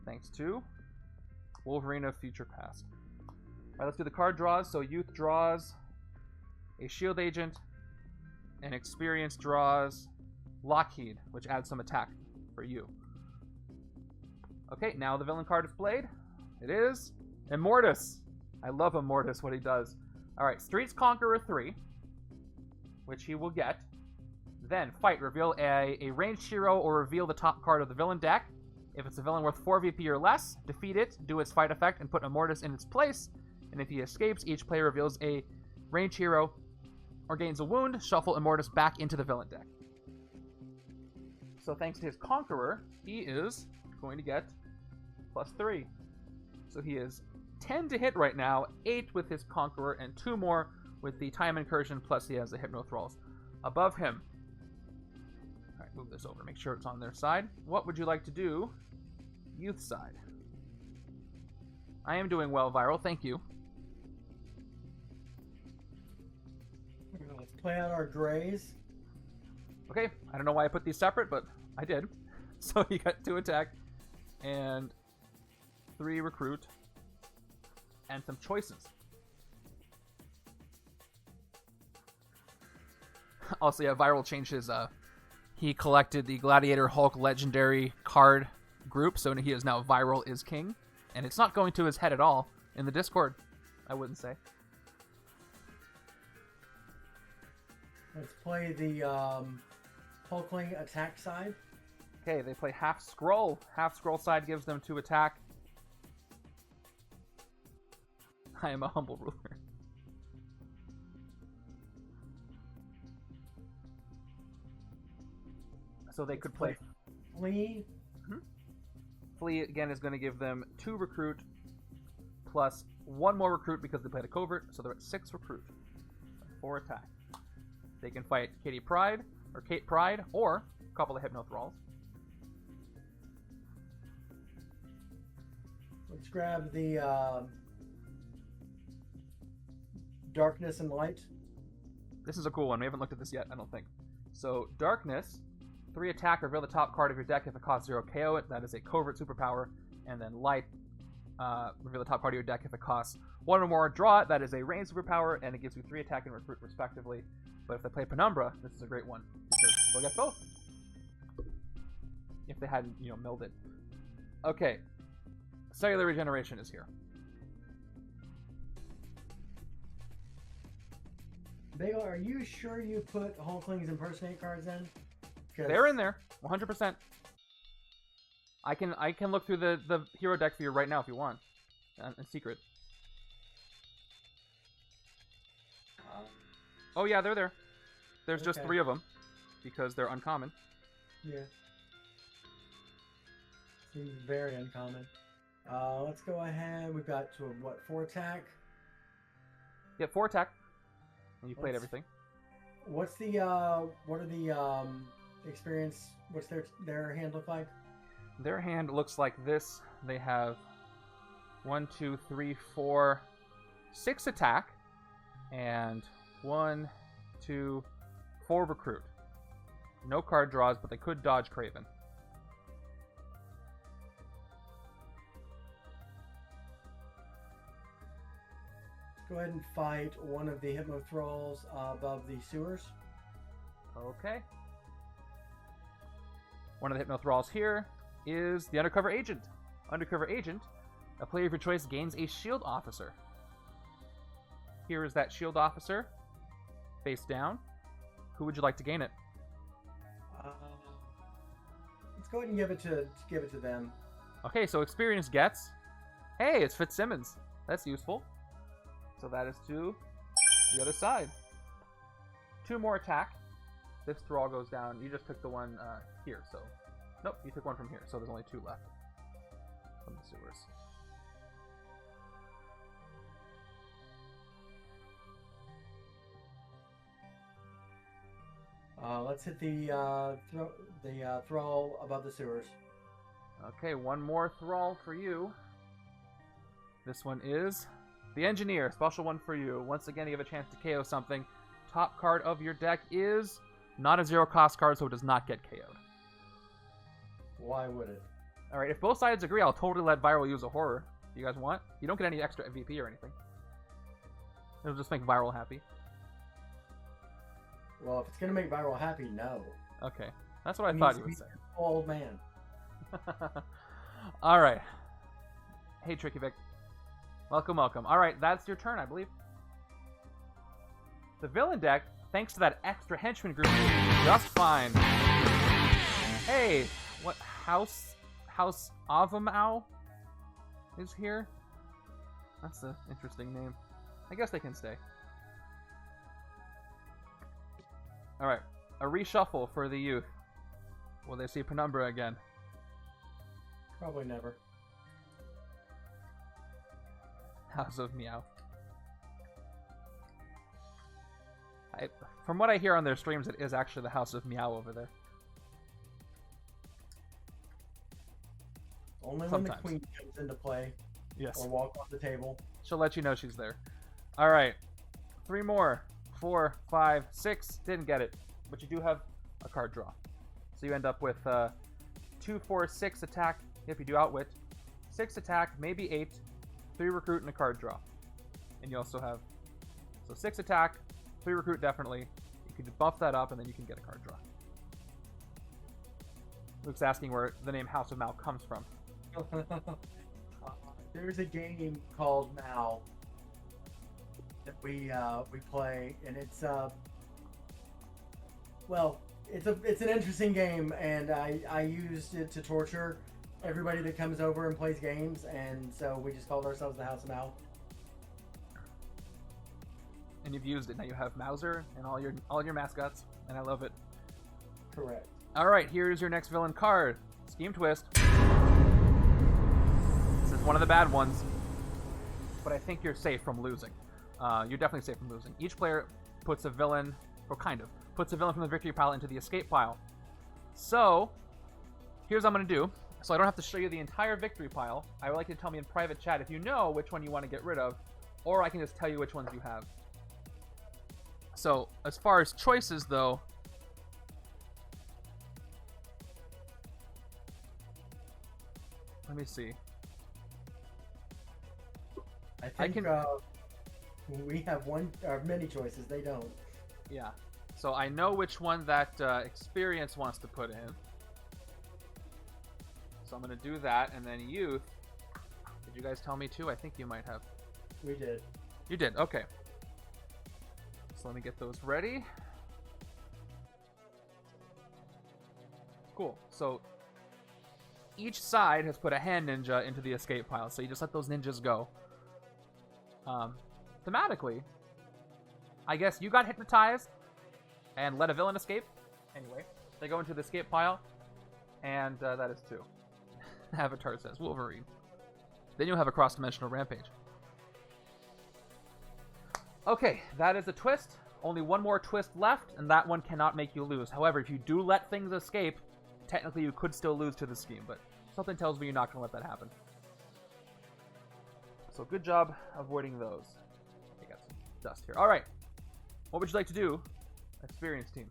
Thanks to Wolverine of Future Past. Alright, let's do the card draws. So Youth draws a Shield Agent, And experience draws Lockheed, which adds some attack for you. Okay, now the villain card is played. It is Immortus. I love Immortus, what he does. Alright, Streets Conqueror 3, which he will get. Then, fight. Reveal a ranged hero or reveal the top card of the villain deck. If it's a villain worth 4 VP or less, defeat it, do its fight effect, and put Immortus in its place. And if he escapes, each player reveals a ranged hero or gains a wound, shuffle Immortus back into the villain deck. So thanks to his Conqueror, he is going to get +3. So he is 10 to hit right now, 8 with his Conqueror, and 2 more with the Time Incursion, plus he has the Hypnothralls above him. Alright, move this over, make sure it's on their side. What would you like to do? Youth side. I am doing well, Viral, thank you. Let's play out our grays. Okay, I don't know why I put these separate, but I did. So you got 2 attack and 3 recruit and some choices. Also, yeah, Viral changed his, he collected the Gladiator Hulk Legendary card group, so he is now Viral is King. And it's not going to his head at all in the Discord, I wouldn't say. Let's play the Hulkling attack side. Okay, they play half scroll. Half scroll side gives them 2 attack. I am a humble ruler. So they could play Flee. Flee again is going to give them 2 recruit plus 1 more recruit because they played a covert, so they're at 6 recruit. 4 attack. They can fight Kate Pride or a couple of Hypnothralls. Let's grab the Darkness and Light. This is a cool one. We haven't looked at this yet, I don't think. So, Darkness, 3 attack, reveal the top card of your deck if it costs 0, KO it. That is a covert superpower. And then Light, reveal the top card of your deck if it costs 1 or more, draw it. That is a ranged superpower, and it gives you 3 attack and recruit respectively. But if they play Penumbra, this is a great one, because they'll get both. If they hadn't, milled it. Okay. Cellular Regeneration is here. Bagel, are you sure you put Hulkling's Impersonate cards in? They're in there, 100%. I can look through the hero deck for you right now if you want, in secret. Oh yeah, they're there. There's just 3 of them, because they're uncommon. Yeah. Seems very uncommon. Let's go ahead. We've got 4 attack? Yeah, 4 attack. And you played everything. What's the what are the experience? What's their hand look like? Their hand looks like this. They have 1, 2, 3, 4, 6 attack, and 1, 2, 4 recruit. No card draws, but they could dodge Kraven. Go ahead and fight one of the Hypnothralls above the sewers. Okay. One of the Hypnothralls here is the Undercover Agent. Undercover Agent, a player of your choice gains a Shield Officer. Here is that Shield Officer, face down. Who would you like to gain it? Let's go ahead and give it to them. Okay, so experience gets. Hey, it's Fitzsimmons. That's useful. So that is to the other side. 2 more attack. This thrall goes down. You just took the one here, so... Nope, you took one from here, so there's only 2 left from the sewers. Let's hit the thrall above the sewers. Okay, 1 more thrall for you. This one is the Engineer. Special one for you. Once again, you have a chance to KO something. Top card of your deck is not a 0-cost card, so it does not get KO'd. Why would it? Alright, if both sides agree, I'll totally let Viral use a horror. You guys want? You don't get any extra MVP or anything. It'll just make Viral happy. Well, if it's gonna make Viral happy, no. Okay, that's what I He thought needs you to would be say. an old man. All right. Hey, Tricky Vic. Welcome, welcome. All right, that's your turn, I believe. The villain deck, thanks to that extra henchman group, is just fine. Hey, what House Avamau is here? That's an interesting name. I guess they can stay. All right, a reshuffle for the youth. Will they see Penumbra again? Probably never. House of Meow. From what I hear on their streams, it is actually the House of Meow over there. Only Sometimes. when the queen comes into play Yes. or walk off the table. She'll let you know she's there. All right. 3 more. 4, 5, 6. Didn't get it. But you do have a card draw. So you end up with 2, 4, 6 attack. If you do outwit. 6 attack, maybe 8. 3 recruit and a card draw. And you also have... So 6 attack, 3 recruit definitely. You can buff that up and then you can get a card draw. Luke's asking where the name House of Mal comes from. There's a game called Mal that we play, and it's well, it's an interesting game, and I used it to torture everybody that comes over and plays games, and so we just called ourselves the House of Mal. And you've used it. Now you have Mauser and all your mascots, and I love it. Correct. All right, here's your next villain card. Scheme Twist. This is one of the bad ones, but I think you're safe from losing. You're definitely safe from losing. Each player puts a villain, or kind of, puts a villain from the victory pile into the escape pile. So, here's what I'm going to do. So I don't have to show you the entire victory pile. I would like you to tell me in private chat if you know which one you want to get rid of, or I can just tell you which ones you have. So, as far as choices, though, let me see. I think we have one or many choices. They don't. Yeah. So I know which one that Experience wants to put in. So I'm going to do that. And then Youth. Did you guys tell me too? I think you might have. We did. You did. Okay. So let me get those ready. Cool. So each side has put a hand ninja into the escape pile. So you just let those ninjas go. Thematically, I guess you got hypnotized and let a villain escape. Anyway, they go into the escape pile, and that is 2. Avatar says Wolverine. Then you'll have a cross-dimensional rampage. Okay, that is a twist. Only one more twist left, and that one cannot make you lose. However, if you do let things escape, technically you could still lose to the scheme, but something tells me you're not going to let that happen. So good job avoiding those. I got some dust here. All right. What would you like to do, Experience team?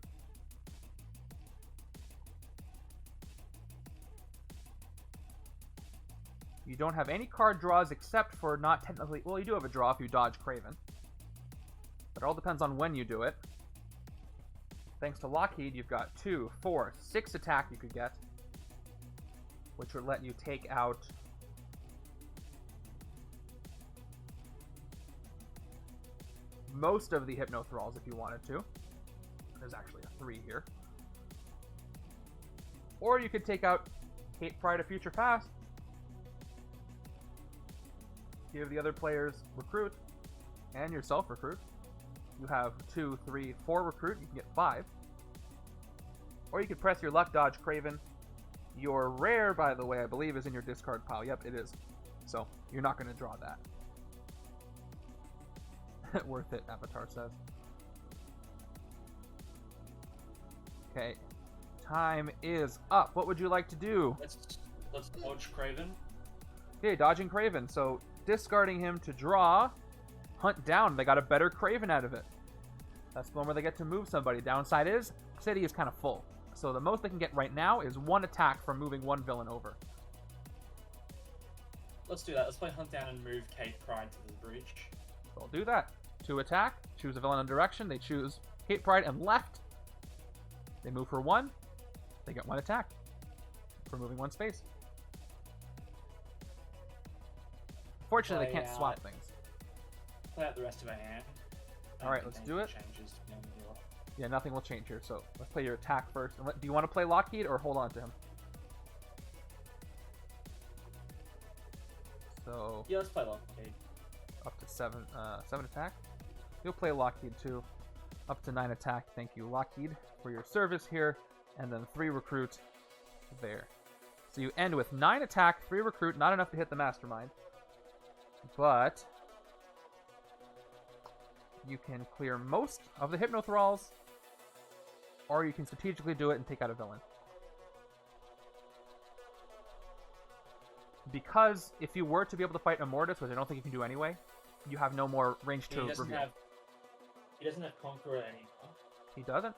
You don't have any card draws except for not technically... Well, you do have a draw if you dodge Kraven. But it all depends on when you do it. Thanks to Lockheed, you've got 2, 4, 6 attack you could get, which would let you take out... most of the Hypnothralls if you wanted to. There's actually a 3 here. Or you could take out Hate Pride of Future Past. Give the other players recruit, and yourself recruit. You have 2, 3, 4 recruit, you can get 5. Or you could press your luck, dodge Kraven. Your rare, by the way, I believe is in your discard pile. Yep, it is. So, you're not going to draw that. Worth it, Avatar says. Okay. Time is up. What would you like to do? Let's dodge Kraven. Okay, dodging Kraven. So, discarding him to draw. Hunt down. They got a better Kraven out of it. That's the one where they get to move somebody. Downside is, city is kind of full. So the most they can get right now is 1 attack from moving 1 villain over. Let's do that. Let's play Hunt Down and move Kate Pride to the bridge. So I'll do that. 2 attack, choose a villain and direction. They choose Hate Pride and left. They move for 1. They get 1 attack for moving 1 space. Fortunately, they can't swap things. Play out the rest of our hand. All right, let's do it. Changes depending on your... Yeah, nothing will change here. So let's play your attack first. Do you want to play Lockheed or hold on to him? So Yeah, let's play Lockheed. up to 7 attack. You'll play Lockheed too. Up to 9 attack. Thank you, Lockheed, for your service here. And then 3 recruit there. So you end with 9 attack, 3 recruit. Not enough to hit the Mastermind. But you can clear most of the Hypnothralls, or you can strategically do it and take out a villain. Because if you were to be able to fight Amadeus, which I don't think you can do anyway, you have no more range 2 reveal. He doesn't have Conqueror anymore. He doesn't.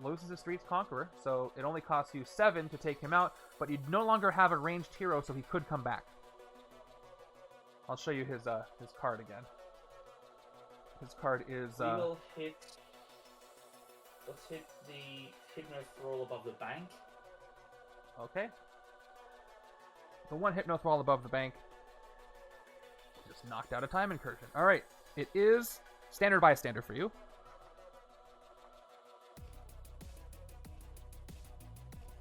Loses his Streets Conqueror, so it only costs you 7 to take him out, but you no longer have a ranged hero, so he could come back. I'll show you his card again. His card is... We will hit... Let's hit the Hypnothrall above the bank. Okay. The 1 Hypnothrall above the bank just knocked out a time incursion. Alright, it is standard bystander for you.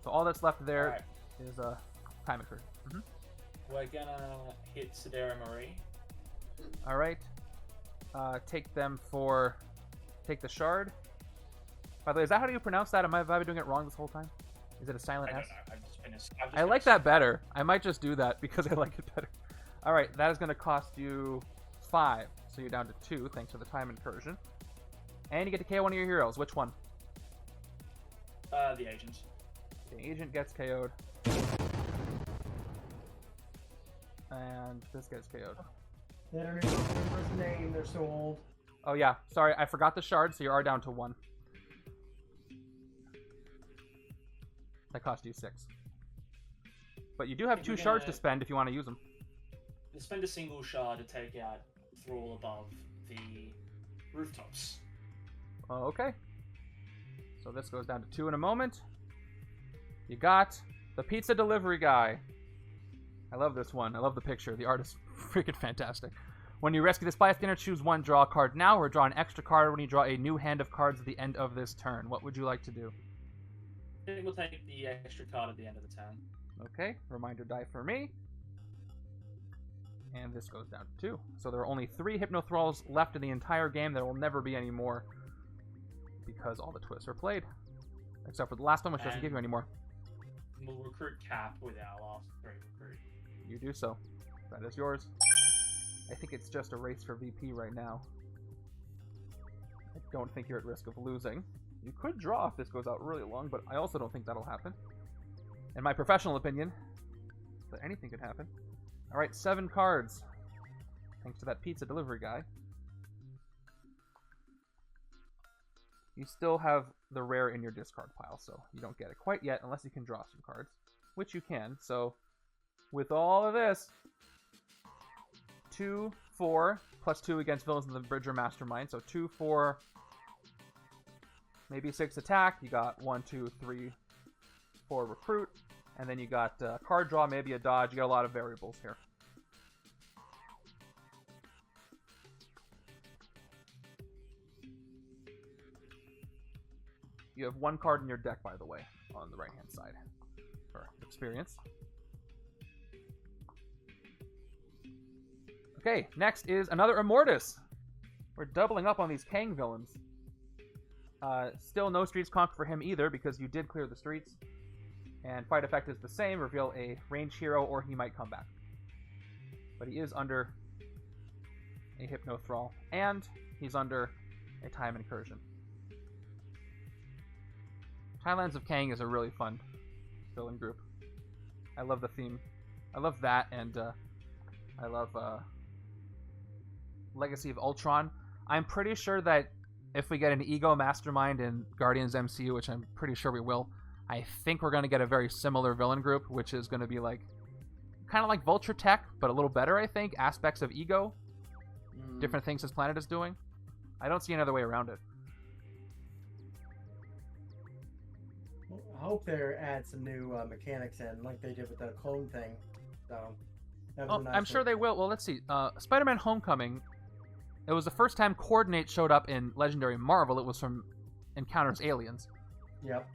So all that's left there is a time incursion. We're gonna hit Sidera Marie. Alright. Take the shard. By the way, is that how you pronounce that? Have I been doing it wrong this whole time? Is it a silent S? I like that better. I might just do that because I like it better. Alright, that is going to cost you 5. So you're down to 2 thanks to the time incursion. And you get to KO one of your heroes. Which one? The agent. The agent gets KO'd. And this gets KO'd. They don't even remember his name, they're so old. Oh yeah, sorry, I forgot the shard, so you are down to 1. That cost you 6. But you do have 2 shards to spend if you want to use them. Spend a single shard to take out Thrall above the rooftops. Okay. So this goes down to 2 in a moment. You got the pizza delivery guy. I love this one. I love the picture. The art is freaking fantastic. When you rescue this bystander, choose 1, draw a card now, or draw an extra card when you draw a new hand of cards at the end of this turn. What would you like to do? I think we'll take the extra card at the end of the turn. Okay, reminder die for me. And this goes down to 2. So there are only 3 Hypnothralls left in the entire game. There will never be any more because all the twists are played. Except for the last one, which doesn't give you any more. We'll recruit Cap with our last 3 recruit. You do so. That is yours. I think it's just a race for VP right now. I don't think you're at risk of losing. You could draw if this goes out really long, but I also don't think that'll happen. In my professional opinion, but anything could happen. Alright, 7 cards. Thanks to that pizza delivery guy. You still have the rare in your discard pile, so you don't get it quite yet unless you can draw some cards, which you can. So with all of this, 2, 4, plus 2 against villains in the bridge or mastermind. So 2, 4, maybe 6 attack. You got 1, 2, 3, 4 recruit. And then you got card draw, maybe a dodge. You got a lot of variables here. You have 1 card in your deck, by the way, on the right-hand side for experience. Okay, next is another Amadeus. We're doubling up on these Kang villains. Still no Streets Conqueror for him either, because you did clear the streets. And fight effect is the same, reveal a range hero, or he might come back. But he is under a Hypnothrall, and he's under a time incursion. Highlands of Kang is a really fun villain group. I love the theme. I love that, and I love Legacy of Ultron. I'm pretty sure that if we get an Ego Mastermind in Guardians MCU, which I'm pretty sure we will, I think we're going to get a very similar villain group, which is going to be like kind of like Vulture Tech, but a little better, I think. Aspects of Ego. Different things his planet is doing. I don't see another way around it. I hope they add some new mechanics in, like they did with the clone thing. So that was Oh, a nice I'm sure one. they will. Well, let's see. Spider-Man Homecoming. It was the first time Coordinate showed up in Legendary Marvel. It was from Encounters Aliens. Yep.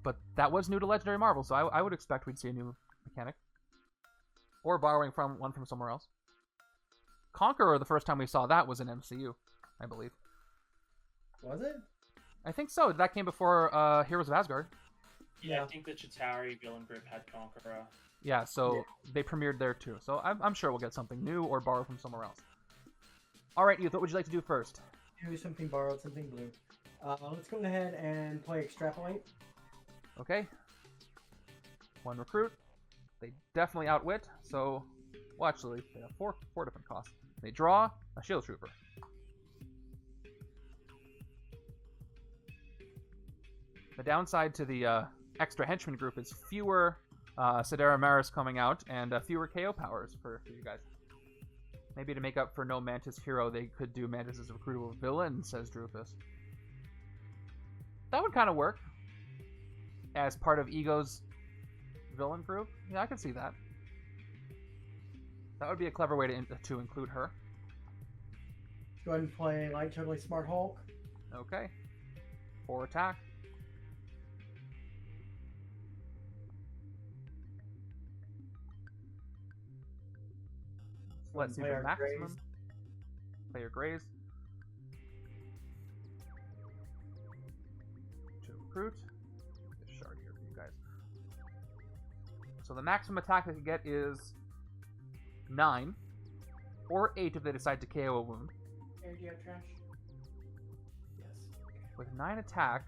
But that was new to Legendary Marvel, so I would expect we'd see a new mechanic. Or borrowing from one from somewhere else. Conqueror, the first time we saw that was in MCU, I believe. Was it? I think so. That came before Heroes of Asgard. Yeah, Yeah. I think the Chitauri villain group had Conqueror. Yeah, so they premiered there too. So I'm sure we'll get something new or borrow from somewhere else. All right, Youth, what would you like to do first? Do something borrowed, something blue. Let's go ahead and play Extrapolate. Okay. One recruit. They definitely outwit, so... Well, actually, they have four different costs. They draw a Shield Trooper. The downside to the extra Henchman group is fewer Sidera Maris coming out and fewer KO powers for you guys. Maybe to make up for no Mantis hero, they could do Mantis as a recruitable villain, says Drufus. That would kind of work. As part of Ego's villain group? Yeah, I could see that. That would be a clever way to include her. Let's go ahead and play Light Totally Smart Hulk. Okay. 4 attack. Let's see Play the our maximum. Grays. Play your Grays. To recruit. This shard here for you guys. So the maximum attack they can get is 9. Or 8 if they decide to KO a wound. Here, do you have trash? Yes. With 9 attack,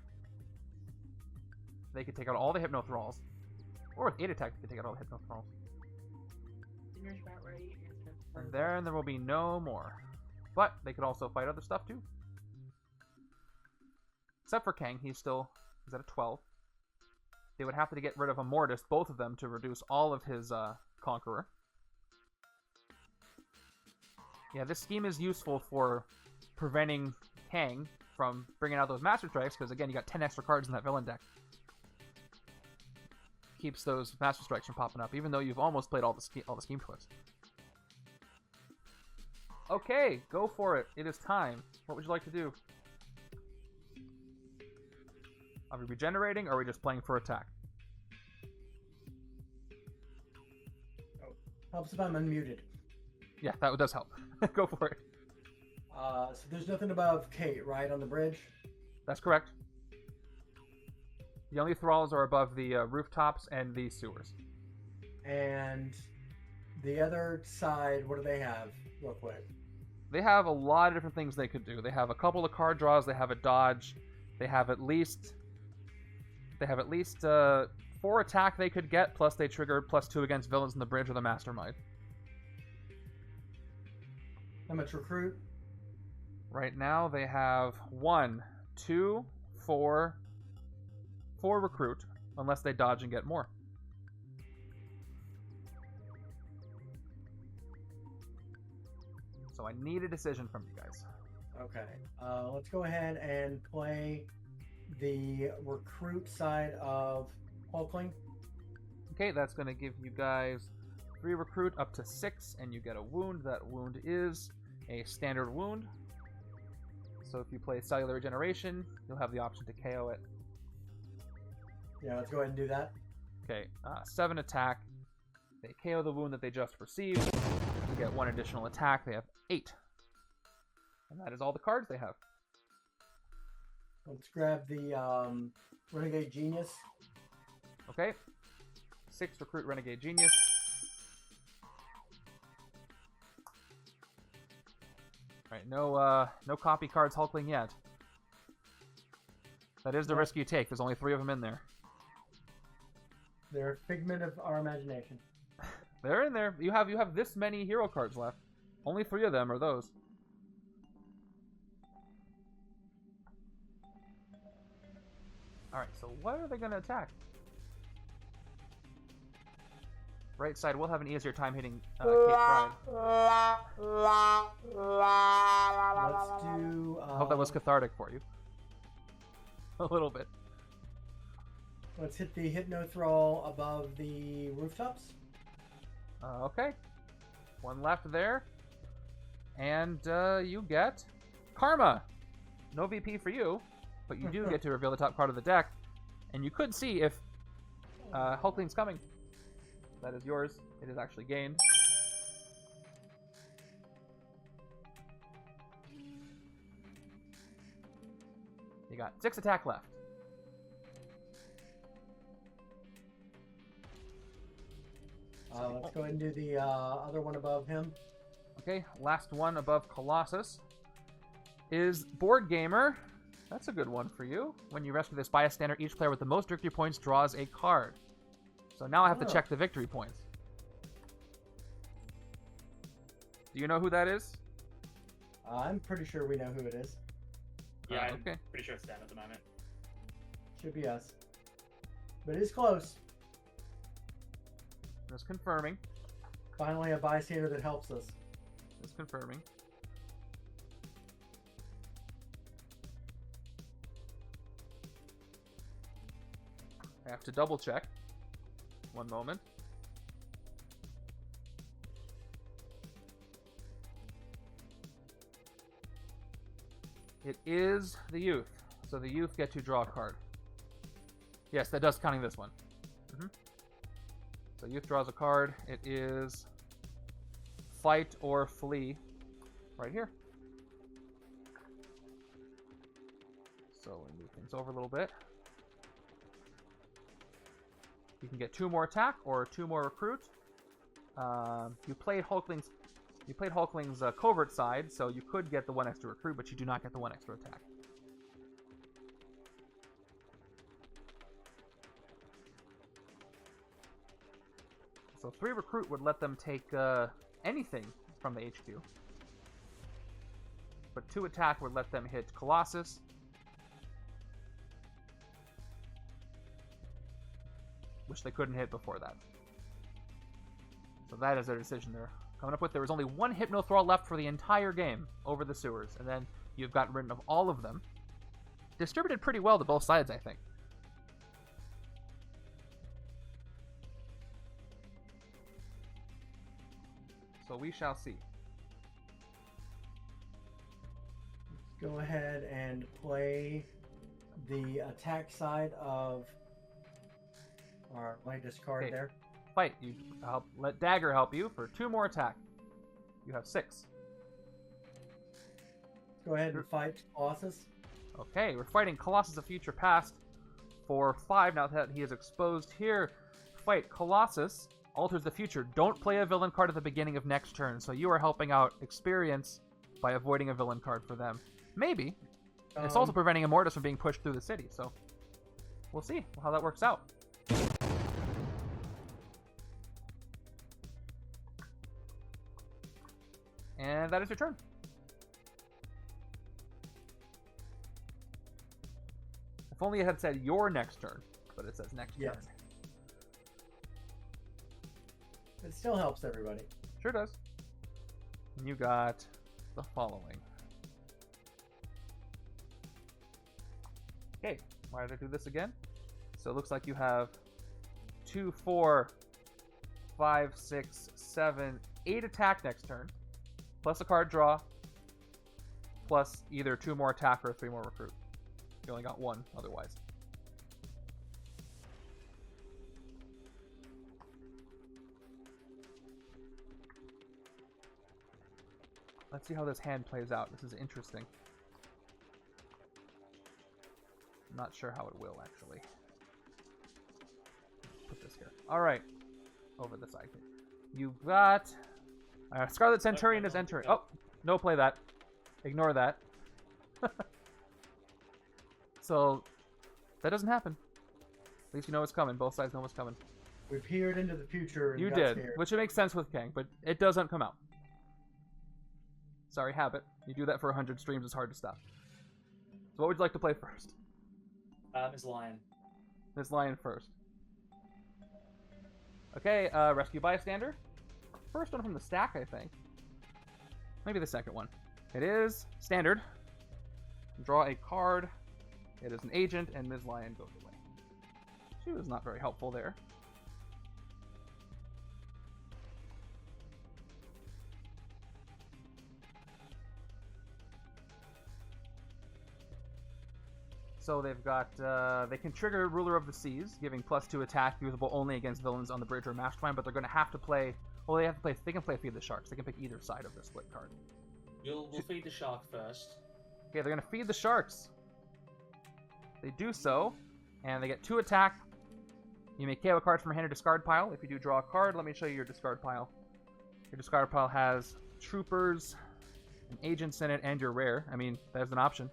they could take out all the Hypno Thralls. Or with 8 attack, they could take out all the Hypno Thralls. Dinner's about ready. And then there will be no more. But they could also fight other stuff too. Except for Kang, he's at a 12. They would have to get rid of Amadeus, both of them, to reduce all of his Conqueror. Yeah, this scheme is useful for preventing Kang from bringing out those Master Strikes, because again, you got 10 extra cards in that villain deck. Keeps those Master Strikes from popping up, even though you've almost played all the scheme twists. Okay, go for it. It is time. What would you like to do? Are we regenerating, or are we just playing for attack? Helps if I'm unmuted. Yeah, that does help. Go for it. So there's nothing above Kate, right, on the bridge? That's correct. The only thralls are above the rooftops and the sewers. And the other side, what do they have? Real quick. They have a lot of different things they could do. They have a couple of card draws. They have a dodge. They have at least 4 attack they could get, plus they trigger +2 against villains in the bridge or the Mastermind. How much recruit? Right now they have 1, 2, 4 recruit, unless they dodge and get more. So I need a decision from you guys. Okay. Let's go ahead and play the recruit side of Hulkling. Okay, that's going to give you guys 3 recruit up to 6, and you get a wound. That wound is a standard wound. So if you play Cellular Regeneration, you'll have the option to KO it. Yeah, let's go ahead and do that. Okay, 7 attack. They KO the wound that they just received. You get 1 additional attack. They have 8. And that is all the cards they have. Let's grab the Renegade Genius. Okay. 6 recruit Renegade Genius. Alright, no copy cards Hulkling yet. That is the risk you take. There's only 3 of them in there. They're a figment of our imagination. They're in there. You have this many hero cards left. Only 3 of them are those. Alright, so what are they going to attack? Right side will have an easier time hitting Kate Pride. Let's do... I hope that was cathartic for you. A little bit. Let's hit the Hypnothrall above the rooftops. Okay. One left there. And you get Karma. No VP for you, but you do get to reveal the top card of the deck. And you could see if Hulkling's coming. That is yours. It is actually gained. You got 6 attack left. Let's go ahead and do the other one above him. Okay, last one above Colossus is Board Gamer. That's a good one for you. When you rescue this bystander, each player with the most victory points draws a card. So now I have to check the victory points. Do you know who that is? I'm pretty sure we know who it is. Yeah, I'm okay. pretty sure it's them at the moment. Should be us. But it is close. Just confirming. Finally, a bystander that helps us. Just confirming. I have to double check. One moment. It is the youth. So the youth get to draw a card. Yes, that does counting this one. So youth draws a card. It is fight or flee right here. So we move things over a little bit. You can get 2 more attack or 2 more recruit. You played Hulkling's covert side, so you could get the 1 extra recruit, but you do not get the 1 extra attack. So 3 recruit would let them take anything from the HQ. But 2 attack would let them hit Colossus. Which they couldn't hit before that. So that is their decision they're coming up with. There was only 1 Hypnothrall left for the entire game over the sewers, and then you've gotten rid of all of them. Distributed pretty well to both sides, I think. So we shall see. Go ahead and play the attack side of our latest card there. Fight. You let Dagger help you for 2 more attack. You have 6. Go ahead and fight Colossus. Okay, we're fighting Colossus of Future Past for 5 now that he is exposed here. Fight Colossus. Alters the future. Don't play a villain card at the beginning of next turn, so you are helping out Experience by avoiding a villain card for them. Maybe. It's also preventing Immortus from being pushed through the city, so we'll see how that works out. And that is your turn. If only it had said your next turn, but it says next turn. It still helps everybody. Sure does. And you got the following. Okay, why did I do this again? So it looks like you have 2, 4, 5, 6, 7, 8 attack next turn, plus a card draw, plus either 2 more attack or 3 more recruit. You only got 1 otherwise. Let's see how this hand plays out. This is interesting. I'm not sure how it will, actually. Put this here. Alright. Over the side here. You've got... Scarlet Centurion is entering. Oh, no, play that. Ignore that. So, that doesn't happen. At least you know what's coming. Both sides know what's coming. We peered into the future and You got did, scared. which makes sense with Kang, but it doesn't come out. Sorry, habit. You do that for 100 streams, it's hard to stop. So what would you like to play first? Miss Lion. Miss Lion first. Okay, Rescue Bystander. First one from the stack, I think. Maybe the second one. It is standard. Draw a card. It is an agent, and Ms. Lion goes away. 2 is not very helpful there. So they've got, they can trigger Ruler of the Seas, giving +2 attack, usable only against villains on the bridge or Mastermind, but they're going to have to play, well, they can play Feed the Sharks. They can pick either side of the split card. We'll feed the shark first. Okay, they're going to feed the Sharks. They do so, and they get 2 attack. You may KO a card from your hand or discard pile. If you do draw a card, let me show you your discard pile. Your discard pile has Troopers, and Agents in it, and your rare. I mean, there's an option.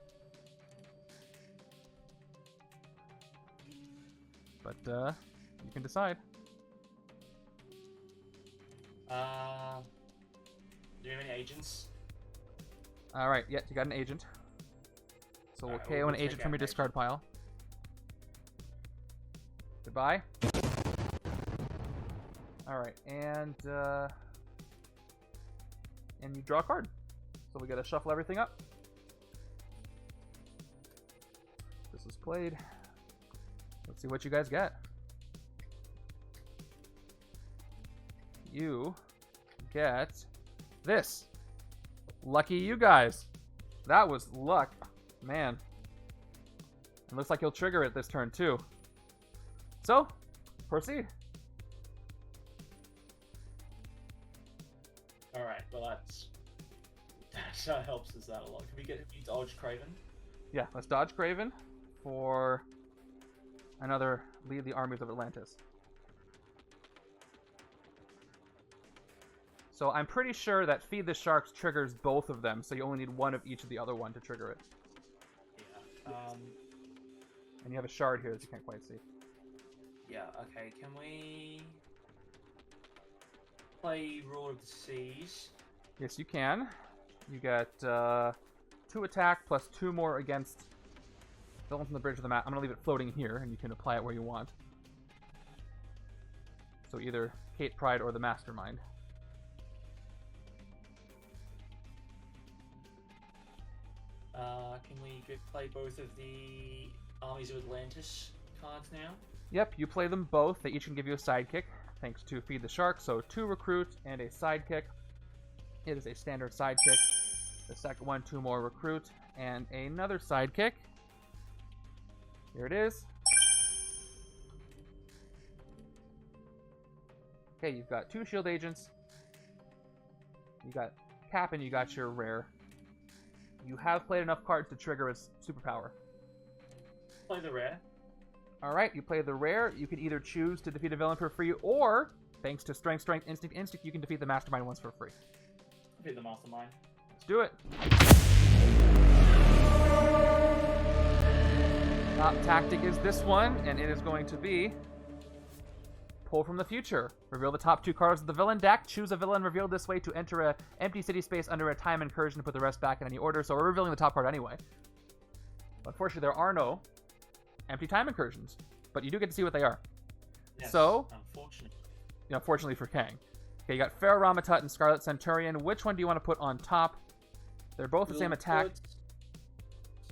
But, you can decide. Do you have any agents? Alright, yeah, you got an agent. So we'll KO an agent from your discard pile. Goodbye. Alright, and you draw a card. So we gotta shuffle everything up. This is played. Let's see what you guys get. You get this. Lucky you guys. That was luck. Man. It looks like you'll trigger it this turn too. So, proceed. Alright, well that helps us out a lot. Can we dodge Kraven? Yeah, let's dodge Kraven for another lead the armies of Atlantis. So I'm pretty sure that Feed the Sharks triggers both of them, so you only need one of each of the other one to trigger it. Yeah. And you have a shard here that you can't quite see. Yeah, okay, can we play Ruler of the Seas? Yes, you can. You get 2 attack plus 2 more against villains on the bridge of the map. I'm going to leave it floating here, and you can apply it where you want. So either Kate Pride or the Mastermind. Can we play both of the Armies of Atlantis cards now? Yep, you play them both. They each can give you a sidekick, thanks to Feed the Shark. So 2 recruit and a sidekick. It is a standard sidekick. The second one, 2 more recruit and another sidekick. Here it is. Okay, you've got 2 shield agents. You got Cap and you got your rare. You have played enough cards to trigger his superpower. Play the rare. Alright, you play the rare. You can either choose to defeat a villain for free, or, thanks to Strength, Strength, Instinct, Instinct, you can defeat the Mastermind ones for free. Defeat the Mastermind. Let's do it. Top tactic is this one, and it is going to be Pull from the Future. Reveal the top 2 cards of the villain deck. Choose a villain revealed this way to enter an empty city space under a time incursion to put the rest back in any order. So we're revealing the top card anyway. Unfortunately, there are no empty time incursions, but you do get to see what they are. Yes, so, unfortunately for Kang. Okay, you got Pharaoh Ramatut and Scarlet Centurion. Which one do you want to put on top? They're both the same attack.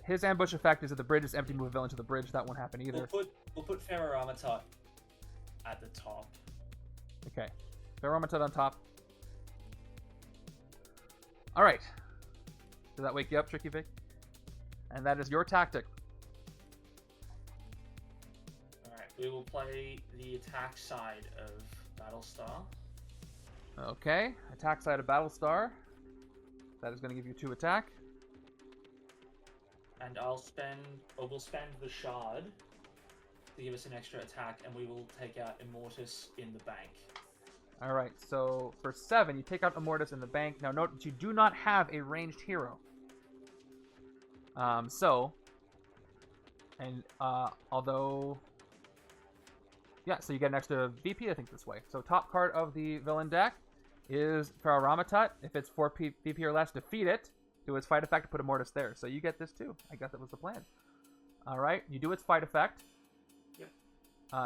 His ambush effect is that the bridge is empty, move a villain to the bridge. That won't happen either. We'll put Pharaoh Ramatut at the top. Okay. Pharaoh Ramatut on top. Alright. Does that wake you up, Tricky Vic? And that is your tactic. Alright, we will play the attack side of Battlestar. Okay. Attack side of Battlestar. That is going to give you 2 attack. And we'll spend the shard to give us an extra attack, and we will take out Immortus in the bank. Alright, so for 7, you take out Immortus in the bank. Now note that you do not have a ranged hero. Although... Yeah, so you get an extra VP, I think, this way. So top card of the villain deck is Pharaoh Ramatut. If it's 4 VP or less, defeat it. Do its fight effect, put Immortus there. So you get this too. I guess that was the plan. Alright, you do its fight effect. Yep.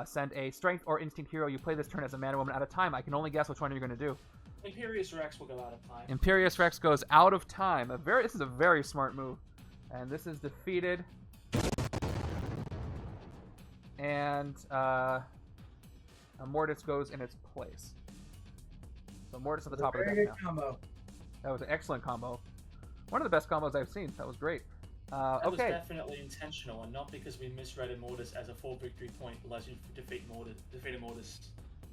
Send a Strength or Instinct hero. You play this turn as a man or woman at a time. I can only guess which one you're going to do. Imperious Rex will go out of time. Imperious Rex goes out of time. This is a very smart move. And this is defeated. and Mortis goes in its place. So Mortis at the top of the Very deck good now. combo. That was an excellent combo. One of the best combos I've seen. That was great. That was Okay. definitely intentional, and not because we misread Immortus as a 4 victory point unless you defeat Immortus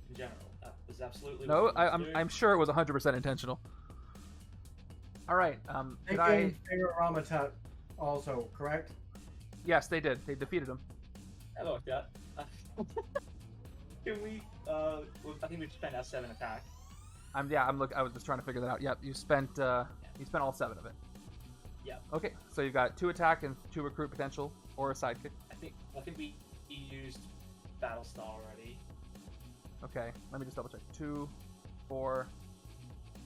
in general. That was absolutely No, what we wanted to do. I'm sure it was 100% intentional. All right. They Did I? gained favorite Ramatut also, correct? Yes, they did. They defeated him. I like that. Can we? I think we've spent our 7 attack. I was just trying to figure that out. Yep, you spent all 7 of it. Yeah. Okay, so you've got 2 attack and 2 recruit potential, or a sidekick. I think we used Battlestar already. Okay, let me just double check. 2, 4,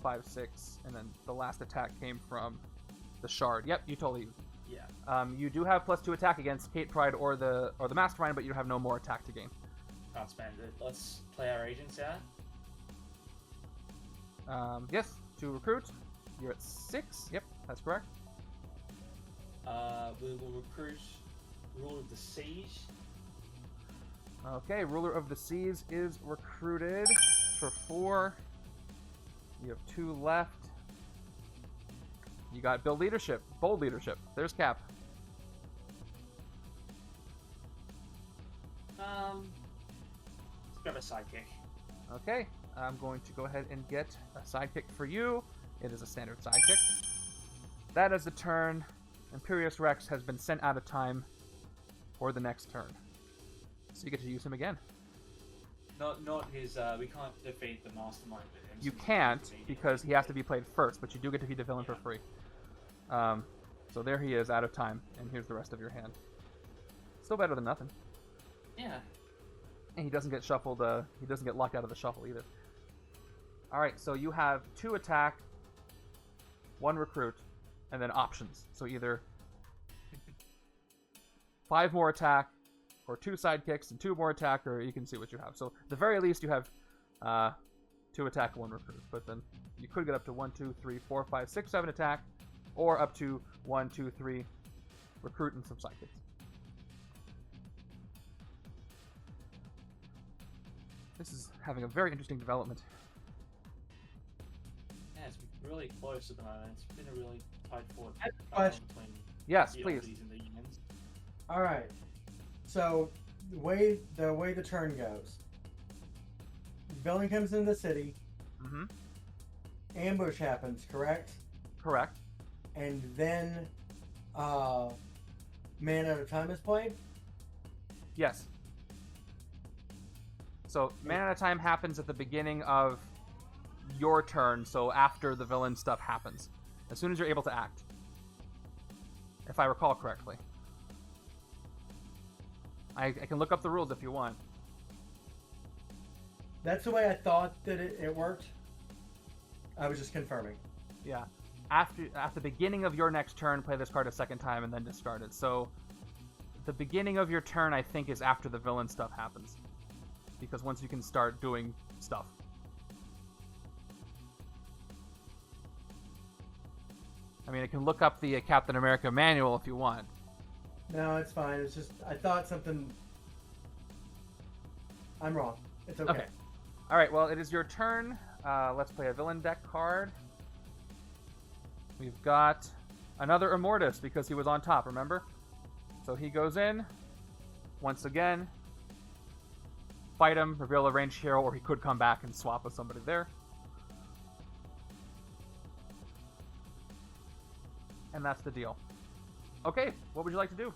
5, 6, and then the last attack came from the shard. Yep, you totally used it. Yeah. You do have +2 attack against Kate Pride or the Mastermind, but you have no more attack to gain. Can't spend it. Let's play our agents out. Yes, 2 recruit. You're at 6. Yep, that's correct. We will recruit Ruler of the Siege. Okay, Ruler of the Seas is recruited for 4. You have 2 left. You got Bold Leadership. There's Cap. Let's grab a sidekick. Okay, I'm going to go ahead and get a sidekick for you. It is a standard sidekick. That is the turn. Imperious Rex has been sent out of time for the next turn. So you get to use him again. Not his. We can't defeat the Mastermind with him. You so we can't, defeat him. because he has to be played first, but you do get to defeat the villain for free. So there he is, out of time, and here's the rest of your hand. Still better than nothing. Yeah. And he doesn't get shuffled, he doesn't get locked out of the shuffle either. Alright, so you have 2 attack, 1 recruit, and then options. So either 5 more attack, or 2 sidekicks and 2 more attack, or you can see what you have. So at the very least you have 2 attack and 1 recruit. But then you could get up to 1, 2, 3, 4, 5, 6, 7 attack, or up to 1, 2, 3 recruit and some sidekicks. This is having a very interesting development. Yeah, it's really close at the moment. It's been a really tight fought I have a battle question. between Yes, the please. Aussies and the Unions. All right. So the way the turn goes, villain comes into the city. Mm-hmm. Ambush happens, correct? Correct. And then, man at a time is played. Yes. So, man at a time happens at the beginning of your turn, so after the villain stuff happens. As soon as you're able to act. If I recall correctly. I can look up the rules if you want. That's the way I thought that it worked. I was just confirming. Yeah. At the beginning of your next turn, play this card a second time and then discard it. So, the beginning of your turn, I think, is after the villain stuff happens. Because once you can start doing stuff. I mean, I can look up the Captain America manual if you want. No, it's fine. It's just I thought something. I'm wrong. It's okay. Okay. All right. Well, it is your turn. Let's play a villain deck card. We've got another Immortus because he was on top. Remember? So he goes in once again. Fight him, reveal a ranged hero, or he could come back and swap with somebody there. And that's the deal. Okay, what would you like to do?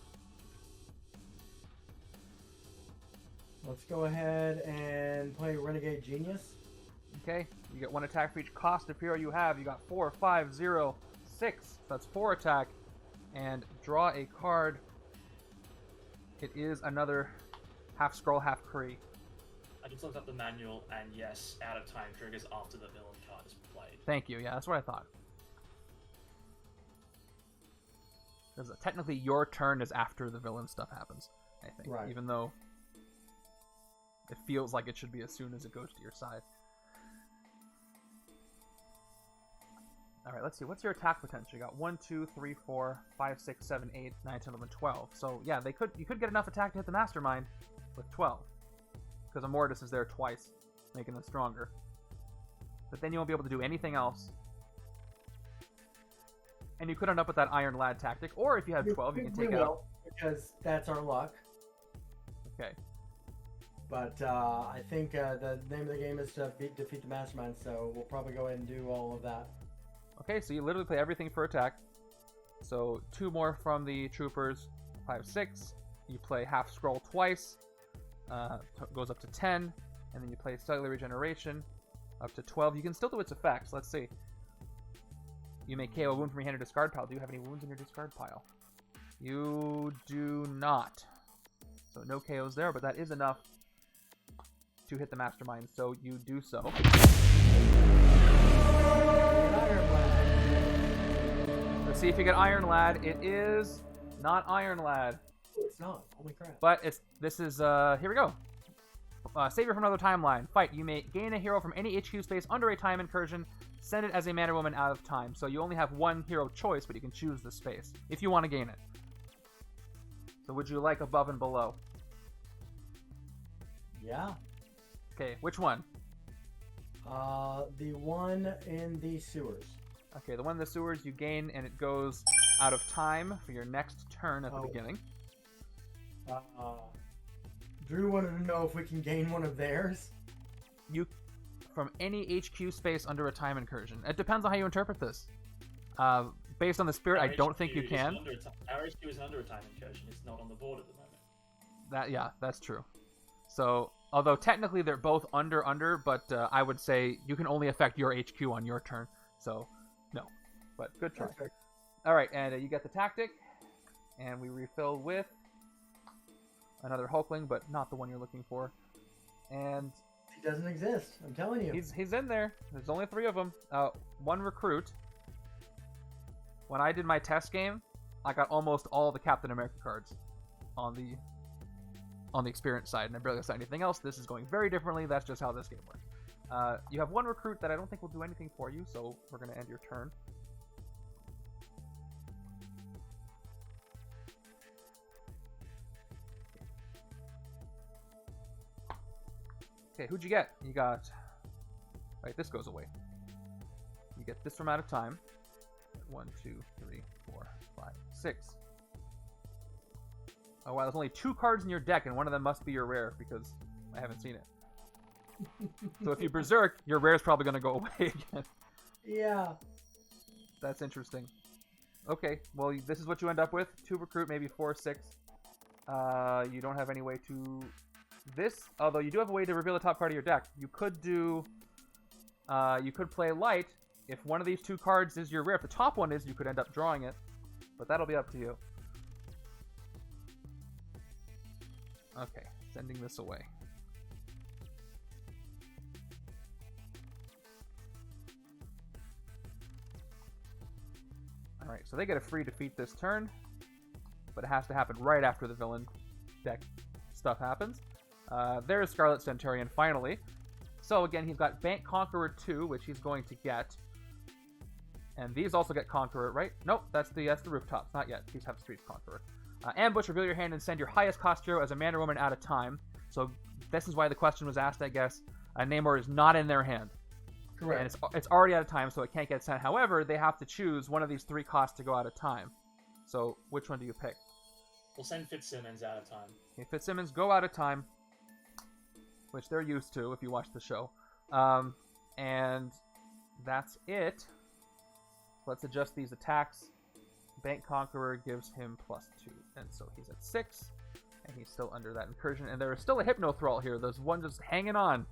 Let's go ahead and play Renegade Genius. Okay, you get 1 attack for each cost of hero you have. You got 4, 5, 0, 6. So that's 4 attack. And draw a card. It is another half scroll, half Kree. I just looked up the manual, and yes, out of time triggers after the villain card is played. Thank you. Yeah, that's what I thought. Because technically your turn is after the villain stuff happens, I think. Right. Even though it feels like it should be as soon as it goes to your side. Alright, let's see. What's your attack potential? You got 1, 2, 3, 4, 5, 6, 7, 8, 9, 10, 11, 12. So, yeah, you could get enough attack to hit the Mastermind. with 12. Because Amadeus is there twice, making them stronger. But then you won't be able to do anything else. And you could end up with that Iron Lad tactic, or if you have 12, you can take it out. Because that's our luck. Okay. But I think the name of the game is to defeat the Mastermind, so we'll probably go ahead and do all of that. Okay, so you literally play everything for attack. So 2 more from the troopers, 5, 6. You play half scroll twice, goes up to 10, and then you play cellular regeneration up to 12. You can still do its effects. Let's see. You may KO a wound from your hand or discard pile. Do you have any wounds in your discard pile? You do not. So no KOs there, but that is enough to hit the Mastermind, so you do so. Let's see if you get Iron Lad. It is not Iron Lad. It's not. Holy crap. But this is here we go. Savior from another timeline. Fight. You may gain a hero from any HQ space under a time incursion. Send it as a man or woman out of time. So you only have one hero choice, but you can choose the space if you want to gain it. So would you like above and below? Yeah. Okay, which one? The one in the sewers. Okay, the one in the sewers you gain, and it goes out of time for your next turn at the beginning. Drew wanted to know if we can gain one of theirs. You, from any HQ space under a time incursion. It depends on how you interpret this. Based on the spirit, I don't think you can. Our HQ is under a time incursion. It's not on the board at the moment. Yeah, that's true. So, although technically they're both under, but I would say you can only affect your HQ on your turn. So, no. But good try. Perfect. All right, and you get the tactic, and we refill with another Hulkling, but not the one you're looking for. And he doesn't exist. I'm telling you. He's in there. There's only 3 of them. 1 recruit. When I did my test game, I got almost all the Captain America cards on the experience side, and I barely saw anything else. This is going very differently. That's just how this game works. You have 1 recruit that I don't think will do anything for you, so we're going to end your turn. Okay, who'd you get? You got... Right, this goes away. You get this from out of time. 1, 2, 3, 4, 5, 6. Oh wow, there's only 2 cards in your deck, and one of them must be your rare, because I haven't seen it. So if you berserk, your rare's probably going to go away again. Yeah. That's interesting. Okay, well, this is what you end up with. 2 recruit, maybe 4, 6. You don't have any way to... This, although you do have a way to reveal the top card of your deck. You could do... you could play light. If one of these 2 cards is your rare, if the top one is, you could end up drawing it. But that'll be up to you. Okay, sending this away. Alright, so they get a free defeat this turn. But it has to happen right after the villain deck stuff happens. There's Scarlet Centurion, finally. So again, he's got Bank Conqueror 2, which he's going to get. And these also get Conqueror, right? Nope, that's the rooftops. Not yet. These have Streets Conqueror. Ambush, reveal your hand and send your highest cost hero as a man or woman at a time. So this is why the question was asked, I guess. Namor is not in their hand. Correct. And it's already out of time, so it can't get sent. However, they have to choose one of these 3 costs to go out of time. So which one do you pick? We'll send Fitzsimmons out of time. Okay, Fitzsimmons, go out of time. Which they're used to if you watch the show. And that's it. Let's adjust these attacks. Bank Conqueror gives him +2. And so he's at 6. And he's still under that incursion. And there is still a Hypno Thrall here. There's one just hanging on.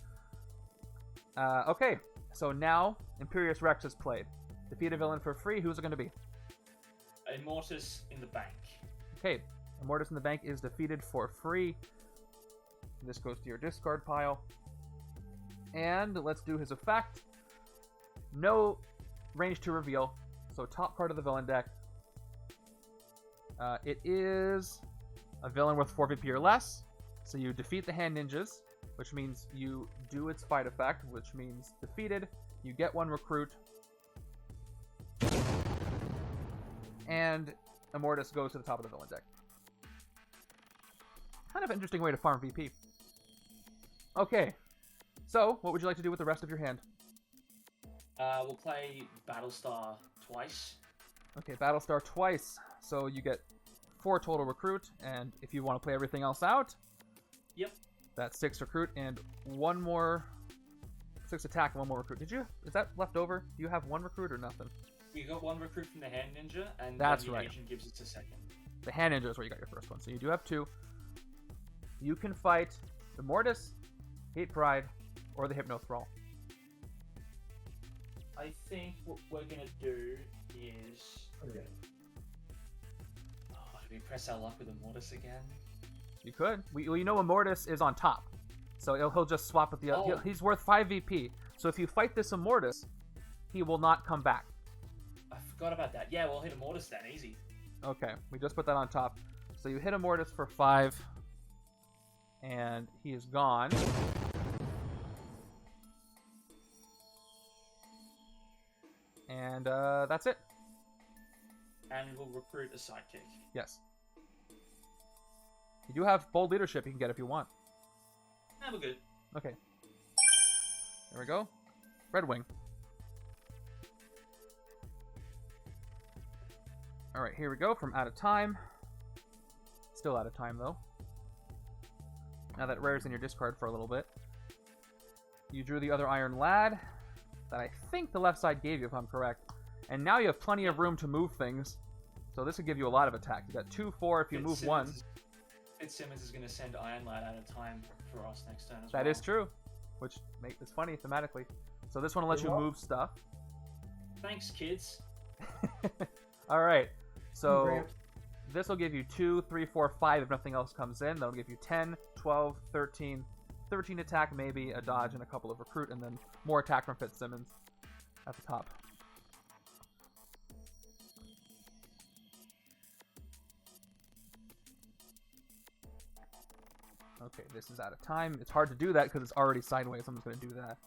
Okay. So now, Imperious Rex is played. Defeat a villain for free. Who's it going to be? Immortus in the bank. Okay. Immortus in the bank is defeated for free. This goes to your discard pile. And let's do his effect. No range to reveal. So top card of the villain deck. It is a villain with 4 VP or less. So you defeat the hand ninjas, which means you do its fight effect, which means defeated. You get 1 recruit. And Immortus goes to the top of the villain deck. kind of interesting way to farm VP. Okay, so what would you like to do with the rest of your hand? We'll play Battlestar twice. Okay, Battlestar twice. So you get 4 total recruit, and if you want to play everything else out, Yep. that's 6 recruit and 1 more, 6 attack and 1 more recruit. Is that left over? Do you have 1 recruit or nothing? We got 1 recruit from the Hand Ninja, and That's then the right. Agent gives us a second. The Hand Ninja is where you got your first one. So you do have 2. You can fight the Mortis, Hate Pride, or the Hypnothrall. I think what we're gonna do is... Okay. Oh, do we press our luck with the Mortis again? You could. You know Immortus is on top. So he'll just swap with the other. Oh. He's worth 5 VP. So if you fight this Immortus, he will not come back. I forgot about that. Yeah, we'll hit a Mortis then, easy. Okay, we just put that on top. So you hit Immortus for 5. And he is gone. And that's it. And we'll recruit a sidekick. Yes. You do have bold leadership you can get if you want. Nah, we're good. Okay. There we go. Red Wing. Alright, here we go from out of time. Still out of time, though. Now that rare's in your discard for a little bit. You drew the other Iron Lad that I think the left side gave you, if I'm correct. And now you have plenty of room to move things. So this would give you a lot of attack. You got 2, 4 if you move 1. Fitzsimmons is going to send Iron Lad out of time for us next turn as well. That is true. Which is funny thematically. So this one will let you move stuff. Thanks, kids. Alright. So Gramps. this will give you 2, 3, 4, 5 if nothing else comes in. That'll give you 10, 12, 13, 13 attack, maybe a dodge and a couple of recruit, and then more attack from Fitzsimmons at the top. Okay, this is out of time. It's hard to do that because it's already sideways. I'm just going to do that.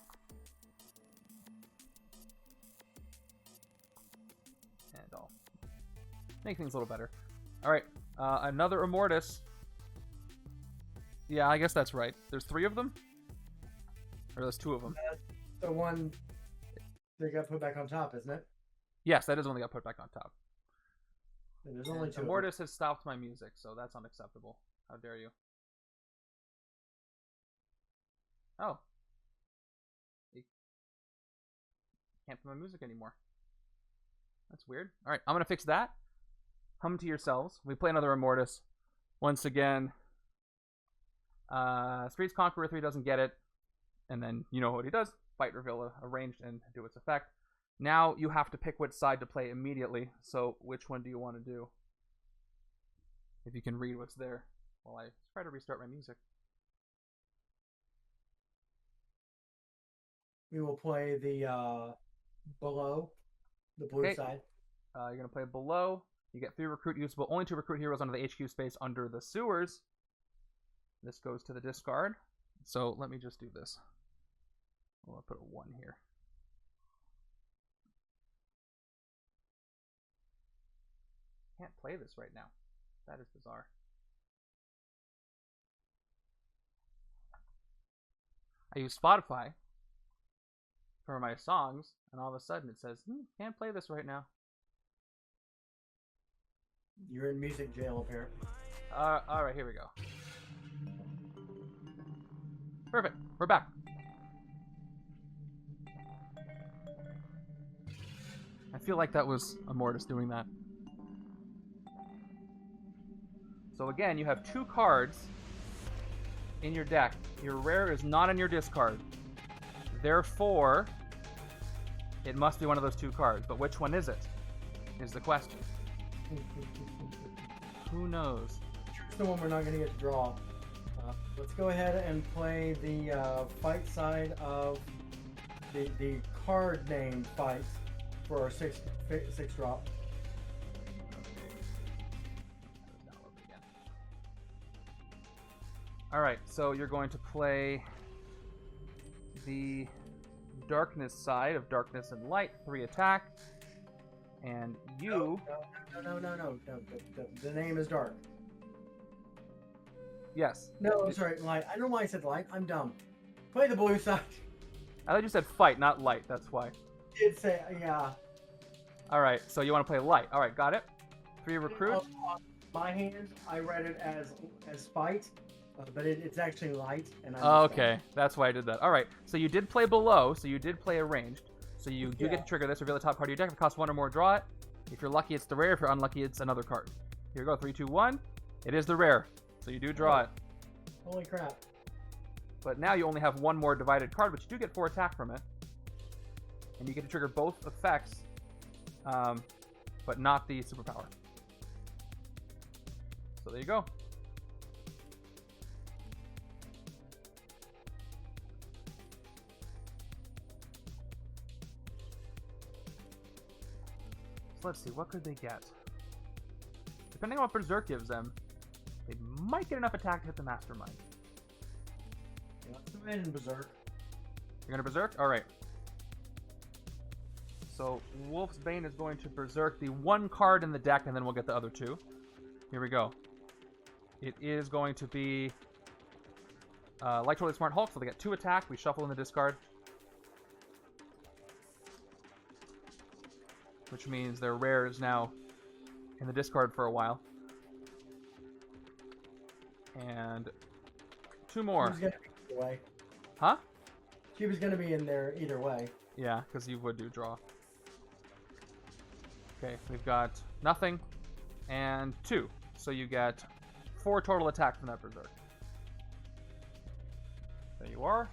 And I'll make things a little better. Alright, another Immortus. Yeah, I guess that's right. There's 3 of them? Or there's 2 of them? The one that got put back on top, isn't it? Yes, that is only got put back on top. And there's only 2. Immortus has stopped my music, so that's unacceptable. How dare you? Oh. You can't play my music anymore. That's weird. Alright, I'm going to fix that. Hum to yourselves. We play another Immortus. Once again, Streets Conqueror 3 doesn't get it. And then you know what he does. Fight, reveal a ranged, and do its effect. Now you have to pick which side to play immediately. So which one do you want to do? If you can read what's there while I try to restart my music. We will play the below, the blue Okay. side. You're going to play below. You get 3 recruit usable. Only 2 recruit heroes under the HQ space under the sewers. This goes to the discard. So let me just do this. I'll put a 1 here. Can't play this right now. That is bizarre. I use Spotify for my songs, and all of a sudden it says, can't play this right now. You're in music jail, apparently. Alright, here we go. Perfect. We're back. I feel like that was Immortus doing that. So again, you have 2 cards in your deck. Your rare is not in your discard. Therefore, it must be one of those 2 cards. But which one is it? Is the question. Who knows? It's the one we're not going to get to draw. Let's go ahead and play the fight side of the card name fight for our 6 drop. Alright, so you're going to play the darkness side of darkness and light, 3 attack. And you... No. The name is dark. Yes. No, I'm sorry, light. I don't know why I said light. I'm dumb. Play the blue side. I thought you said fight, not light. That's why. Did say yeah. All right. So you want to play light. All right. Got it. 3 recruit. On my hand, I read it as fight, but it's actually light. And Oh, okay. That's why I did that. All right. So you did play below. So you did play a ranged. So you do get to trigger this. Reveal the top card of your deck. If it costs 1 or more, draw it. If you're lucky, it's the rare. If you're unlucky, it's another card. Here we go. 3, 2, 1. It is the rare. So you do draw it. Holy crap. But now you only have 1 more divided card, but you do get 4 attack from it. And you get to trigger both effects, but not the superpower. So there you go. So let's see, what could they get? Depending on what Berserk gives them, they might get enough attack to hit the Mastermind. Yeah, let's go ahead and berserk. You're gonna Berserk? Alright. So Wolf's Bane is going to Berserk the 1 card in the deck, and then we'll get the other 2. Here we go. It is going to be like Totally Smart Hulk, so they get 2 attack. We shuffle in the discard. Which means their rare is now in the discard for a while. And 2 more. She was gonna be either way. Huh? She was gonna be in there either way. Yeah, because you would do draw. Okay, we've got nothing and 2. So you get 4 total attack from that Berserk. There you are.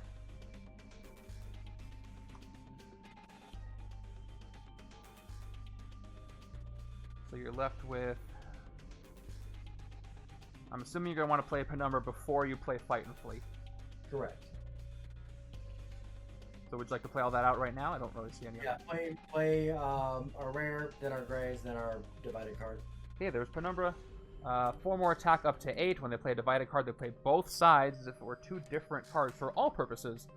So you're left with... I'm assuming you're going to want to play a Penumbra before you play Fight and Flee. Correct. So would you like to play all that out right now? I don't really see any. Yeah, play our rare, then our grays, then our divided card. Okay, there's Penumbra. 4 more attack up to 8. When they play a divided card, they play both sides as if it were 2 different cards for all purposes.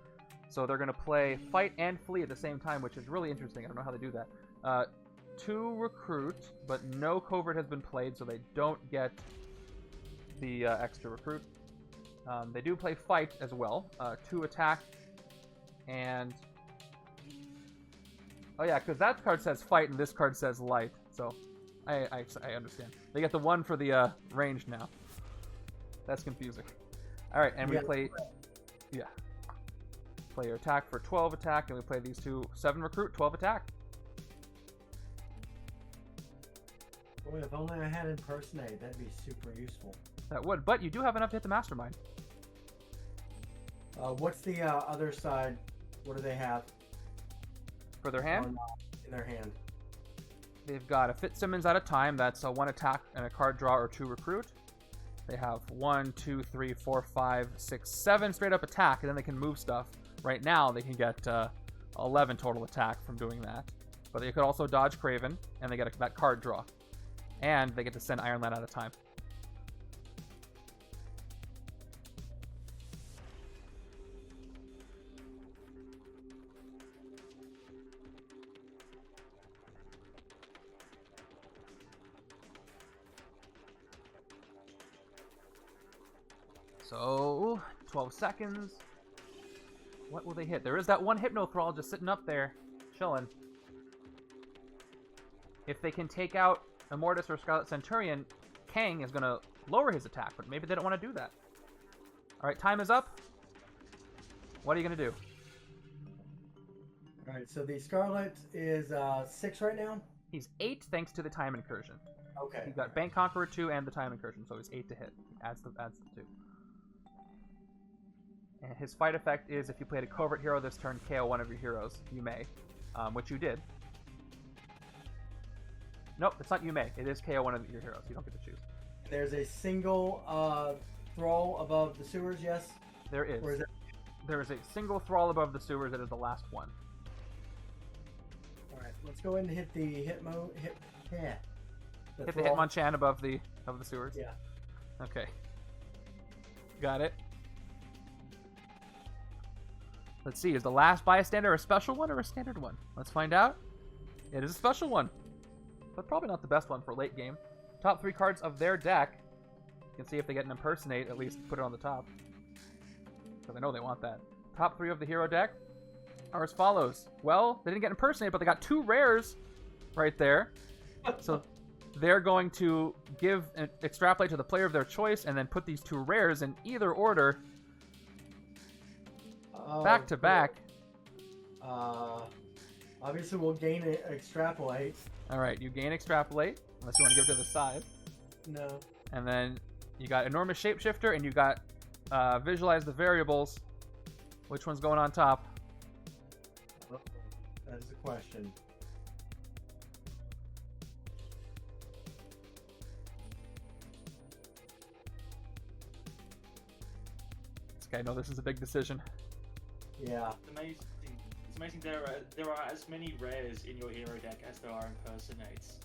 So they're going to play Fight and Flee at the same time, which is really interesting. I don't know how they do that. 2 recruit, but no covert has been played, so they don't get the extra recruit. They do play Fight as well. 2 attack, and... Oh yeah, because that card says Fight and this card says Light, so I understand. They get the 1 for the range now. That's confusing. Alright, and we play... Yeah. Play your attack for 12 attack, and we play these 2 7 recruit, 12 attack. Boy, if only I had Impersonate, that'd be super useful. That would, but you do have enough to hit the Mastermind. What's the other side? What do they have? For their hand? In their hand. They've got a Fitzsimmons at a time. That's a 1 attack and a card draw or 2 recruit. They have 1, 2, 3, 4, 5, 6, 7 straight up attack, and then they can move stuff. Right now, they can get 11 total attack from doing that. But they could also dodge Kraven, and they get that card draw. And they get to send Iron Lad at a time. So, 12 seconds. What will they hit? There is that 1 Hypno Thrall just sitting up there, chilling. If they can take out Amadeus or Scarlet Centurion, Kang is going to lower his attack, but maybe they don't want to do that. Alright, time is up. What are you going to do? Alright, so the Scarlet is 6 right now? He's 8 thanks to the time incursion. Okay. He's got Bank Conqueror 2 and the time incursion, so he's 8 to hit. Adds the 2. And his fight effect is if you played a covert hero this turn, KO one of your heroes. You may. Which you did. Nope, it's not you may. It is KO one of your heroes. You don't get to choose. There's a single thrall above the sewers, yes? There is. Or is it... There is a single thrall above the sewers that is the last one. Alright, let's go ahead and hit the Hit the Hitmonchan above the sewers? Yeah. Okay. Got it. Let's see, is the last bystander a special one or a standard one? Let's find out. It is a special one, but probably not the best one for late game. Top 3 cards of their deck You can see if they get an impersonate, at least put it on the top. Because I know they want that. Top 3 of the hero deck are as follows. Well, they didn't get impersonate, but they got 2 rares right there. So they're going to extrapolate to the player of their choice and then put these 2 rares in either order back to back. Obviously, we'll gain extrapolate. All right, you gain extrapolate, unless you want to give it to the side. No. And then you got enormous shapeshifter, and you got visualize the variables. Which one's going on top? That is a question. Okay, I know this is a big decision. Yeah. It's amazing. It's amazing there are as many rares in your hero deck as there are impersonates.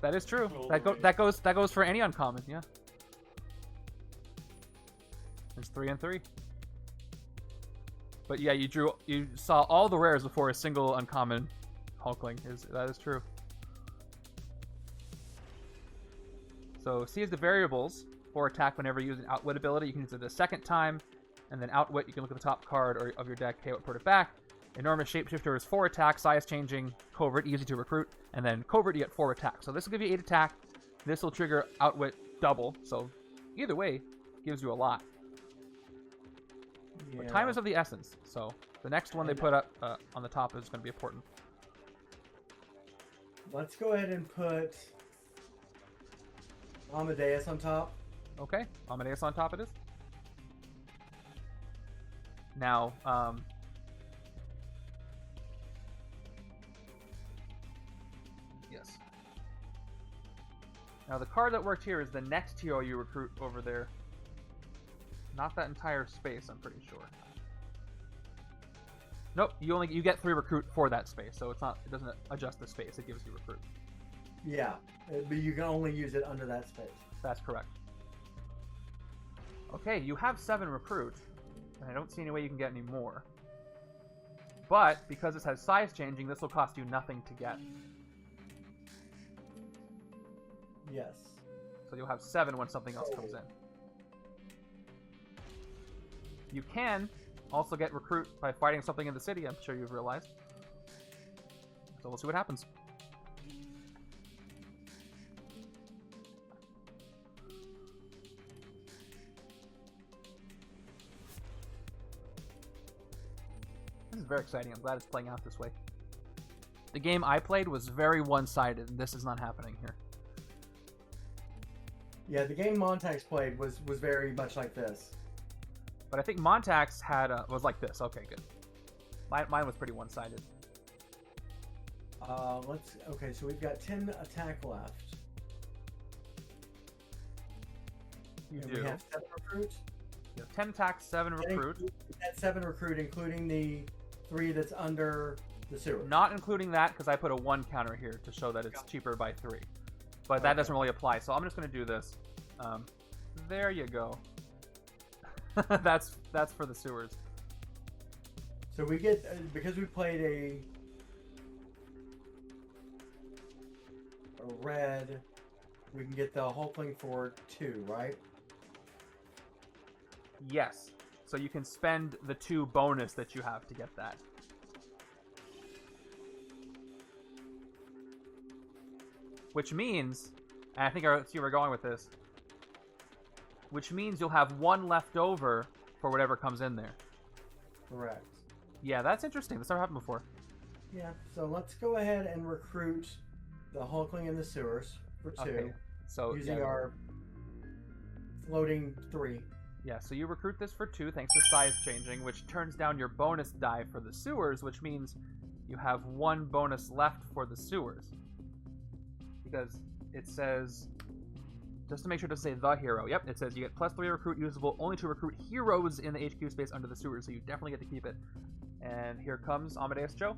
That is true. Well, That goes for any uncommon, yeah. There's 3 and 3. But yeah, you saw all the rares before a single uncommon Hulkling. That is true. So seize the variables for attack whenever you use an outwit ability. You can use it the second time, and then outwit, you can look at the top card of your deck, KO it, put it back. Enormous shapeshifter is 4 attack, size changing, covert, easy to recruit, and then covert you get 4 attack. So this will give you 8 attack. This will trigger outwit double. So either way, gives you a lot. Yeah. But time is of the essence, so the next one they put up on the top is going to be important. Let's go ahead and put Amadeus on top. Okay, Amadeus on top it is. Now, yes. Now the card that worked here is the next hero you recruit over there. Not that entire space, I'm pretty sure. Nope, you get 3 recruit for that space, so it doesn't adjust the space, it gives you recruit. Yeah, but you can only use it under that space. That's correct. Okay, you have 7 recruit, and I don't see any way you can get any more. But because this has size changing, this will cost you nothing to get. Yes. So you'll have 7 when something else comes in. You can also get recruit by fighting something in the city, I'm sure you've realized. So we'll see what happens. This is very exciting. I'm glad it's playing out this way. The game I played was very one-sided, and this is not happening here. Yeah, the game Montax played was very much like this. But I think Montax was like this. Okay, good. Mine was pretty one-sided. Okay, so we've got 10 attack left. You and do. We have 7 recruit. You have 10 attack, 7 recruit. We had 7 recruit, including the 3 that's under the sewer. Not including that, because I put a 1 counter here to show that it's cheaper by 3. But that doesn't really apply, so I'm just going to do this. There you go. That's for the sewers. So we get, because we played a red, we can get the Hulkling for 2, right? Yes. So you can spend the 2 bonus that you have to get that. Which means, and I think I see where we're going with this, which means you'll have 1 left over for whatever comes in there. Correct. Yeah, that's interesting. That's never happened before. Yeah, so let's go ahead and recruit the Hulkling in the sewers for 2. Okay. So using our floating 3. Yeah, so you recruit this for 2 thanks to size changing, which turns down your bonus die for the sewers, which means you have 1 bonus left for the sewers. Because it says, just to make sure to say the hero, yep, it says you get +3 recruit usable only to recruit heroes in the HQ space under the sewers, so you definitely get to keep it. And here comes Amadeus Joe.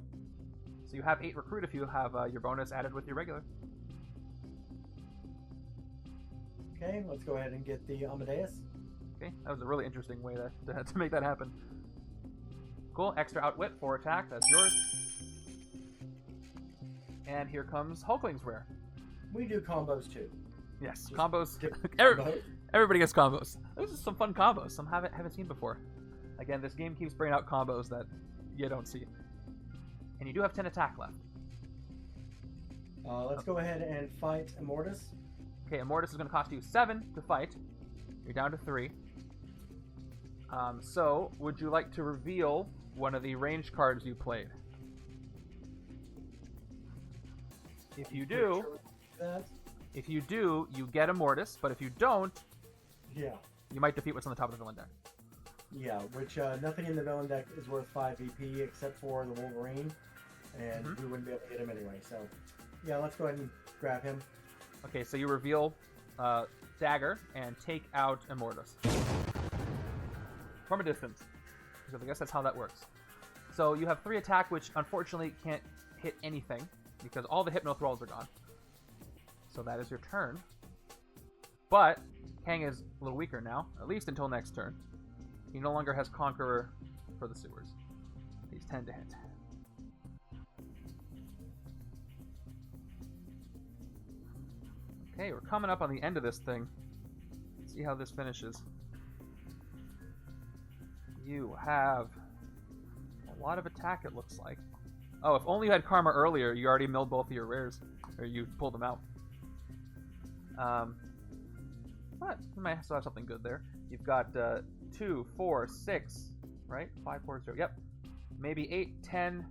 So you have 8 recruit if you have your bonus added with your regular. Okay, let's go ahead and get the Amadeus. Okay, that was a really interesting way to make that happen. Cool, extra outwit, 4 attack, that's yours. And here comes Hulkling's rare. We do combos too. Yes, combos. Different Every- combo. Everybody gets combos. This is some fun combos. Some haven't seen before. Again, this game keeps bringing out combos that you don't see. And you do have 10 attack left. Let's go ahead and fight Immortus. Okay, Immortus is going to cost you 7 to fight. You're down to 3. So, would you like to reveal one of the range cards you played? If you do, That. if you do, you get Immortus. But if you don't, Yeah. you might defeat what's on the top of the villain deck. Yeah, which nothing in the villain deck is worth 5 VP except for the Wolverine, and we wouldn't be able to hit him anyway. So, yeah, let's go ahead and grab him. Okay, so you reveal Dagger and take out Immortus. From a distance. Because I guess that's how that works. So you have 3 attack, which unfortunately can't hit anything, because all the Hypno Thralls are gone. So that is your turn. But Kang is a little weaker now, at least until next turn. He no longer has Conqueror for the sewers. He's 10 to hit. Okay, we're coming up on the end of this thing. Let's see how this finishes. You have a lot of attack, it looks like. Oh, if only you had Karma earlier, you already milled both of your rares. Or you pulled them out. But you might still have something good there. You've got 2, 4, 6, right? 5, 4, 0. Yep. Maybe 8, 10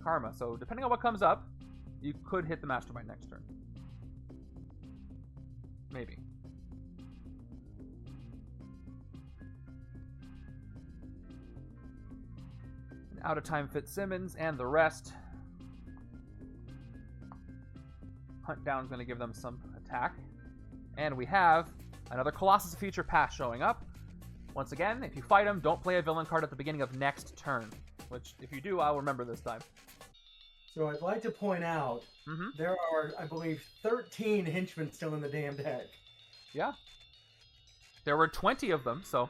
Karma. So depending on what comes up, you could hit the Mastermind next turn. Maybe. And out of time Fitzsimmons and the rest. Hunt Down's going to give them some attack. And we have another Colossus Future Past showing up. Once again, if you fight him, don't play a villain card at the beginning of next turn. Which, if you do, I'll remember this time. So I'd like to point out, there are, I believe, 13 henchmen still in the damn deck. Yeah. There were 20 of them, so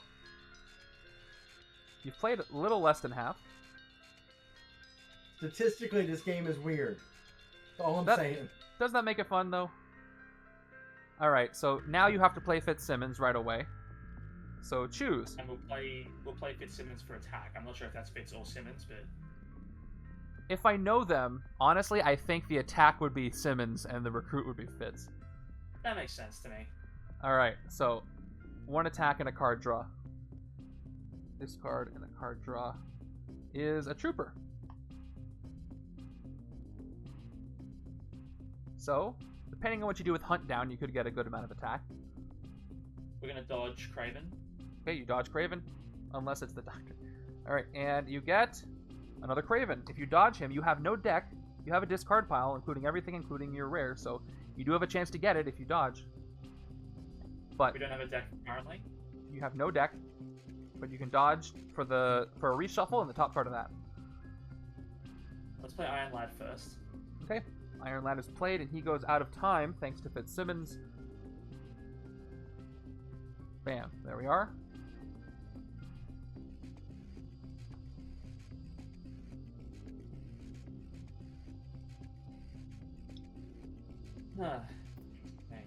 you've played a little less than half. Statistically, this game is weird. That's all I'm saying. Doesn't that make it fun, though? Alright, so now you have to play Fitzsimmons right away. So choose. And we'll play Fitzsimmons for attack. I'm not sure if that's Fitz or Simmons, but If I know them, honestly, I think the attack would be Simmons and the recruit would be Fitz. that makes sense to me. Alright, so 1 attack and a card draw. This card and a card draw is a trooper. So, depending on what you do with Hunt Down, you could get a good amount of attack. We're gonna dodge Kraven. Okay, you dodge Kraven, unless it's the Doctor. Alright, and you get another Kraven. If you dodge him, you have no deck. You have a discard pile, including everything, including your rare, so you do have a chance to get it if you dodge. But We don't have a deck currently. you have no deck, but you can dodge for a reshuffle in the top part of that. Let's play Iron Lad first. Okay, Iron Lad is played, and he goes out of time thanks to Fitzsimmons. Bam, there we are. Okay.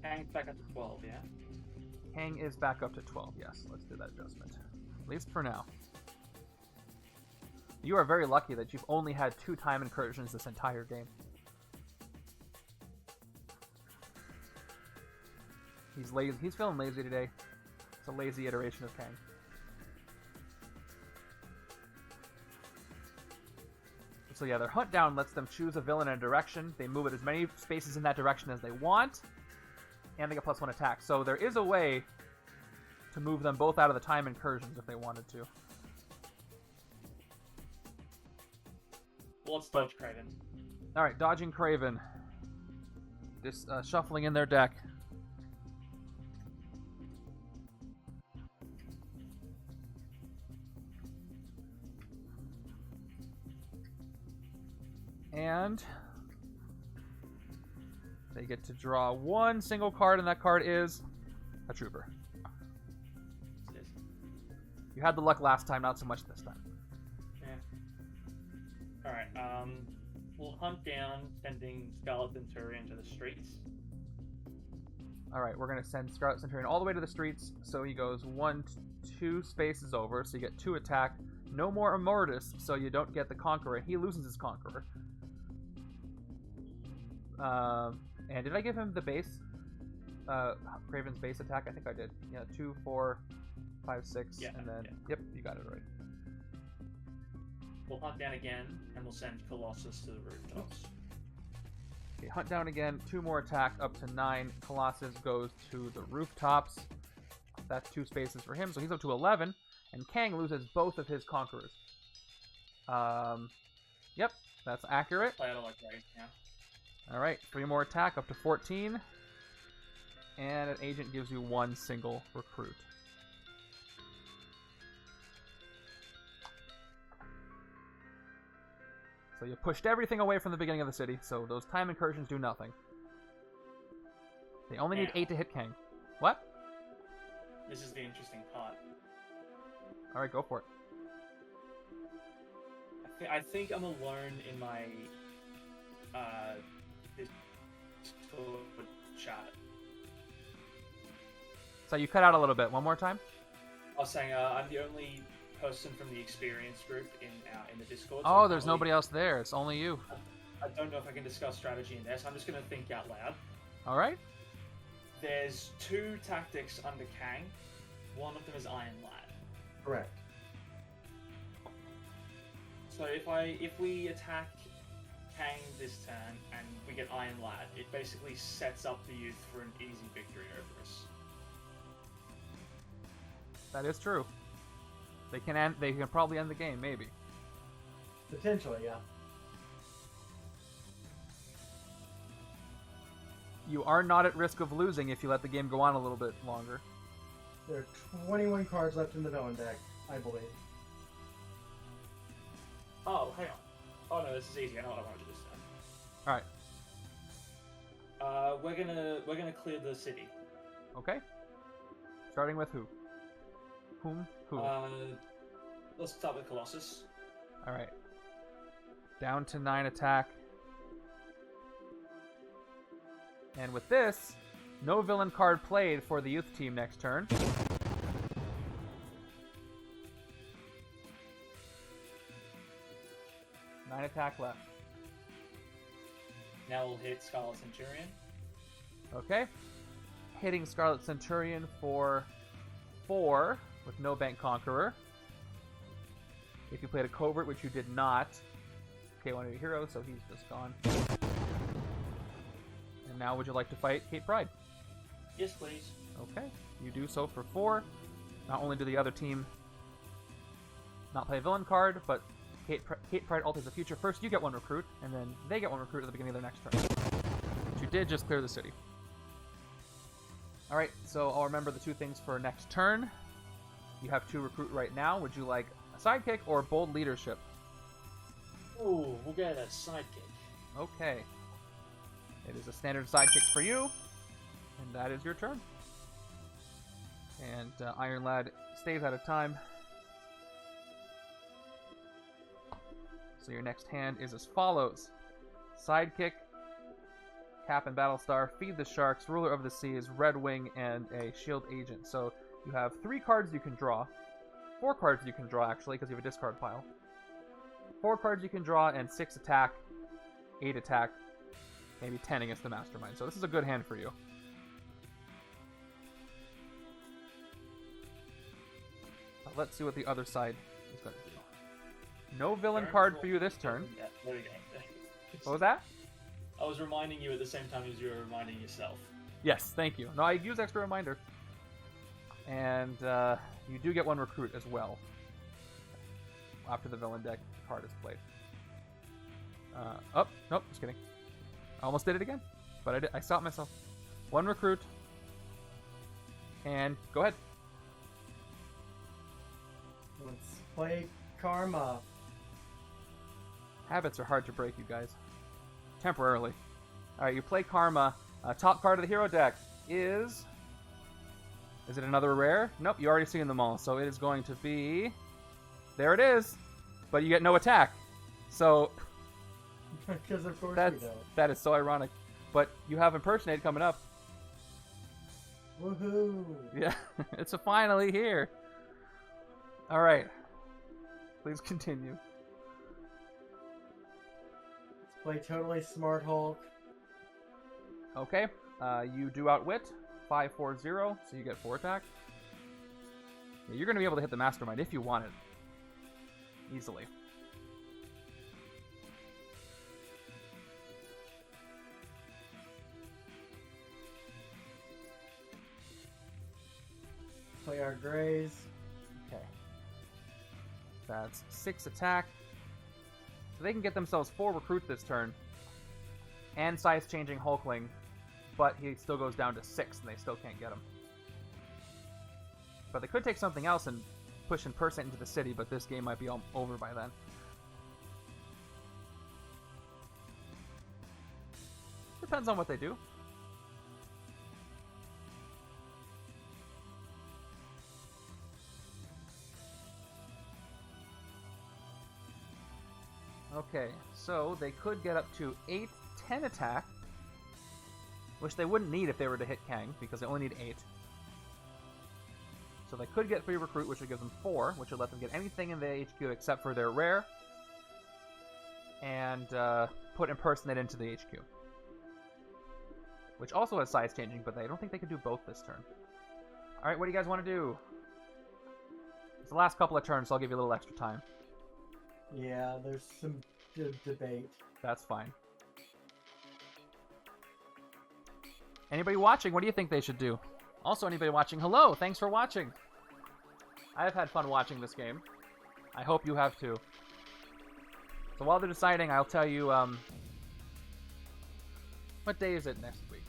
Kang's back up to 12, yeah? Kang is back up to 12, yes. Let's do that adjustment. At least for now. You are very lucky that you've only had 2 time incursions this entire game. He's lazy. He's feeling lazy today. It's a lazy iteration of Kang. So yeah, their Hunt Down lets them choose a villain in a direction. They move it as many spaces in that direction as they want. And they get +1 attack. So there is a way to move them both out of the time incursions if they wanted to. Well, let's dodge Kraven. Alright, dodging Kraven. Just shuffling in their deck. And they get to draw 1 single card, and that card is a trooper. You had the luck last time, not so much this time. Yeah. Alright, We'll hunt down, sending Scarlet Centurion to the streets. Alright, we're going to send Scarlet Centurion all the way to the streets, so he goes 2 spaces over, so you get 2 attack. No more Amadeus, so you don't get the Conqueror. He loses his Conqueror. And did I give him the base? Kraven's base attack? I think I did. Yeah, 2, 4, 5, 6, Yeah, and then... yeah. Yep, you got it right. We'll hunt down again, and we'll send Colossus to the rooftops. Okay, hunt down again, 2 more attack, up to 9. Colossus goes to the rooftops. That's 2 spaces for him, so he's up to 11. And Kang loses both of his Conquerors. Yep, that's accurate. Play it like right now. Alright, 3 more attack, up to 14. And an agent gives you 1 single recruit. So you pushed everything away from the beginning of the city, so those time incursions do nothing. They only need 8 to hit Kang. What? This is the interesting part. Alright, go for it. I think I'm alone in my Discord chat. So you cut out a little bit. One more time? I was saying I'm the only person from the experience group in the Discord. so Oh, I there's can't nobody else there. It's only you. I don't know if I can discuss strategy in there, so I'm just going to think out loud. Alright? There's 2 tactics under Kang. One of them is Iron Lad. Correct. So if we attack Kang this turn and we get Iron Lad, it basically sets up the youth for an easy victory over us. That is true. They can probably end the game, maybe. Potentially, yeah. You are not at risk of losing if you let the game go on a little bit longer. There are 21 cards left in the villain deck, I believe. Oh, hang on. Oh no, this is easy. I know what I want to do this time. Alright. We're gonna clear the city. Okay. Starting with who? Whom? Who? Let's start with Colossus. Alright. Down to 9 attack. And with this, no villain card played for the youth team next turn. Nine attack left. Now we'll hit Scarlet Centurion. Okay. Hitting Scarlet Centurion for 4 with no Bank Conqueror. If you played a Covert, which you did not. Okay, one of your heroes, so he's just gone. And now would you like to fight Kate Pride? Yes, please. Okay, you do so for 4. Not only do the other team not play a villain card, but Kate Pride alters the future. First, you get 1 recruit, and then they get 1 recruit at the beginning of their next turn. But you did just clear the city. Alright, so I'll remember the 2 things for next turn. You have 2 recruit right now. Would you like a sidekick or bold leadership? Ooh, we'll get a sidekick. Okay. It is a standard sidekick for you, and that is your turn. And Iron Lad stays out of time. So your next hand is as follows. Sidekick, Cap and Battlestar, Feed the Sharks, Ruler of the Seas, Red Wing, and a Shield Agent. So you have 3 cards you can draw. 4 cards you can draw, actually, because you have a discard pile. 4 cards you can draw, and 6 attack, 8 attack, maybe 10 against the Mastermind. So this is a good hand for you. Let's see what the other side is going to do. No villain card for you this turn. Yeah, there we go. What was that? I was reminding you at the same time as you were reminding yourself. Yes, thank you. No, I use extra reminder. And you do get 1 recruit as well. After the villain deck card is played. Oh, nope, just kidding. I almost did it again. But I stopped myself. 1 recruit. And go ahead. Let's play Karma. Habits are hard to break, you guys. Temporarily. Alright, you play Karma. Top card of the hero deck is... Is it another rare? Nope, you already seen them all. So it is going to be... There it is! But you get no attack. So, Because of course That's we don't. that is so ironic. But you have Impersonate coming up. Woohoo! Yeah, it's finally here. All right. Please continue. Let's play Totally Smart Hulk. Okay. You do Outwit. 540, so you get 4 attack. Yeah, you're going to be able to hit the Mastermind if you want it. Easily. Play our Greys. Okay. That's 6 attack. So they can get themselves 4 recruit this turn. And size changing Hulkling. But he still goes down to 6 and they still can't get him. But they could take something else and push Impersonate into the city, but this game might be all over by then. Depends on what they do. Okay, so they could get up to 8, 10 attack, which they wouldn't need if they were to hit Kang, because they only need 8. So they could get 3 recruit, which would give them 4, which would let them get anything in the HQ except for their rare, and put Impersonate into the HQ. Which also has size changing, but I don't think they could do both this turn. Alright, what do you guys want to do? It's the last couple of turns, so I'll give you a little extra time. Yeah, there's some debate. That's fine. Anybody watching, what do you think they should do? Also, anybody watching, hello, thanks for watching. I have had fun watching this game. I hope you have too. So while they're deciding, I'll tell you, what day is it next week?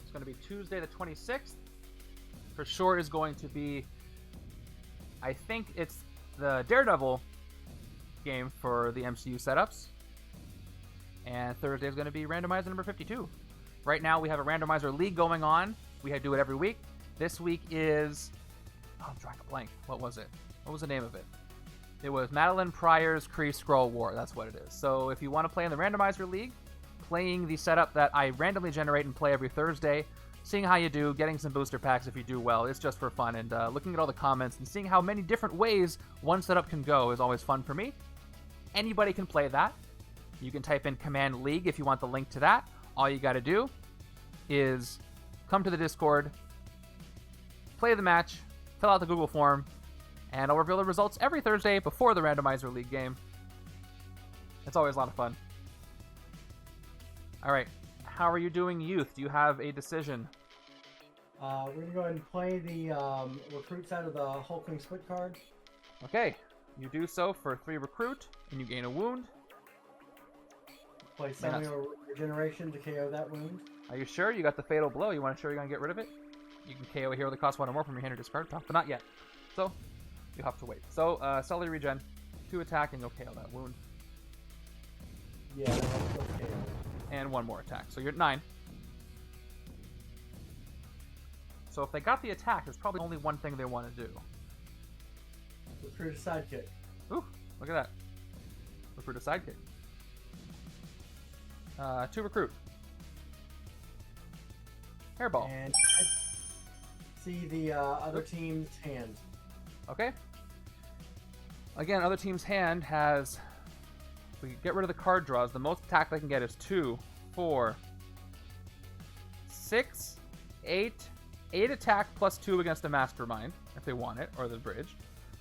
It's going to be Tuesday the 26th. For sure is going to be, I think it's the Daredevil game for the MCU setups. And Thursday is going to be randomizer number 52. Right now we have a randomizer league going on. We do it every week. This week is... Oh, I'm drawing a blank. What was it? What was the name of it? It was Madeline Pryor's Kree Skrull War. That's what it is. So if you want to play in the randomizer league, playing the setup that I randomly generate and play every Thursday, seeing how you do, getting some booster packs if you do well, it's just for fun. And looking at all the comments and seeing how many different ways one setup can go is always fun for me. Anybody can play that. You can type in Command League if you want the link to that. All you got to do is come to the Discord, play the match, fill out the Google form, and I'll reveal the results every Thursday before the randomizer league game. It's always a lot of fun. All right, how are you doing, youth? Do you have a decision? We're going to go ahead and play the recruit side of the Hulkling split card. Okay, you do so for 3 recruit, and you gain a wound. Play Sentinel Regeneration to KO that wound. Are you sure? You got the Fatal Blow. You want to sure you're going to get rid of it? You can KO a hero that costs 1 or more from your hand or discard pile, but not yet. So, you have to wait. So, Celery Regen, 2 attack, and you'll KO that wound. Yeah, let's KO. And 1 more attack. So you're at 9. So if they got the attack, there's probably only one thing they want to do. Recruit a sidekick. Ooh, look at that. Recruit a sidekick. 2 recruit. Hairball. And see the other team's hand. Okay. Again, other team's hand has... We get rid of the card draws. The most attack they can get is 2, 4, 6, 8. 8 attack plus 2 against the Mastermind, if they want it, or the bridge.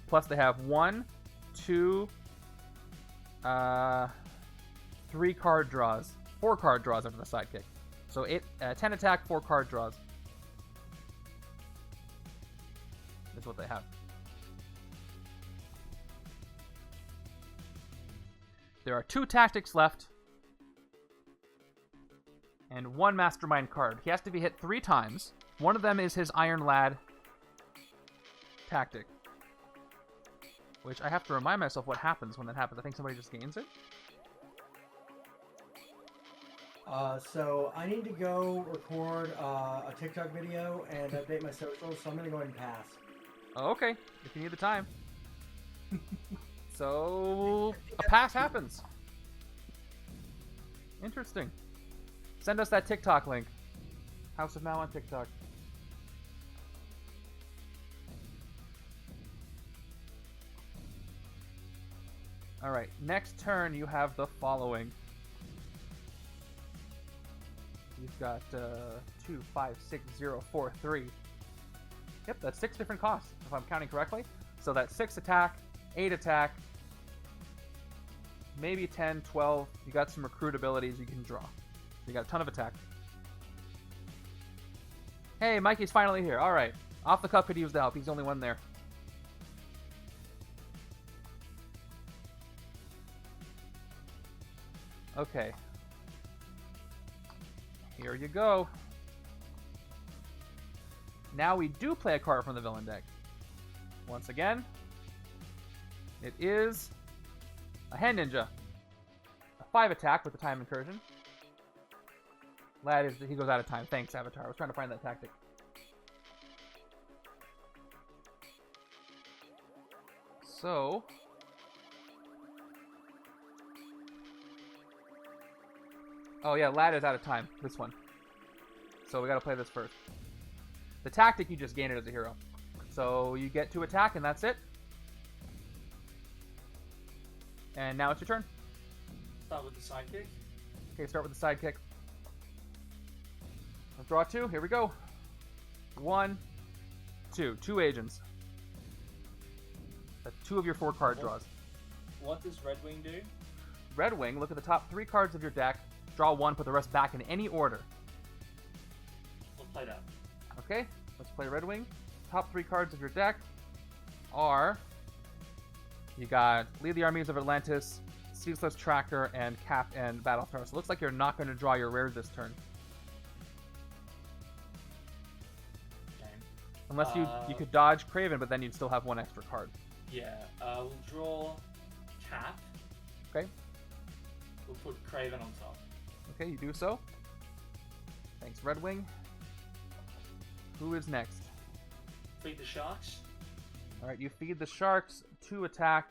Plus they have 1, 2, 3 card draws. 4 card draws after the sidekick. So 10 attack, 4 card draws. That's what they have. There are 2 tactics left. And 1 Mastermind card. He has to be hit 3 times. One of them is his Iron Lad tactic. Which I have to remind myself what happens when that happens. I think somebody just gains it. So I need to go record a TikTok video and update my socials, so I'm going to go ahead and pass. Oh, okay. If you need the time. So a pass happens. Interesting. Send us that TikTok link. House of Mal on TikTok. All right, next turn you have the following. You've got 2, 5, 6, 0, 4, 3. Yep, that's 6 different costs, if I'm counting correctly. So that's 6 attack, 8 attack, maybe 10, 12. You got some recruit abilities you can draw. You got a ton of attack. Hey, Mikey's finally here. All right, off the cuff could use the help. He's the only one there. Okay. Here you go. Now we do play a card from the villain deck. Once again, it is a Hand Ninja. A 5 attack with the time incursion. Lad he goes out of time. Thanks, Avatar. I was trying to find that tactic. So oh yeah, Lad is out of time. This one. So we gotta play this first. The tactic, you just gain it as a hero. So you get to attack and that's it. And now it's your turn. Start with the sidekick. Okay, start with the sidekick. Let's draw 2. Here we go. 1, 2. 2 agents. That's 2 of your 4 card draws. What does Red Wing do? Red Wing, look at the top 3 cards of your deck. Draw 1, put the rest back in any order. We'll play that. Okay, let's play Red Wing. Top 3 cards of your deck are... You got Lead the Armies of Atlantis, Ceaseless Tracker, and Cap and Battlestar. So it looks like you're not going to draw your rares this turn. Okay. Unless you could dodge Kraven, but then you'd still have 1 extra card. Yeah, we'll draw Cap. Okay. We'll put Kraven on top. Okay, you do so. Thanks, Red Wing. Who is next? Feed the Sharks. Alright, you feed the Sharks, 2 attack.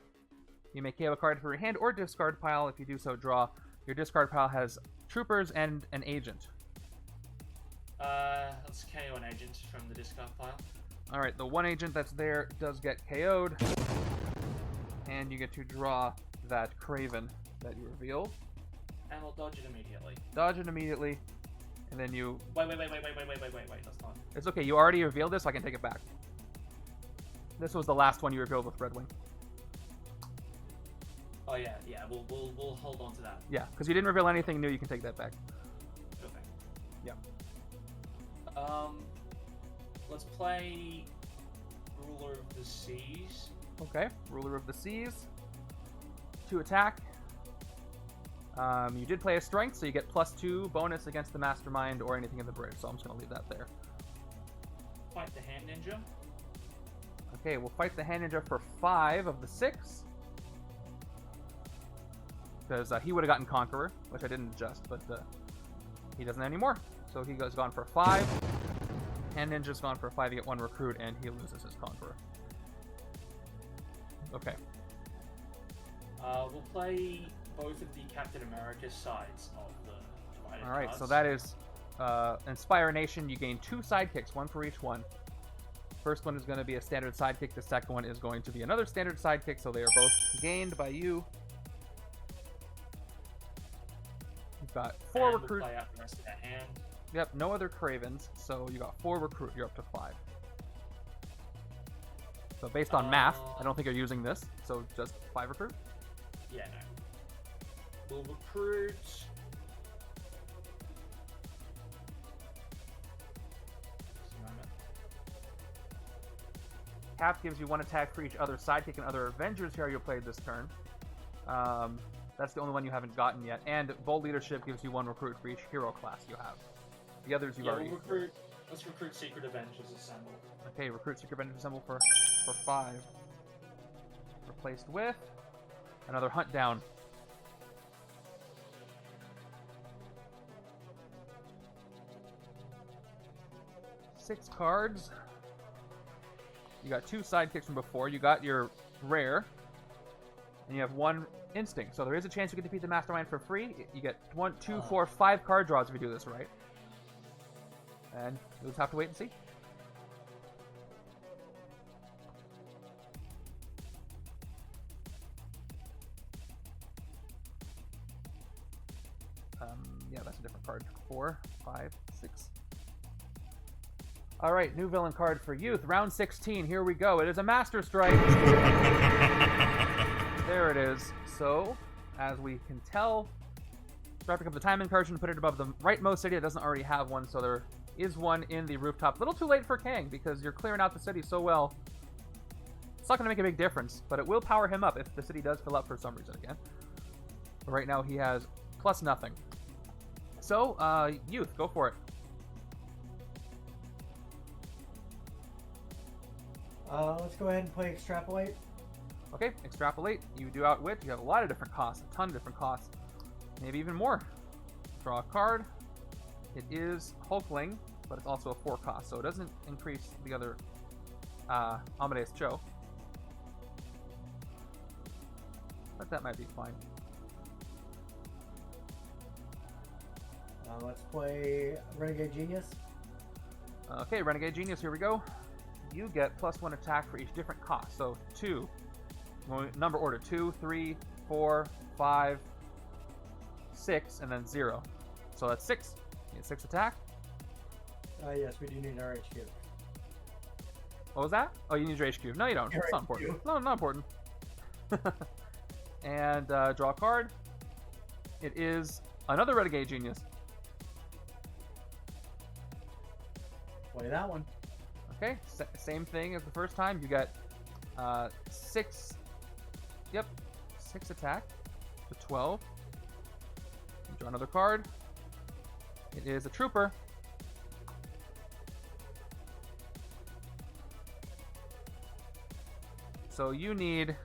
You may KO a card from your hand or discard pile. If you do so, draw. Your discard pile has Troopers and an Agent. Let's KO an agent from the discard pile. Alright, the 1 agent that's there does get KO'd. And you get to draw that Kraven that you revealed. And we'll dodge it immediately. Dodge it immediately. And then you... Wait, that's not... It's okay, you already revealed this, so I can take it back. This was the last one you revealed with Red Wing. Oh yeah, we'll hold on to that. Yeah, because you didn't reveal anything new, you can take that back. Okay. Yeah. Let's play Ruler of the Seas. Okay, Ruler of the Seas. 2 attack. You did play a strength, so you get +2 bonus against the Mastermind or anything in the bridge, so I'm just going to leave that there. Fight the Hand Ninja. Okay, we'll fight the Hand Ninja for 5 of the 6. Because he would have gotten Conqueror, which I didn't adjust, but he doesn't anymore. So he goes gone for 5. Hand Ninja's gone for 5, you get 1 recruit, and he loses his Conqueror. Okay. We'll play both of the Captain America sides of the divided Alright, cards. so that is Inspire Nation. You gain 2 sidekicks, 1 for each one. First one is going to be a standard sidekick. The second one is going to be another standard sidekick, so they are both gained by you. You've got 4 and recruit. We'll play out the rest of that hand. Yep, no other Kravens, so you got 4 recruit. You're up to 5. So based on math, I don't think you're using this, so just 5 recruit. Yeah, no. We'll recruit. Just a moment. Cap gives you 1 attack for each other sidekick and other Avengers hero you played this turn. That's the only one you haven't gotten yet. And Bold Leadership gives you 1 recruit for each hero class you have. The others you've already... Let's recruit Secret Avengers Assemble. Okay, recruit Secret Avengers Assemble for 5. Replaced with another Hunt Down. Six cards. You got 2 sidekicks from before. You got your rare. and you have 1 instinct. So there is a chance you can defeat the Mastermind for free. You get 1, 2, 4, 5 card draws if you do this right. And you'll just have to wait and see. Yeah, that's a different card. 4, 5, 6. All right, new villain card for Youth. Round 16. Here we go. It is a Master Strike. There it is. So, as we can tell, wrapping up the time incursion, put it above the rightmost city that doesn't already have one. So there is one in the rooftop. A little too late for Kang because you're clearing out the city so well. It's not going to make a big difference, but it will power him up if the city does fill up for some reason again. But right now he has plus nothing. So, Youth, go for it. Let's go ahead and play Extrapolate. Okay, Extrapolate. You do Outwit. You have a lot of different costs, a ton of different costs. Maybe even more. Draw a card. It is Hulkling, but it's also a 4 cost, so it doesn't increase the other Amadeus Cho. But that might be fine. Let's play Renegade Genius. Okay, Renegade Genius, here we go. You get +1 attack for each different cost. So 2, number order 2, 3, 4, 5, 6, and then 0. So that's 6. You get 6 attack. Yes, we do need our HQ. What was that? Oh, you need your HQ. No, you don't. Your It's not HQ. important. No, not important. And draw a card. It is another Renegade Genius. Play that one. Okay, same thing as the first time. You get 6. Yep, 6 attack for 12. You draw another card. It is a Trooper. So you need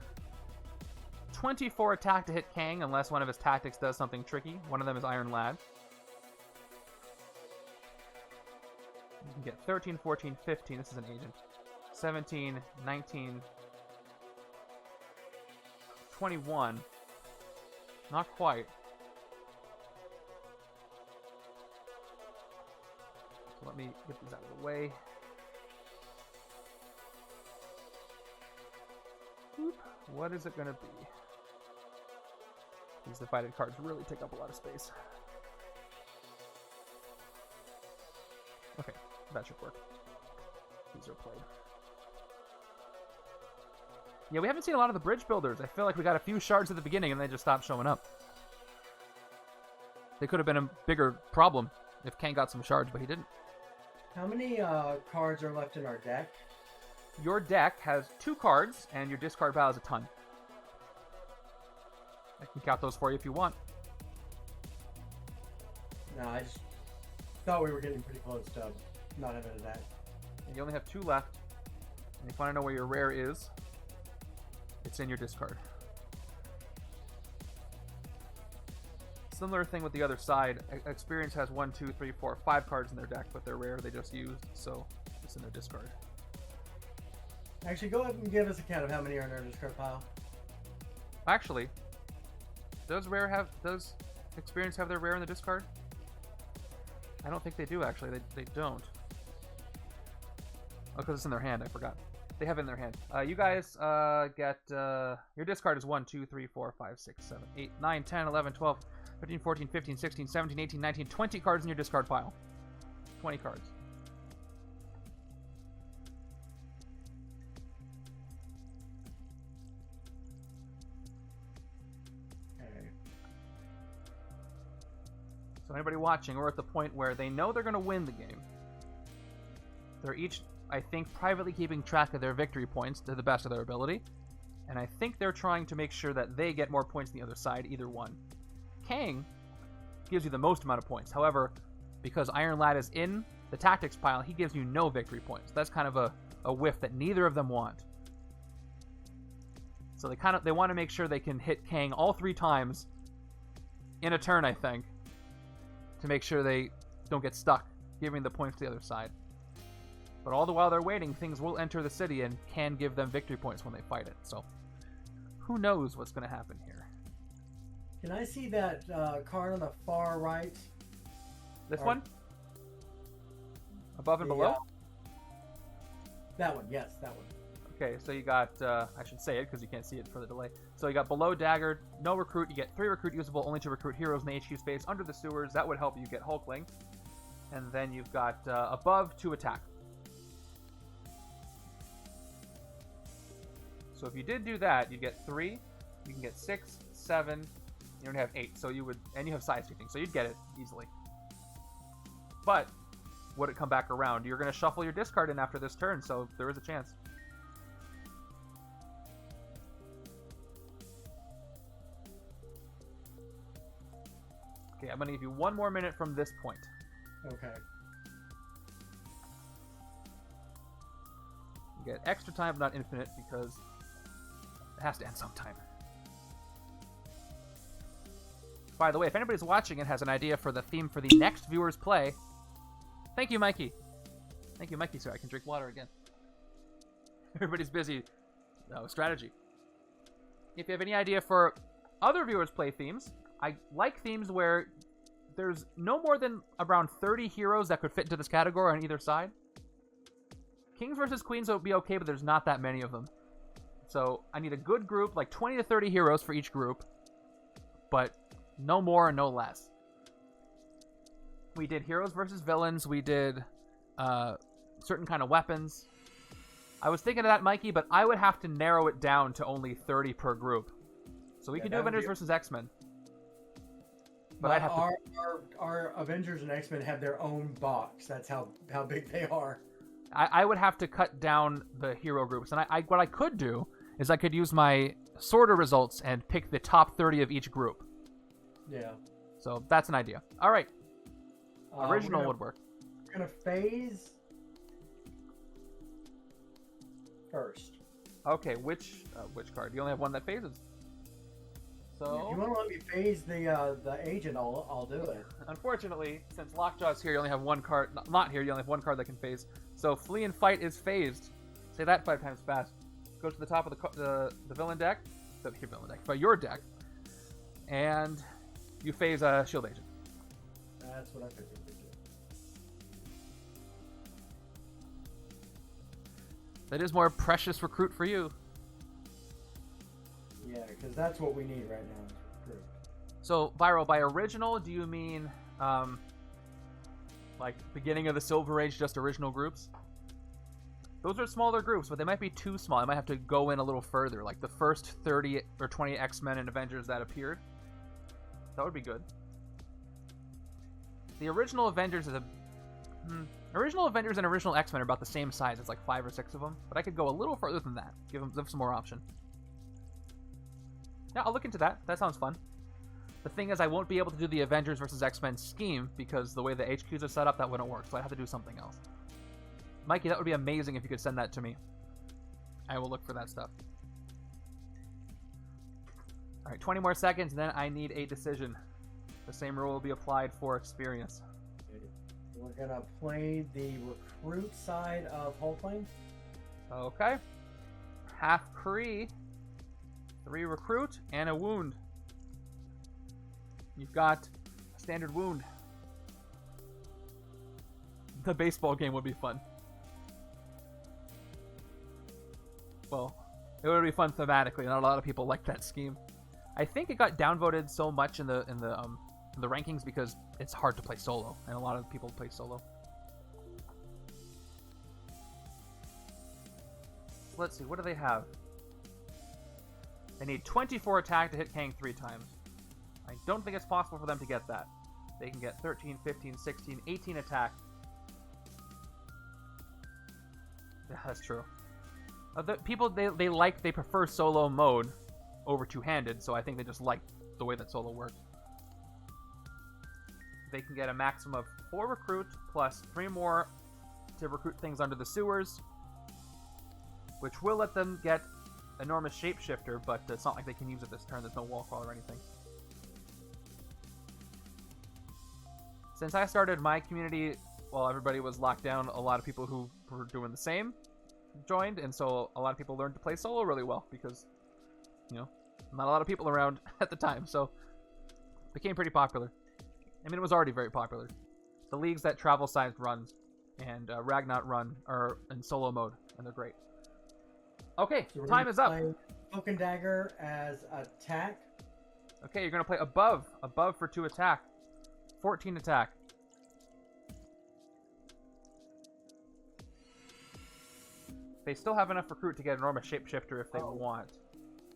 24 attack to hit Kang unless one of his tactics does something tricky. One of them is Iron Lad. You can get 13, 14, 15. This is an agent. 17, 19, 21. Not quite. So let me get these out of the way. Oop. What is it going to be? These divided cards really take up a lot of space. Okay, that should work. These are played. Yeah, we haven't seen a lot of the bridge builders. I feel like we got a few shards at the beginning and they just stopped showing up. They could have been a bigger problem if Kang got some shards, but he didn't. How many cards are left in our deck? Your deck has 2 cards, and your discard pile is a ton. I can count those for you if you want. No, I just thought we were getting pretty close to not having a deck. And you only have 2 left. And if you want to know where your rare is, it's in your discard. Similar thing with the other side. Experience has 1, 2, 3, 4, 5 cards in their deck, but they're rare. They just used, so it's in their discard. Actually, go ahead and give us a count of how many are in our discard pile. Actually, does experience have their rare in the discard? I don't think they do, actually. They don't. Oh, because it's in their hand. I forgot. They have it in their hand. You guys get... your discard is 1, 2, 3, 4, 5, 6, 7, 8, 9, 10, 11, 12, 13, 14, 15, 16, 17, 18, 19, 20 cards in your discard pile. 20 cards. So anybody watching, we're at the point where they know they're going to win the game. They're each, I think, privately keeping track of their victory points to the best of their ability. And I think they're trying to make sure that they get more points than the other side, either one. Kang gives you the most amount of points. However, because Iron Lad is in the tactics pile, he gives you no victory points. That's kind of a whiff that neither of them want. So they want to make sure they can hit Kang all 3 times in a turn, I think, to make sure they don't get stuck giving the points to the other side. But all the while they're waiting, things will enter the city and can give them victory points when they fight it. So, who knows what's going to happen here. Can I see that card on the far right? This Or- one? Above and below? That one, yes, that one. Okay, so you got, I should say it because you can't see it for the delay. So you got below Dagger, no recruit, you get 3 recruit usable only to recruit heroes in the HQ space under the sewers. That would help you get Hulkling. And then you've got above 2 attack. So if you did do that, you get 3, you can get 6, 7, you only have 8. So you would, and you have size shifting, so you'd get it easily. But would it come back around? You're going to shuffle your discard in after this turn, so there is a chance. Okay, I'm going to give you 1 more minute from this point. Okay. You get extra time, but not infinite, because it has to end sometime. By the way, if anybody's watching and has an idea for the theme for the next viewer's play, thank you, Mikey. Thank you, Mikey, sir. I can drink water again. Everybody's busy. No, strategy. If you have any idea for other viewers' play themes, I like themes where there's no more than around 30 heroes that could fit into this category on either side. Kings versus Queens would be okay, but there's not that many of them. So I need a good group, like 20 to 30 heroes for each group, but no more and no less. We did heroes versus villains. We did certain kind of weapons. I was thinking of that, Mikey, but I would have to narrow it down to only 30 per group. So we could do Avengers versus X-Men. But I'd have our Avengers and X-Men have their own box. That's how big they are. I would have to cut down the hero groups. And what I could do is I could use my sorter results and pick the top 30 of each group. Yeah. So that's an idea. All right. Original would work. We're going to phase first. Okay, which card? You only have one that phases. So If you want to let me phase the agent, I'll do it. unfortunately, since Lockjaw's here, you only have one card. Not here, you only have one card that can phase. So Flee and Fight is phased. Say that 5 times fast. Go to the top of the villain deck, but your deck, and you phase a shield agent. That's what I figured we do. That is more precious recruit for you. Yeah, because that's what we need right now. Recruit. So, Viral, by original, do you mean, like, beginning of the Silver Age, just original groups? Those are smaller groups, but they might be too small. I might have to go in a little further, like the first 30 or 20 X-Men and Avengers that appeared. That would be good. The original Avengers is original Avengers and original X-Men are about the same size. It's like 5 or 6 of them, but I could go a little further than that. Give them some more option. Yeah, I'll look into that. That sounds fun. The thing is, I won't be able to do the Avengers versus X-Men scheme because the way the HQs are set up, that wouldn't work. So I'd have to do something else. Mikey, that would be amazing if you could send that to me. I will look for that stuff. All right, 20 more seconds, and then I need a decision. The same rule will be applied for experience. We're gonna play the recruit side of Hulkling. Okay. Half Kree, 3 recruit, and a wound. You've got a standard wound. The baseball game would be fun. Well, it would be fun thematically. Not a lot of people like that scheme. I think it got downvoted so much in the rankings because it's hard to play solo, and a lot of people play solo. So let's see, what do they have? They need 24 attack to hit Kang 3 times. I don't think it's possible for them to get that. They can get 13, 15, 16, 18 attack. Yeah, that's true. The people, they prefer solo mode over two-handed, so I think they just like the way that solo works. They can get a maximum of 4 recruit plus 3 more to recruit things under the sewers, which will let them get enormous shapeshifter, but it's not like they can use it this turn. There's no wall crawl or anything. Since I started my community while everybody was locked down, a lot of people who were doing the same joined, and so a lot of people learned to play solo really well because, you know, Not a lot of people around at the time, so became pretty popular. I mean, it was already very popular. The leagues that travel-sized runs and Ragnarok run are in solo mode, and they're great. Okay, So we're time gonna is up. play Cloak and Dagger as attack. Okay, you're going to play above. Above for 2 attack. 14 attack. They still have enough recruit to get enormous shapeshifter if they want.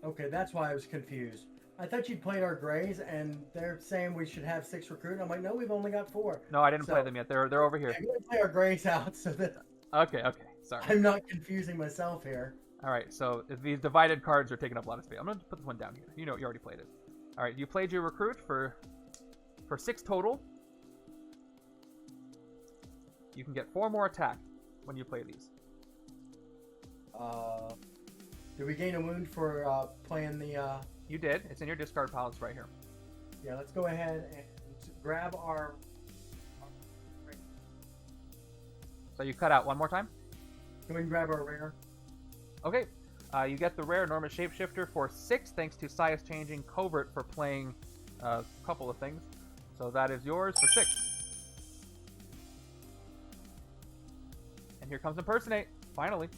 Okay, that's why I was confused. I thought you'd played our Greys, and they're saying we should have 6 recruit. And I'm like, no, we've only got 4. No, I didn't play them yet. They're over here. I'm going to play our Greys out so that Okay, sorry. I'm not confusing myself here. All right, so these divided cards are taking up a lot of space. I'm going to put this one down here. You know, you already played it. All right, you played your recruit for 6 total. You can get 4 more attack when you play these. Do we gain a wound for playing the... You did. It's in your discard pile. It's right here. Yeah, let's go ahead and grab our... So you cut out one more time? Can we grab our rare? Okay. You get the rare enormous shapeshifter for 6, thanks to Sias changing Covert for playing a couple of things. So that is yours for 6. And here comes Impersonate, finally.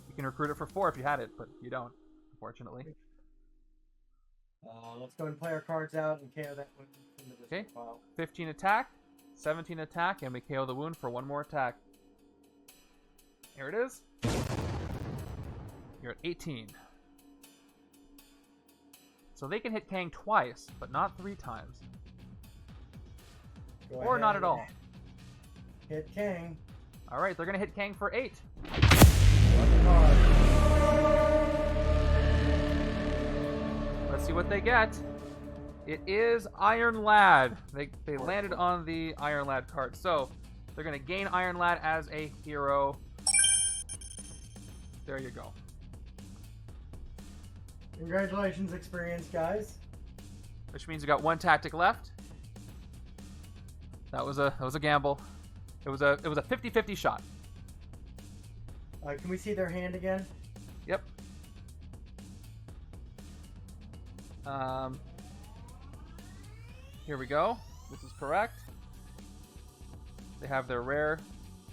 You can recruit it for 4 if you had it, but you don't, unfortunately. Let's go and play our cards out and KO that one in the discard Okay. pile. 15 attack, 17 attack, and we KO the wound for 1 more attack. Here it is. You're at 18. So they can hit Kang twice, but not 3 times. Go Or ahead not at all. and Hit Kang. Alright, they're going to hit Kang for 8. Card. Let's see what they get. It is Iron Lad. They landed on the Iron Lad card. So they're going to gain Iron Lad as a hero. There you go. Congratulations, experienced guys. Which means you got 1 tactic left. That was a gamble. It was a 50-50 shot. Can we see their hand again? Yep. Here we go. This is correct. They have their rare.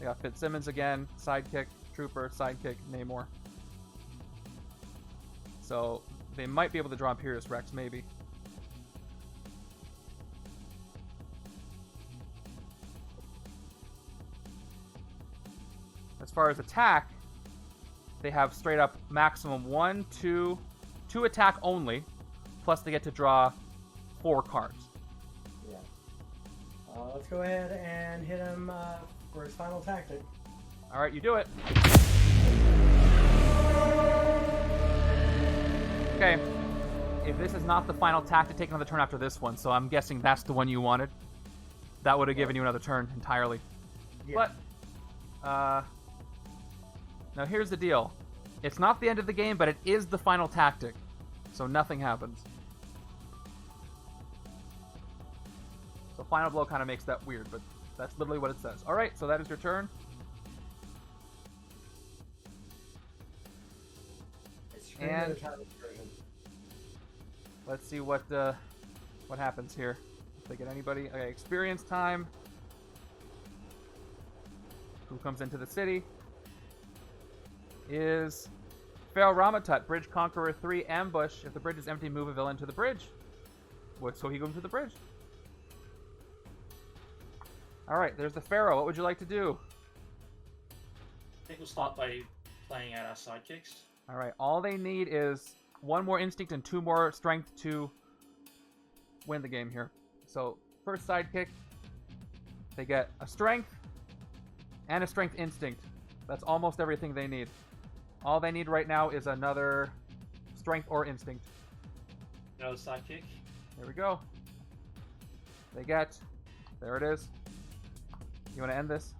They got Fitzsimmons again, sidekick, trooper, sidekick, Namor. So they might be able to draw Imperious Rex, maybe. As far as attack, they have straight up maximum 1, 2 attack only, plus they get to draw 4 cards. Yeah. Let's go ahead and hit him for his final tactic. All right, you do it. Okay. If this is not the final tactic, take another turn after this one. So I'm guessing that's the one you wanted. That would have given you another turn entirely. Yeah. But now here's the deal. It's not the end of the game, but it is the final tactic. So nothing happens. So final blow kind of makes that weird, but that's literally what it says. All right, so that is your turn. And let's see what happens here. If they get anybody. Okay, experience time. Who comes into the city? Is Pharaoh Ramatut, Bridge Conqueror 3, ambush. If the bridge is empty, move a villain to the bridge. So he goes to the bridge. Alright, there's the Pharaoh. What would you like to do? I think we'll start by playing out our sidekicks. Alright, all they need is 1 more instinct and 2 more strength to win the game here. So, first sidekick, they get a strength and a strength instinct. That's almost everything they need. All they need right now is another strength or instinct. Another sidekick. Here we go. They get... There it is. You want to end this?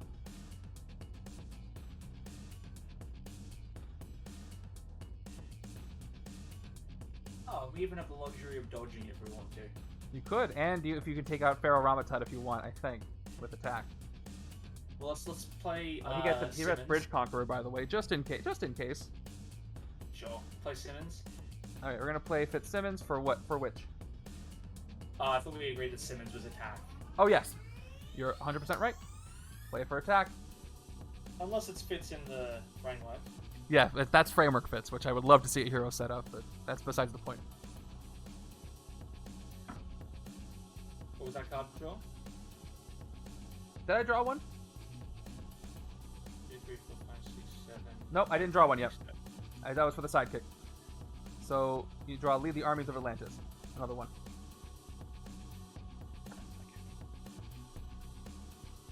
Oh, we even have the luxury of dodging if we want to. You could, and if you can take out Pharaoh Ramatut if you want, I think, with attack. Well, let's play. He gets Simmons. Bridge Conqueror, by the way, just in case. Just in case. Sure. Play Simmons. All right, we're gonna play Fitzsimmons for what? For which? I thought we agreed that Simmons was attack. Oh yes, you're 100% right. Play for attack. Unless it fits in the framework. Yeah, that's framework fits, which I would love to see a hero set up, but that's besides the point. What was that card draw? Did I draw one? 2, 3, 4, 5, 6, 7. Nope, I didn't draw one yet. That was for the sidekick. So you draw Lead the Armies of Atlantis. Another one.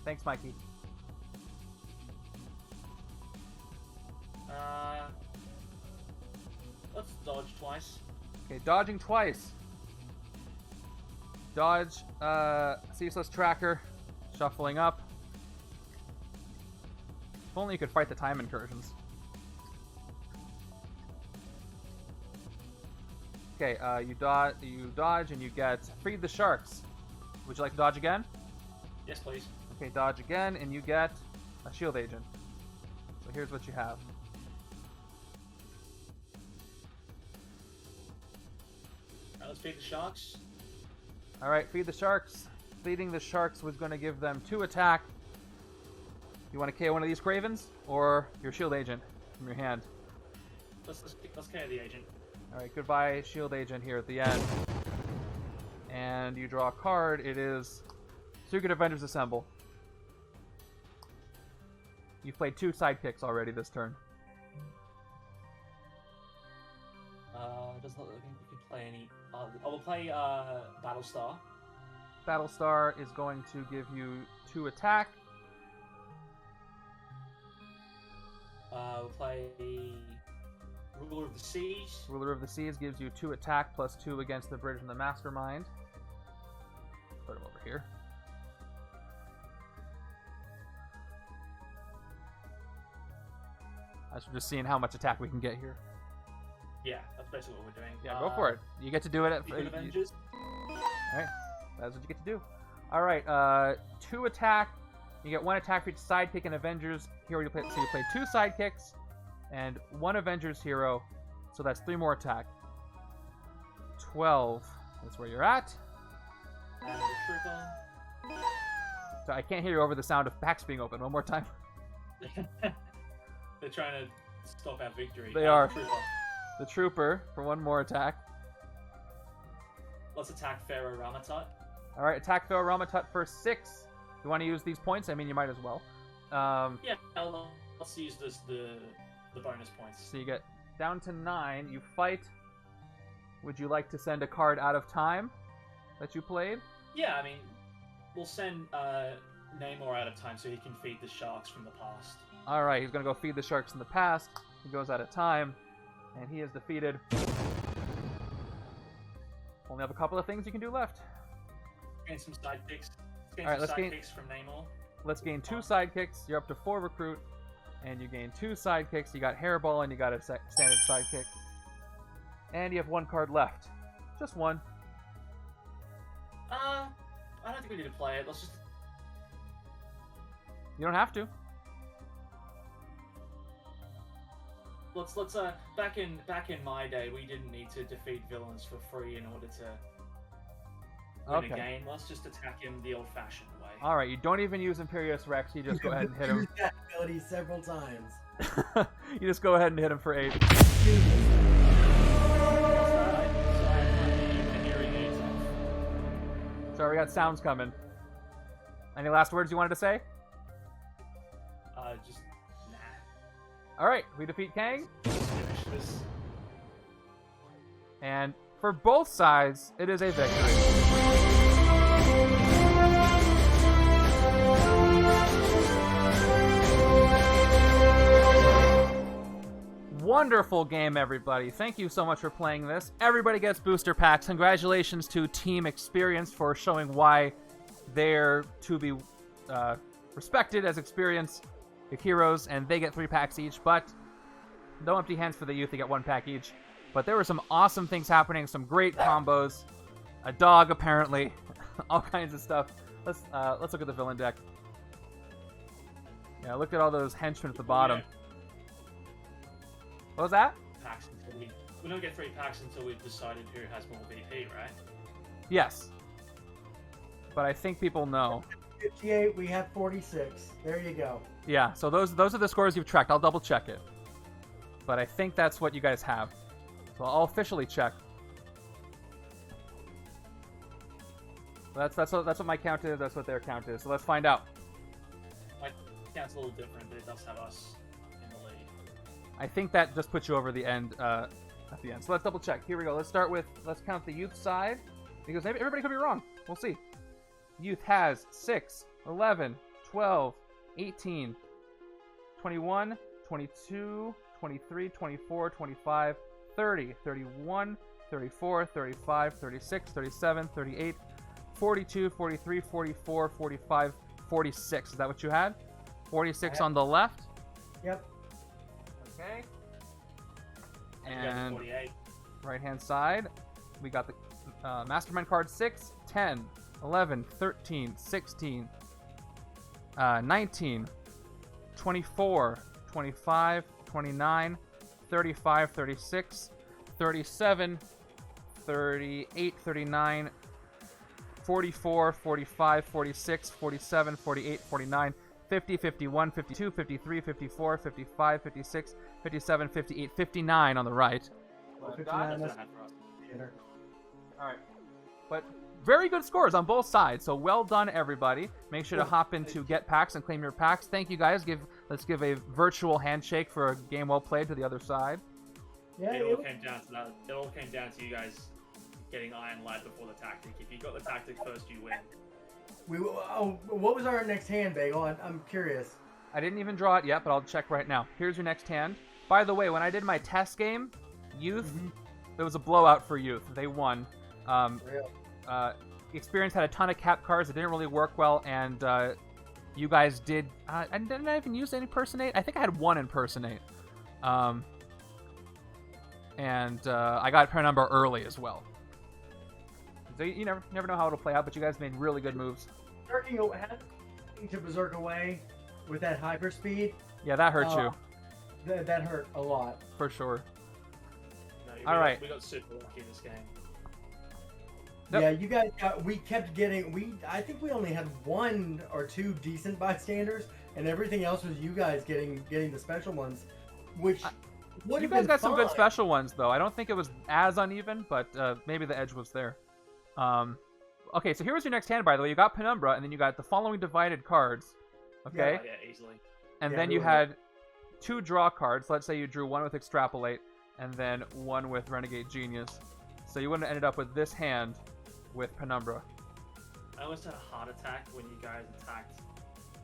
Thanks, Mikey. Let's dodge twice. Okay, dodging twice. Dodge, Ceaseless Tracker, shuffling up. If only you could fight the time incursions. Okay, you dodge, and you get Feed the Sharks. Would you like to dodge again? Yes, please. Okay, dodge again, and you get a Shield Agent. So here's what you have. Alright, let's feed the sharks. Alright, Feed the Sharks. Feeding the Sharks was going to give them 2 attack. You want to KO one of these Kravens? Or your Shield Agent from your hand? Let's KO the agent. Alright, goodbye Shield Agent here at the end. And you draw a card. It is Secret Avengers Assemble. You've played 2 sidekicks already this turn. Doesn't look like we could play any. I will play Battlestar. Battlestar is going to give you 2 attack. We'll play Ruler of the Seas. Ruler of the Seas gives you 2 attack plus 2 against the bridge and the Mastermind. Put him over here. I'm just seeing how much attack we can get here. Yeah, that's basically what we're doing. Yeah, go for it. You get to do it at Secret Avengers. Alright, that's what you get to do. Alright, 2 attack. You get 1 attack for each sidekick in Avengers hero you play. So you play 2 sidekicks and 1 Avengers hero. So that's 3 more attack. 12 is where you're at. And the trooper. So I can't hear you over the sound of packs being open. One more time. They're trying to stop our victory. They are. Trooper. The Trooper for 1 more attack. Let's attack Pharaoh Ramatut. Alright, attack Pharaoh Ramatut for 6. You want to use these points? I mean, you might as well. Yeah, let's use the bonus points. So you get down to 9. You fight. Would you like to send a card out of time that you played? Yeah, I mean, we'll send Namor out of time so he can feed the sharks from the past. Alright, he's going to go feed the sharks in the past. He goes out of time. And he is defeated. Only have a couple of things you can do left. Gain some sidekicks. Alright, let's gain sidekicks from Namor. Let's gain 2 sidekicks. You're up to 4 recruit. And you gain 2 sidekicks. You got Hairball and you got a standard sidekick. And you have 1 card left. Just 1. I don't think we need to play it. Let's just... You don't have to. Let's back in my day, we didn't need to defeat villains for free in order to win a game. Let's just attack him the old-fashioned way. Alright, you don't even use Imperious Rex. You just go ahead and hit him. Used that ability several times. You just go ahead and hit him for 8. Sorry, we got sounds coming. Any last words you wanted to say? Just nah. Alright, we defeat Kang. Just finish this. And for both sides, it is a victory. Wonderful game, everybody. Thank you so much for playing this. Everybody gets booster packs. Congratulations to Team Experience for showing why they're to be respected as experienced heroes, and they get 3 packs each, but no empty hands for the youth. They get 1 pack each. But there were some awesome things happening, some great combos, a dog apparently, all kinds of stuff. Let's look at the villain deck. Yeah, look at all those henchmen at the bottom. Yeah. What was that? packs until we don't get 3 packs until we've decided who has more VP, right? Yes. But I think people know. 58, we have 46. There you go. Yeah, so those are the scores you've tracked. I'll double check it. But I think that's what you guys have. So I'll officially check. That's what my count is. That's what their count is. So let's find out. My count's a little different, but it does have us in the lead. I think that just puts you over the end at the end. So let's double check. Here we go. Let's count the youth side. Because maybe everybody could be wrong. We'll see. Youth has 6, 11, 12, 18, 21, 22, 23, 24, 25, 30, 31, 34, 35, 36, 37, 38, 42, 43, 44, 45, 46. Is that what you had? 46 on the left? Yep. Okay. And And right-hand side, we got the Mastermind card 6, 10, 11, 13, 16, 19, 24, 25, 29, 35, 36, 37, 38, 39, 44, 45, 46, 47, 48, 49, 50, 51, 52, 53, 54, 55, 56, 57, 58, 59 on the right. Well, That's 59 what I had for us. theater. All right. But very good scores on both sides. So well done, everybody. Make sure to hop into Get Packs and claim your packs. Thank you, guys. Let's give a virtual handshake for a game well played to the other side. Yeah, It all came down to that. It all came down to you guys getting Iron Lad before the tactic. If you got the tactic first, you win. what was our next hand, Bagel? I'm curious. I didn't even draw it yet, but I'll check right now. Here's your next hand. By the way, when I did my test game, Youth, it was a blowout for Youth. They won. Experience had a ton of cap cards. It didn't really work well, and you guys did. Didn't I even use any Impersonate? I think I had 1 Impersonate. And I got Penumbra early as well. So you never know how it'll play out, but you guys made really good moves. Berserking to Berserk away with that hyper speed. Yeah, that hurt you. That hurt a lot. For sure. No, All right. We got super lucky in this game. Yep. Yeah, you guys we kept getting I think we only had 1 or 2 decent bystanders, and everything else was you guys getting the special ones, which would You have guys been got some good fine. special ones, though. I don't think it was as uneven, but maybe the edge was there. Okay, so here was your next hand, by the way. You got Penumbra, and then you got the following divided cards. Okay? Yeah, easily. And Yeah, then you really. had 2 draw cards. Let's say you drew 1 with Extrapolate, and then 1 with Renegade Genius. So you wouldn't have ended up with this hand with Penumbra. I almost had a heart attack when you guys attacked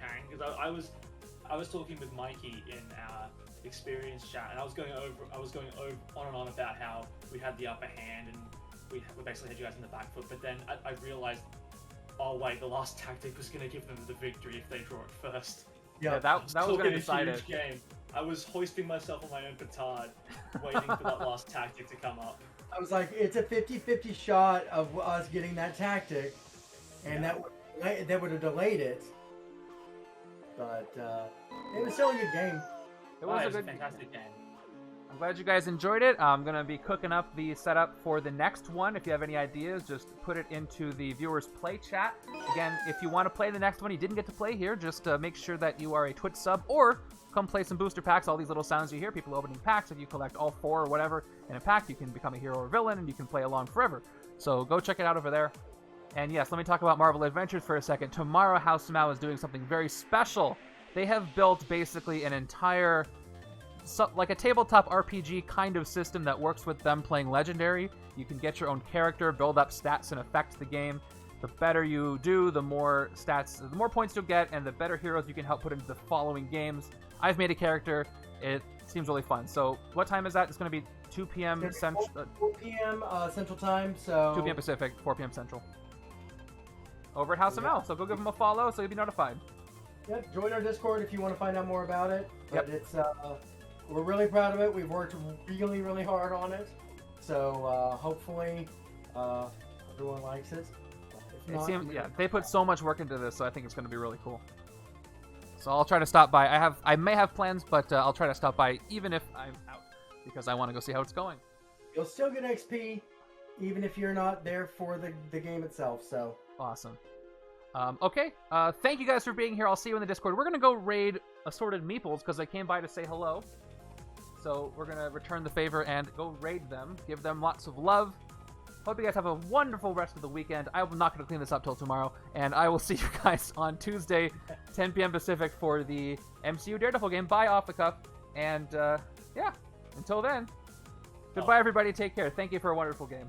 Kang, because I was talking with Mikey in our experience chat, and I was going on and on about how we had the upper hand and we basically had you guys in the back foot. But then I realized, oh wait, the last tactic was going to give them the victory if they draw it first. Yeah, that was going to Talking a decide it. huge game. I was hoisting myself on my own petard, waiting for that last tactic to come up. I was like, it's a 50-50 shot of us getting that tactic, and that would have delayed it. But it was still a good game. It was a a good fantastic game. I'm glad you guys enjoyed it. I'm going to be cooking up the setup for the next one. If you have any ideas, just put it into the viewers play chat. Again, if you want to play the next one you didn't get to play here, just make sure that you are a Twitch sub, or come play some booster packs. All these little sounds you hear, people opening packs. If you collect all 4 or whatever in a pack, you can become a hero or villain, and you can play along forever. So go check it out over there. And yes, let me talk about Marvel Adventures for a second. Tomorrow, House Mao is doing something very special. They have built basically an entire, like a tabletop RPG kind of system that works with them playing Legendary. You can get your own character, build up stats and affect the game. The better you do, the more stats, the more points you'll get, and the better heroes you can help put into the following games. I've made a character. It seems really fun. So what time is that? It's going to be 2 p.m. Central. 4 p.m. Central Time, so 2 p.m. Pacific, 4 p.m. Central. Over at House of Mel. So go give them a follow so you'll be notified. Yep, join our Discord if you want to find out more about it. But Yep. it's we're really proud of it. We've worked really, really hard on it. So hopefully everyone likes it. If It not, seems, yeah, they put so much work into this, so I think it's going to be really cool. So I'll try to stop by. I may have plans, but I'll try to stop by even if I'm out. because I want to go see how it's going. You'll still get XP, even if you're not there for the game itself. So Awesome. Okay. Thank you guys for being here. I'll see you in the Discord. We're gonna go raid Assorted Meeples because they came by to say hello. So we're gonna return the favor and go raid them. Give them lots of love. Hope you guys have a wonderful rest of the weekend. I'm not going to clean this up till tomorrow, and I will see you guys on Tuesday, 10 p.m. Pacific for the MCU Daredevil game. Bye, Off the Cuff. And, yeah, until then, goodbye, everybody. Take care. Thank you for a wonderful game.